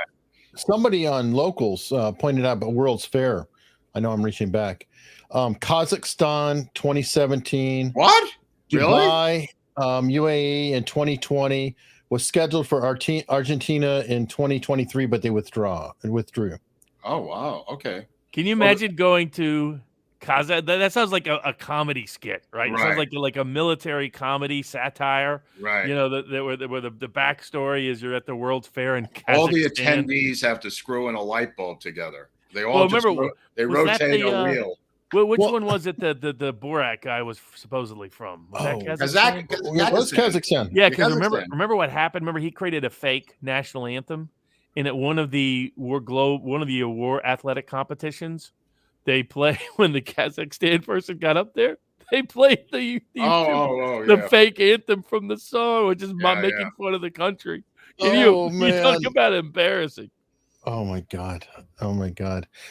Speaker 1: Somebody on Locals pointed out about World's Fair. I know I'm reaching back. Kazakhstan 2017.
Speaker 2: What?
Speaker 1: Dubai, UAE in 2020 was scheduled for Argentina in 2023, but they withdrew.
Speaker 2: Oh, wow. Okay.
Speaker 3: Can you imagine going to Kazakh? That sounds like a comedy skit, right? It sounds like a military comedy satire.
Speaker 2: Right.
Speaker 3: Where the backstory is you're at the World's Fair in Kazakhstan.
Speaker 2: All the attendees have to screw in a light bulb together. They all rotate a wheel.
Speaker 3: Which one was it that the Borat guy was supposedly from? Was that Kazakhstan?
Speaker 1: It was Kazakhstan.
Speaker 3: Yeah, because remember what happened? Remember he created a fake national anthem, and at one of the war athletic competitions, they play when the Kazakhstan person got up there. They played the fake anthem from the song, which is making fun of the country. And you talk about embarrassing.
Speaker 1: Oh my God.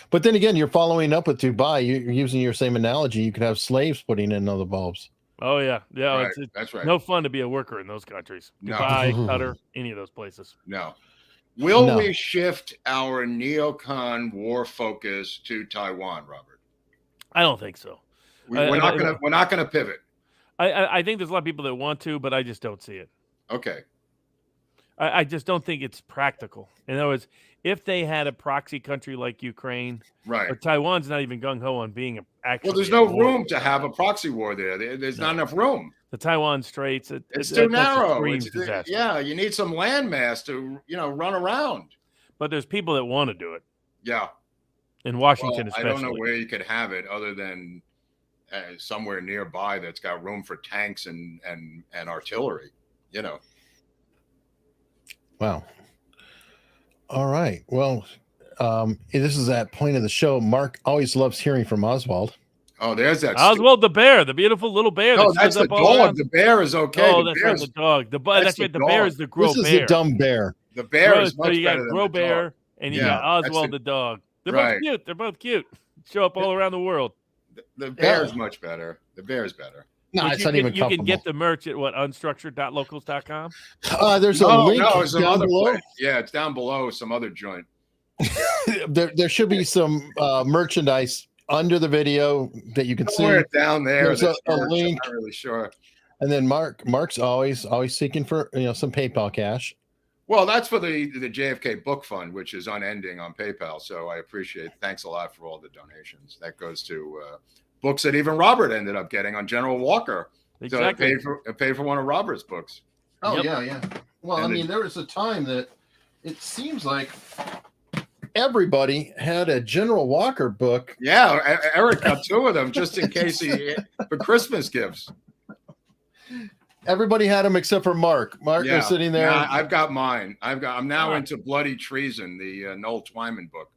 Speaker 1: But then again, you're following up with Dubai. You're using your same analogy. You could have slaves putting in all the bulbs.
Speaker 3: Oh yeah.
Speaker 2: Right. That's right.
Speaker 3: No fun to be a worker in those countries. Dubai, Qatar, any of those places.
Speaker 2: No. Will we shift our neocon war focus to Taiwan, Robert?
Speaker 3: I don't think so.
Speaker 2: We're not gonna pivot.
Speaker 3: I think there's a lot of people that want to, but I just don't see it.
Speaker 2: Okay.
Speaker 3: I just don't think it's practical. In other words, if they had a proxy country like Ukraine,
Speaker 2: right?
Speaker 3: Or Taiwan's not even gung ho on being actually.
Speaker 2: Well, there's no room to have a proxy war there. There's not enough room.
Speaker 3: The Taiwan Straits,
Speaker 2: it's too narrow. Yeah, you need some landmass to run around.
Speaker 3: But there's people that want to do it.
Speaker 2: Yeah,
Speaker 3: in Washington, especially.
Speaker 2: I don't know where you could have it other than somewhere nearby that's got room for tanks and artillery.
Speaker 1: Wow. All right. Well, this is that point of the show. Mark always loves hearing from Oswald.
Speaker 2: Oh, there's that
Speaker 3: Oswald the bear, the beautiful little bear.
Speaker 2: No, that's the dog. The bear is okay.
Speaker 3: Oh, that's right, the dog. That's right. The bear is the Groubert.
Speaker 1: This is the dumb bear.
Speaker 2: The bear is much
Speaker 3: better. So you got
Speaker 2: Groubert
Speaker 3: and you got Oswald the dog. They're both cute. They're both cute. Show up all around the world.
Speaker 2: The bear is much better. The bear is better.
Speaker 1: No, it's not even.
Speaker 3: You can get the merch at unstructured.locals.com.
Speaker 1: There's a link.
Speaker 2: No, some other place. Yeah, it's down below some other joint.
Speaker 1: there should be some merchandise under the video that you can see.
Speaker 2: Somewhere down there.
Speaker 1: There's a link.
Speaker 2: I'm not really sure.
Speaker 1: And then Mark's always seeking for some PayPal cash.
Speaker 2: Well, that's for the JFK Book Fund, which is unending on PayPal. So I appreciate. Thanks a lot for all the donations. That goes to books that even Robert ended up getting on General Walker.
Speaker 3: Exactly.
Speaker 2: So it paid for one of Robert's books.
Speaker 1: Oh, yeah. Well, there was a time that it seems like everybody had a General Walker book.
Speaker 2: Yeah, Eric got two of them just in case for Christmas gifts.
Speaker 1: Everybody had them except for Mark. Mark was sitting there.
Speaker 2: Yeah, I've got mine. I'm now into Bloody Treason, the Noel Twyman book.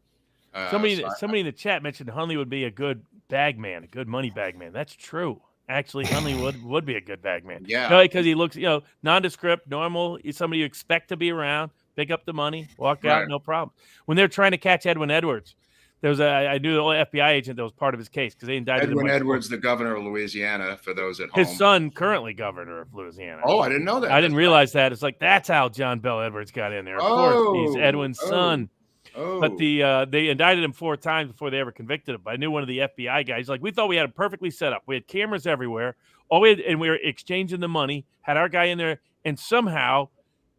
Speaker 3: Somebody in the chat mentioned Hunley would be a good bag man, a good money bag man. That's true. Actually, Hunley would be a good bag man.
Speaker 2: Yeah.
Speaker 3: Because he looks, nondescript, normal. He's somebody you expect to be around, pick up the money, walk out, no problem. When they're trying to catch Edwin Edwards, I knew the old FBI agent that was part of his case because they indicted
Speaker 2: Edwin Edwards, the governor of Louisiana, for those at home.
Speaker 3: His son, currently governor of Louisiana.
Speaker 2: Oh, I didn't know that.
Speaker 3: I didn't realize that. It's like, that's how John Bell Edwards got in there. Of course, he's Edwin's son.
Speaker 2: Oh.
Speaker 3: But they indicted him 4 times before they ever convicted him. But I knew one of the FBI guys. Like, we thought we had it perfectly set up. We had cameras everywhere. And we were exchanging the money. Had our guy in there, and somehow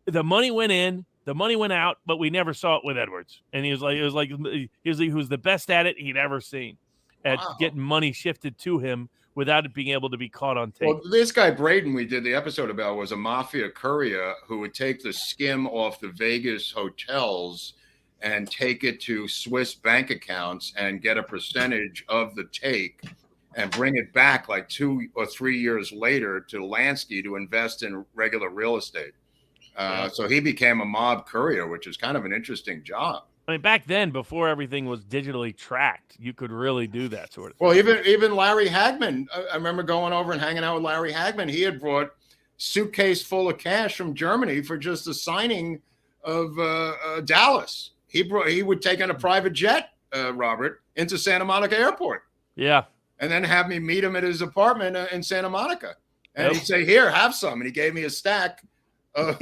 Speaker 3: the money went in, the money went out, but we never saw it with Edwards. And he was the best at it he'd ever seen at getting money shifted to him without it being able to be caught on tape.
Speaker 2: Well, this guy Braden we did the episode about was a mafia courier who would take the skim off the Vegas hotels and take it to Swiss bank accounts and get a percentage of the take and bring it back like 2 or 3 years later to Lansky to invest in regular real estate. So he became a mob courier, which is kind of an interesting job.
Speaker 3: I mean, back then, before everything was digitally tracked, you could really do that sort of thing.
Speaker 2: Well, even Larry Hagman, I remember going over and hanging out with Larry Hagman. He had brought suitcase full of cash from Germany for just the signing of Dallas. He would take on a private jet, Robert, into Santa Monica Airport.
Speaker 3: Yeah.
Speaker 2: And then have me meet him at his apartment in Santa Monica. And he'd say, "Here, have some." And he gave me a stack of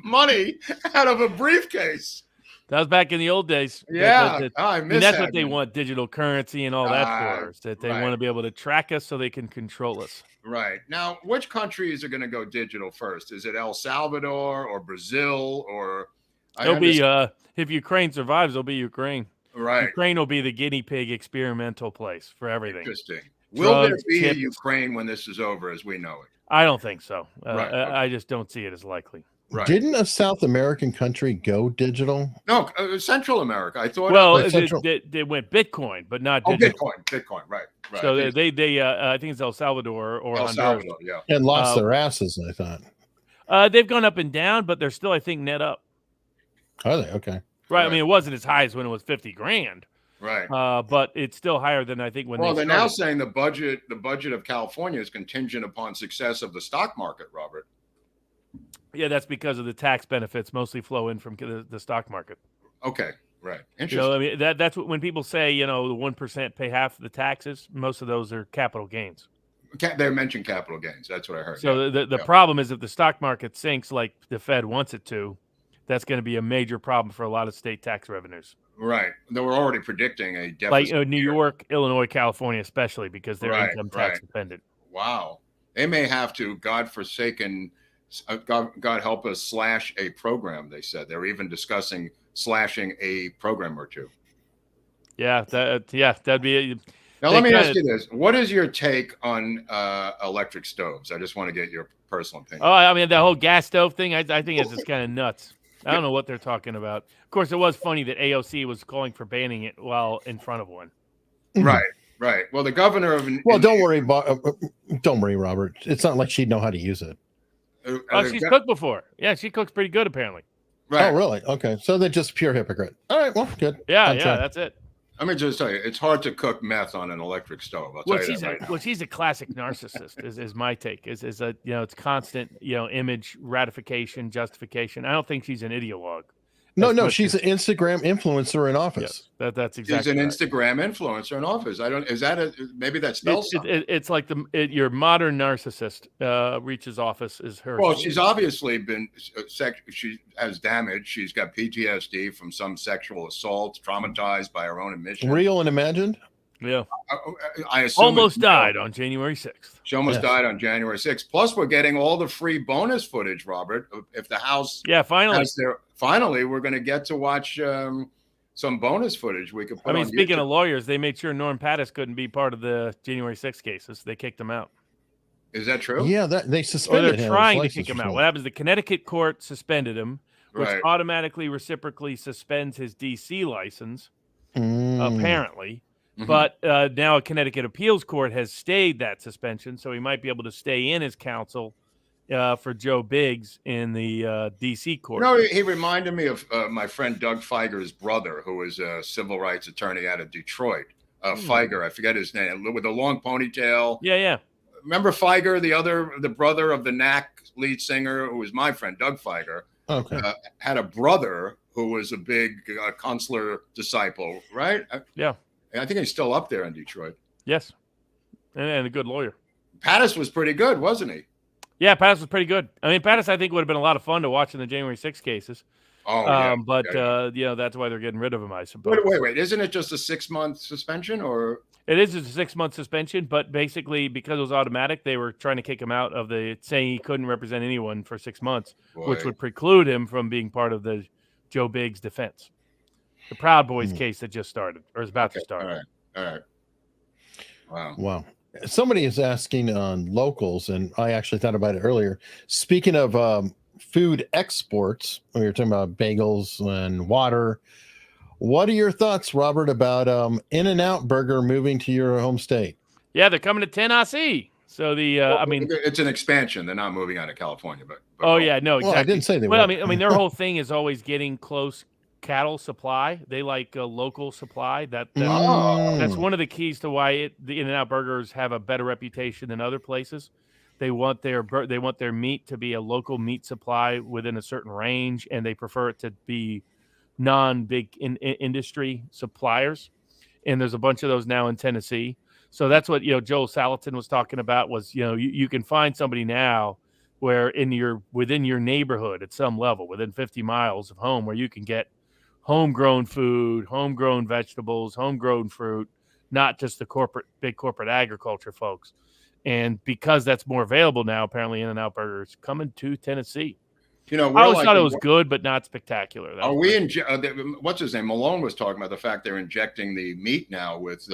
Speaker 2: money out of a briefcase.
Speaker 3: That was back in the old days.
Speaker 2: Yeah.
Speaker 3: I mean, that's what they want, digital currency and all that for us, that they want to be able to track us so they can control us.
Speaker 2: Right. Now, which countries are going to go digital first? Is it El Salvador or Brazil or...
Speaker 3: It'll be, if Ukraine survives, it'll be Ukraine.
Speaker 2: Right.
Speaker 3: Ukraine will be the guinea pig experimental place for everything.
Speaker 2: Interesting. Will there be a Ukraine when this is over as we know it?
Speaker 3: I don't think so.
Speaker 2: Right.
Speaker 3: I just don't see it as likely.
Speaker 2: Right.
Speaker 1: Didn't a South American country go digital?
Speaker 2: No, Central America. I thought.
Speaker 3: Well, they went Bitcoin, but not digital.
Speaker 2: Bitcoin. Right.
Speaker 3: So they I think it's El Salvador or
Speaker 2: El
Speaker 3: Honduras.
Speaker 2: Salvador, yeah.
Speaker 1: And lost their asses, I thought.
Speaker 3: They've gone up and down, but they're still, I think, net up.
Speaker 1: Are they? Okay.
Speaker 3: Right. I mean, it wasn't as high as when it was 50 grand.
Speaker 2: Right.
Speaker 3: But it's still higher than I think when.
Speaker 2: Well, they're now saying the budget of California is contingent upon success of the stock market, Robert.
Speaker 3: Yeah, that's because of the tax benefits mostly flow in from the stock market.
Speaker 2: Okay, right. Interesting.
Speaker 3: You know, I mean, that's what, when people say, the 1% pay half the taxes, most of those are capital gains.
Speaker 2: They mentioned capital gains. That's what I heard.
Speaker 3: So the problem is if the stock market sinks like the Fed wants it to, that's going to be a major problem for a lot of state tax revenues.
Speaker 2: Right. They were already predicting a deficit.
Speaker 3: Like New York, Illinois, California, especially because they're income tax dependent.
Speaker 2: Wow. They may have to, God help us, slash a program, they said. They're even discussing slashing a program or two.
Speaker 3: Yeah, that'd be.
Speaker 2: Now, let me ask you this. What is your take on electric stoves? I just want to get your personal opinion.
Speaker 3: Oh, I mean, the whole gas stove thing, I think it's just kind of nuts. I don't know what they're talking about. Of course, it was funny that AOC was calling for banning it while in front of one.
Speaker 2: Right. Well, the governor of...
Speaker 1: Well, don't worry, Robert. It's not like she'd know how to use it.
Speaker 3: She's cooked before. Yeah, she cooks pretty good, apparently.
Speaker 2: Right.
Speaker 1: Oh, really? Okay. So they're just pure hypocrite. All right. Well, good.
Speaker 3: Yeah, that's it.
Speaker 2: Let me just tell you, it's hard to cook meth on an electric stove. I'll tell you that right now.
Speaker 3: Well, she's a classic narcissist. is my take. Is it's constant image ratification, justification. I don't think she's an ideologue.
Speaker 1: No, she's an Instagram influencer in office.
Speaker 3: Yes, that's exactly.
Speaker 2: She's an Instagram influencer in office. Maybe that spells something.
Speaker 3: It's like your modern narcissist reaches office is her.
Speaker 2: Well, she's obviously been she has damage. She's got PTSD from some sexual assault, traumatized by her own admission.
Speaker 1: Real and imagined.
Speaker 3: Yeah.
Speaker 2: I assume
Speaker 3: almost died on January 6th.
Speaker 2: She almost died on January 6th. Plus, we're getting all the free bonus footage, Robert. If the House, finally, we're going to get to watch some bonus footage we could put on
Speaker 3: speaking
Speaker 2: YouTube.
Speaker 3: of lawyers, they made sure Norm Pattis couldn't be part of the January 6th cases. They kicked him out.
Speaker 2: Is that true?
Speaker 1: Yeah, they suspended him.
Speaker 3: They're trying to kick him out. What happens? The Connecticut court suspended him, which automatically reciprocally suspends his D.C. license, apparently. Mm-hmm. But now a Connecticut appeals court has stayed that suspension, so he might be able to stay in as counsel for Joe Biggs in the D.C. court.
Speaker 2: He reminded me of my friend Doug Feiger's brother, who is a civil rights attorney out of Detroit. Feiger, I forget his name, with a long ponytail.
Speaker 3: Yeah.
Speaker 2: Remember Feiger, the brother of the Knack lead singer, who was my friend, Doug Feiger, had a brother who was a big consular disciple, right?
Speaker 3: Yeah.
Speaker 2: I think he's still up there in Detroit.
Speaker 3: Yes. And a good lawyer.
Speaker 2: Pattis was pretty good, wasn't he?
Speaker 3: Yeah, Pattis was pretty good. I mean, Pattis, I think, would have been a lot of fun to watch in the January 6 cases.
Speaker 2: Oh, yeah.
Speaker 3: But that's why they're getting rid of him, I suppose.
Speaker 2: Wait. Isn't it just a 6-month suspension or?
Speaker 3: It is a 6-month suspension, but basically because it was automatic, they were trying to kick him out of saying he couldn't represent anyone for 6 months, which would preclude him from being part of the Joe Biggs defense. The Proud Boys case that just started or is about to start.
Speaker 2: All right.
Speaker 1: Wow. Somebody is asking on locals, and I actually thought about it earlier. Speaking of food exports, we were talking about bagels and water. What are your thoughts, Robert, about In-N-Out Burger moving to your home state?
Speaker 3: Yeah, they're coming to Tennessee. So I mean,
Speaker 2: it's an expansion. They're not moving out of California, but
Speaker 3: oh yeah, no, exactly.
Speaker 1: Well, I didn't say they were.
Speaker 3: Well, I mean, their whole thing is always getting close cattle supply. They like a local supply. That's one of the keys to why the In-N-Out burgers have a better reputation than other places. They want their meat to be a local meat supply within a certain range, and they prefer it to be non-big industry suppliers. And there's a bunch of those now in Tennessee. So that's what Joel Salatin was talking about. Was you can find somebody now where within your neighborhood at some level, within 50 miles of home, where you can get homegrown food, homegrown vegetables, homegrown fruit, not just the big corporate agriculture folks. And because that's more available now, apparently In-N-Out Burgers coming to Tennessee. I always thought it was good, but not spectacular.
Speaker 2: Are we what's his name? Malone was talking about the fact they're injecting the meat now with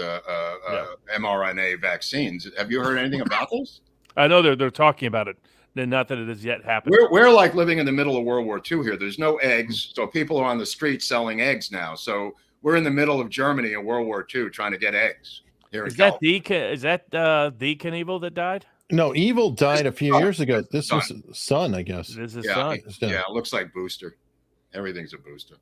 Speaker 2: mRNA vaccines. Have you heard anything about this?
Speaker 3: I know they're talking about it. Not that it has yet happened.
Speaker 2: We're like living in the middle of World War II here. There's no eggs, so people are on the streets selling eggs now. So we're in the middle of Germany in World War II trying to get eggs.
Speaker 3: Is that the Knievel that died?
Speaker 1: No, Evil died a few years ago. This was son, I guess.
Speaker 3: This is son.
Speaker 2: Yeah, it looks like booster. Everything's a booster.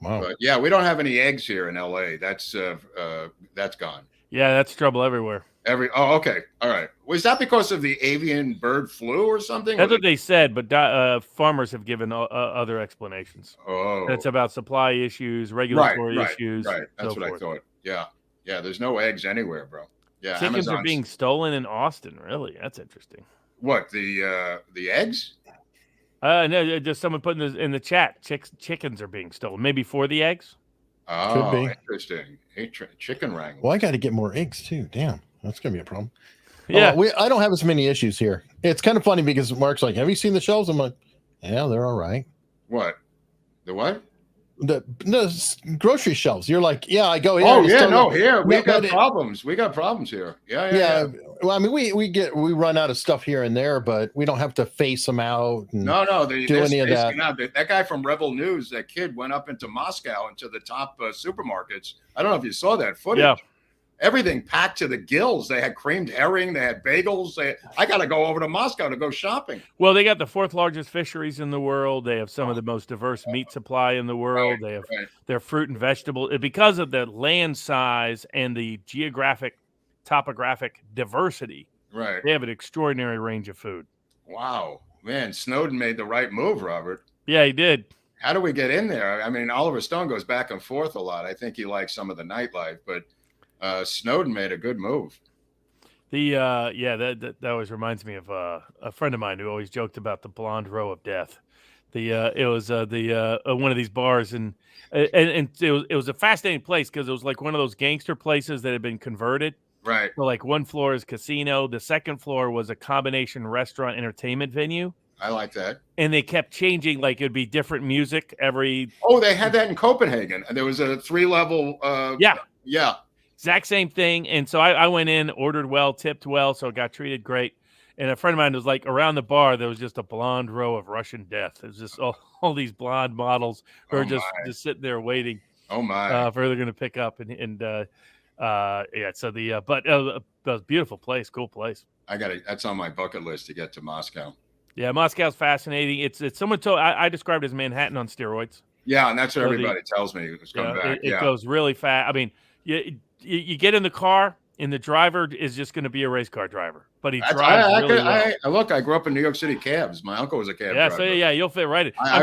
Speaker 1: Wow.
Speaker 2: But yeah, we don't have any eggs here in LA. That's gone.
Speaker 3: Yeah, that's trouble everywhere.
Speaker 2: Okay. All right. Was that because of the avian bird flu or something?
Speaker 3: That's what they said, but farmers have given other explanations.
Speaker 2: Oh.
Speaker 3: That's about supply issues, regulatory issues.
Speaker 2: Right. That's what I thought. Yeah. Yeah. There's no eggs anywhere, bro. Yeah.
Speaker 3: Chickens are being stolen in Austin. Really? That's interesting.
Speaker 2: What, the eggs?
Speaker 3: No, just someone put in the chat. Chickens are being stolen. Maybe for the eggs.
Speaker 2: Oh, could be interesting. Chicken wrangling.
Speaker 1: Well, I got to get more eggs too. Damn, that's gonna be a problem.
Speaker 3: Yeah,
Speaker 1: I don't have as many issues here. It's kind of funny because Mark's like, "Have you seen the shelves?" I'm like, "Yeah, they're all right."
Speaker 2: What? The what?
Speaker 1: The grocery shelves. You're like, "Yeah, I go here."
Speaker 2: Oh yeah, no, here we got problems. We got problems here. Yeah.
Speaker 1: Well, I mean, we run out of stuff here and there, but we don't have to face them out. And do any of that.
Speaker 2: That guy from Rebel News, that kid went up into Moscow into the top supermarkets. I don't know if you saw that footage.
Speaker 3: Yeah.
Speaker 2: Everything packed to the gills. They had creamed herring. They had bagels. I got to go over to Moscow to go shopping.
Speaker 3: Well, they got the 4th largest fisheries in the world. They have some of the most diverse meat supply in the world. They have their fruit and vegetable. Because of the land size and the topographic diversity,
Speaker 2: right?
Speaker 3: They have an extraordinary range of food.
Speaker 2: Wow, man, Snowden made the right move, Robert.
Speaker 3: Yeah, he did.
Speaker 2: How do we get in there? I mean, Oliver Stone goes back and forth a lot. I think he likes some of the nightlife, but Snowden made a good move.
Speaker 3: That always reminds me of a friend of mine who always joked about the blonde row of death. It was one of these bars, and it was a fascinating place because it was like one of those gangster places that had been converted.
Speaker 2: Right.
Speaker 3: So like one floor is casino, the second floor was a combination restaurant entertainment venue.
Speaker 2: I like that.
Speaker 3: And they kept changing, like it'd be different music every.
Speaker 2: Oh, they had that in Copenhagen. There was a 3-level. Yeah.
Speaker 3: Exact same thing. And so I went in, ordered well, tipped well, so got treated great. And a friend of mine was like, around the bar, there was just a blonde row of Russian death. It was just all these blonde models who are just sitting there waiting.
Speaker 2: Oh my!
Speaker 3: For they're going to pick up So but it was a beautiful place, cool place.
Speaker 2: That's on my bucket list to get to Moscow.
Speaker 3: Yeah, Moscow's fascinating. It's someone told I described it as Manhattan on steroids.
Speaker 2: Yeah, and that's what everybody tells me. It's coming back.
Speaker 3: It goes really fast. I mean, you get in the car, and the driver is just going to be a race car driver, but he drives really well.
Speaker 2: Look, I grew up in New York City cabs. My uncle was a cab driver.
Speaker 3: So you'll fit right in. I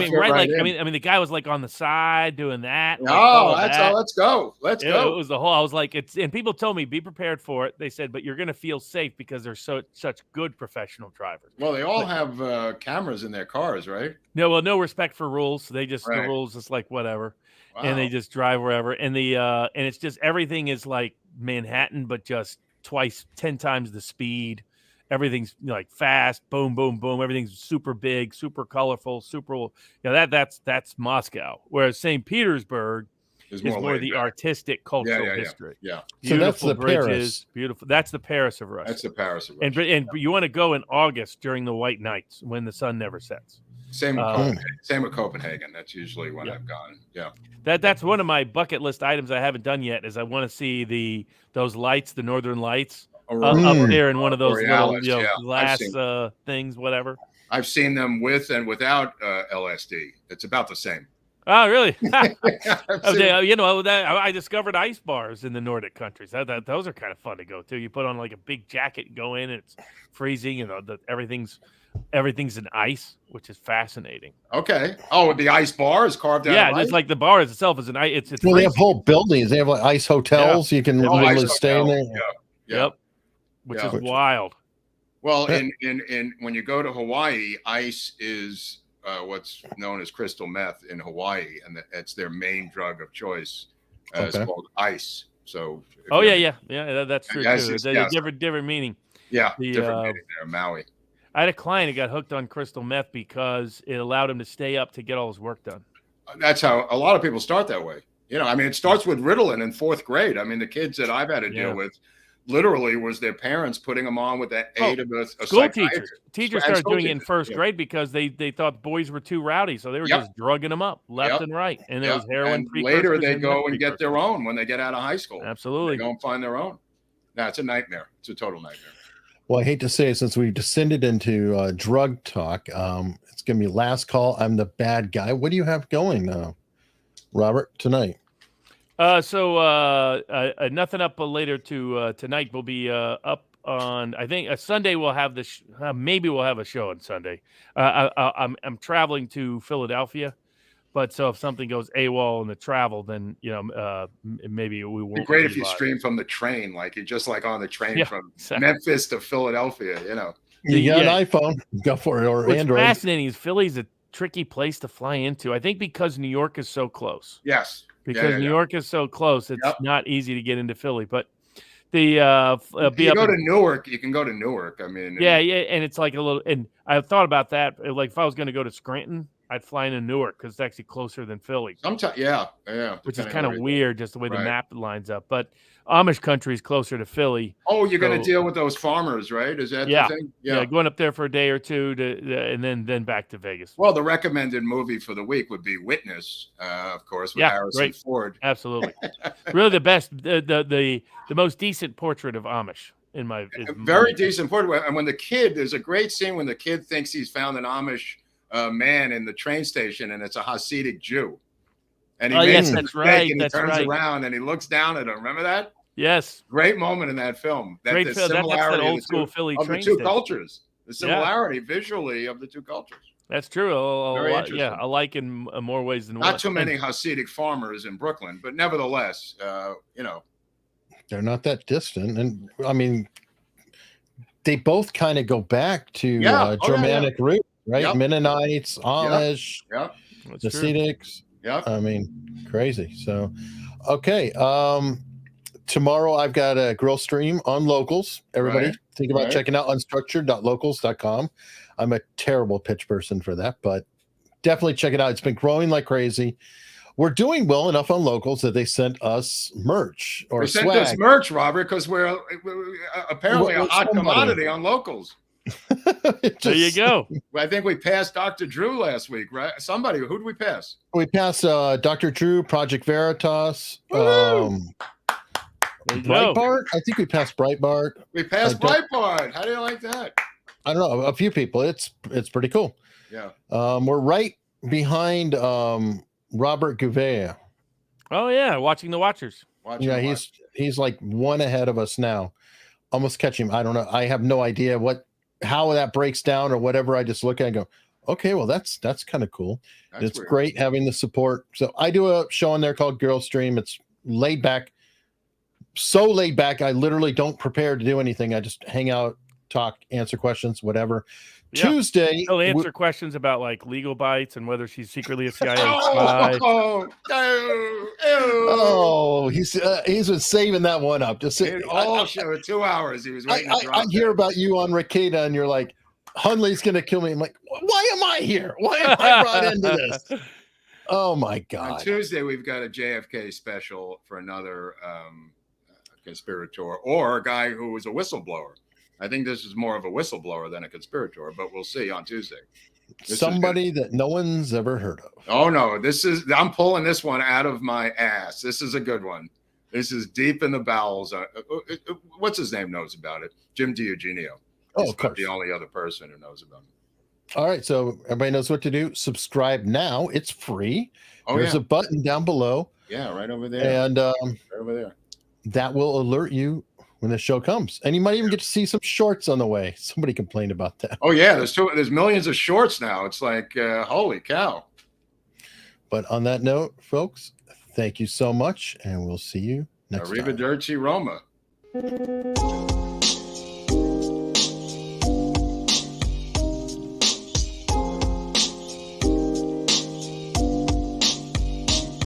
Speaker 3: mean, the guy was like on the side doing that.
Speaker 2: Let's go. Let's go.
Speaker 3: It was the whole. I was like, and people told me be prepared for it. They said, but you're going to feel safe because they're such good professional drivers.
Speaker 2: Well, they all have cameras in their cars, right?
Speaker 3: No respect for rules. They just the rules is like whatever. Wow. And they just drive wherever. And and it's just everything is like Manhattan, but just 10 times the speed. Everything's like fast, boom, boom, boom. Everything's super big, super colorful, that's Moscow. Whereas St. Petersburg is more the artistic cultural history.
Speaker 1: Yeah.
Speaker 3: Beautiful
Speaker 1: so that's the
Speaker 3: bridges,
Speaker 1: Paris.
Speaker 3: Beautiful. That's the Paris of Russia.
Speaker 2: That's the Paris of Russia.
Speaker 3: And you want to go in August during the white nights when the sun never sets.
Speaker 2: Same with Copenhagen. That's usually when I've gone. Yeah.
Speaker 3: That's one of my bucket list items I haven't done yet. Is I want to see those lights, the Northern Lights. up there in one of those
Speaker 2: Borealis,
Speaker 3: little,
Speaker 2: yeah.
Speaker 3: glass things, whatever.
Speaker 2: I've seen them with and without LSD. It's about the same.
Speaker 3: Oh, really?
Speaker 2: I've
Speaker 3: I discovered ice bars in the Nordic countries. Those are kind of fun to go to. You put on like a big jacket and go in, and it's freezing, and everything's in ice, which is fascinating.
Speaker 2: Okay. Oh, the ice bar is carved out.
Speaker 3: Yeah,
Speaker 2: of
Speaker 3: just
Speaker 2: ice?
Speaker 3: like the bar itself is an ice. It's
Speaker 1: well, they have whole buildings. They have like ice hotels. You can literally stay in there.
Speaker 2: Yeah.
Speaker 3: Yep. Which is wild.
Speaker 2: Well, in when you go to Hawaii, ice is what's known as crystal meth in Hawaii, and it's their main drug of choice. It's called ice. So.
Speaker 3: That's true too. Different meaning.
Speaker 2: Yeah, different meaning there, Maui.
Speaker 3: I had a client who got hooked on crystal meth because it allowed him to stay up to get all his work done.
Speaker 2: That's how a lot of people start that way. It starts with Ritalin in 4th grade. I mean, the kids that I've had to deal with, literally was their parents putting them on with the aid of a
Speaker 3: school teachers started doing it in 1st grade because they thought boys were too rowdy, so they were just drugging them up left and right, and there was heroin.
Speaker 2: And later they go and get their own when they get out of high school.
Speaker 3: Absolutely,
Speaker 2: they go and find their own. No, it's a nightmare. It's a total nightmare.
Speaker 1: Well, I hate to say it, since we've descended into drug talk, it's going to be last call. I'm the bad guy. What do you have going, Robert, tonight?
Speaker 3: Nothing up later tonight. We'll be up on, I think, Sunday. We'll have maybe we'll have a show on Sunday. I'm traveling to Philadelphia, but so if something goes AWOL in the travel, then maybe we won't.
Speaker 2: It'd be great if you stream from the train, like you're just like on the train from Memphis to Philadelphia.
Speaker 1: You got an iPhone, go for it, or
Speaker 3: What's
Speaker 1: Android.
Speaker 3: Fascinating is Philly's a tricky place to fly into. I think because New York is so close.
Speaker 2: Yes.
Speaker 3: Because New York is so close, it's not easy to get into Philly. But
Speaker 2: you go to Newark, you can go to Newark. I mean,
Speaker 3: and it's like a little. And I thought about that. Like if I was going to go to Scranton, I'd fly into Newark because it's actually closer than Philly.
Speaker 2: Sometimes,
Speaker 3: which is kind of weird, just the way the map lines up. But Amish country is closer to Philly.
Speaker 2: Oh, you're going to deal with those farmers, right? Is that the thing?
Speaker 3: Yeah, going up there for a day or two and then back to Vegas.
Speaker 2: Well, the recommended movie for the week would be Witness, of course, with Harrison Ford.
Speaker 3: Absolutely, really the best, the most decent portrait of Amish in my
Speaker 2: very decent portrait. And when there's a great scene when the kid thinks he's found an Amish man in the train station, and it's a Hasidic Jew. And he makes a mistake, and he turns around and he looks down at him. Remember that?
Speaker 3: Yes.
Speaker 2: Great moment in that film.
Speaker 3: Great film. That's that old school Philly
Speaker 2: of
Speaker 3: train
Speaker 2: the two
Speaker 3: station.
Speaker 2: Cultures. The similarity visually of the two cultures.
Speaker 3: That's true.
Speaker 2: Very interesting.
Speaker 3: Alike in more ways than one.
Speaker 2: Not too many Hasidic farmers in Brooklyn, but nevertheless,
Speaker 1: they're not that distant. And I mean, they both kind of go back to Germanic roots, right? Yep. Mennonites, Amish, Hasidics.
Speaker 2: Yep.
Speaker 1: I mean, crazy. So, okay. Tomorrow I've got a grill stream on Locals. Everybody think about checking out unstructured.locals.com. I'm a terrible pitch person for that, but definitely check it out. It's been growing like crazy. We're doing well enough on Locals that they sent us merch or swag.
Speaker 2: They sent us merch, Robert, because we're apparently a hot commodity on Locals.
Speaker 3: There you go.
Speaker 2: I think we passed Dr. Drew last week, right? Who did we pass?
Speaker 1: We passed Dr. Drew, Project Veritas, Breitbart. I think we passed Breitbart.
Speaker 2: We passed Breitbart. How do you like that?
Speaker 1: I don't know. A few people. It's pretty cool.
Speaker 2: Yeah.
Speaker 1: We're right behind Robert Groubert.
Speaker 3: Oh yeah, watching the Watchers.
Speaker 1: He's like one ahead of us now. Almost catch him. I don't know. I have no idea how that breaks down or whatever. I just look at it and go, okay, well that's kind of cool. It's weird. Great having the support. So I do a show on there called Girl Stream. It's laid back. So laid back. I literally don't prepare to do anything. I just hang out, talk, answer questions, whatever. Yeah. Tuesday,
Speaker 3: he'll answer questions about like legal bites and whether she's secretly a CIA spy.
Speaker 1: He's been saving that one up. Just
Speaker 2: show 2 hours. He was waiting.
Speaker 1: I hear about you on Ricada, and you're like, Hunley's gonna kill me. I'm like, why am I here? Why am I brought into this? Oh my God!
Speaker 2: On Tuesday, we've got a JFK special for another conspirator or a guy who was a whistleblower. I think this is more of a whistleblower than a conspirator, but we'll see on Tuesday.
Speaker 1: Somebody that no one's ever heard of.
Speaker 2: Oh no, I'm pulling this one out of my ass. This is a good one. This is deep in the bowels. What's his name knows about it? Jim DiEugenio.
Speaker 1: Oh,
Speaker 2: He's
Speaker 1: of course.
Speaker 2: the only other person who knows about it.
Speaker 1: All right, so everybody knows what to do. Subscribe now. It's free.
Speaker 2: Oh,
Speaker 1: There's
Speaker 2: yeah.
Speaker 1: a button down below.
Speaker 2: Yeah, right over there.
Speaker 1: And
Speaker 2: right over there.
Speaker 1: that will alert you when the show comes. And you might even get to see some shorts on the way. Somebody complained about that.
Speaker 2: Oh, yeah. There's millions of shorts now. It's like, holy cow.
Speaker 1: But on that note, folks, thank you so much. And we'll see you next time.
Speaker 2: Arrivederci Roma.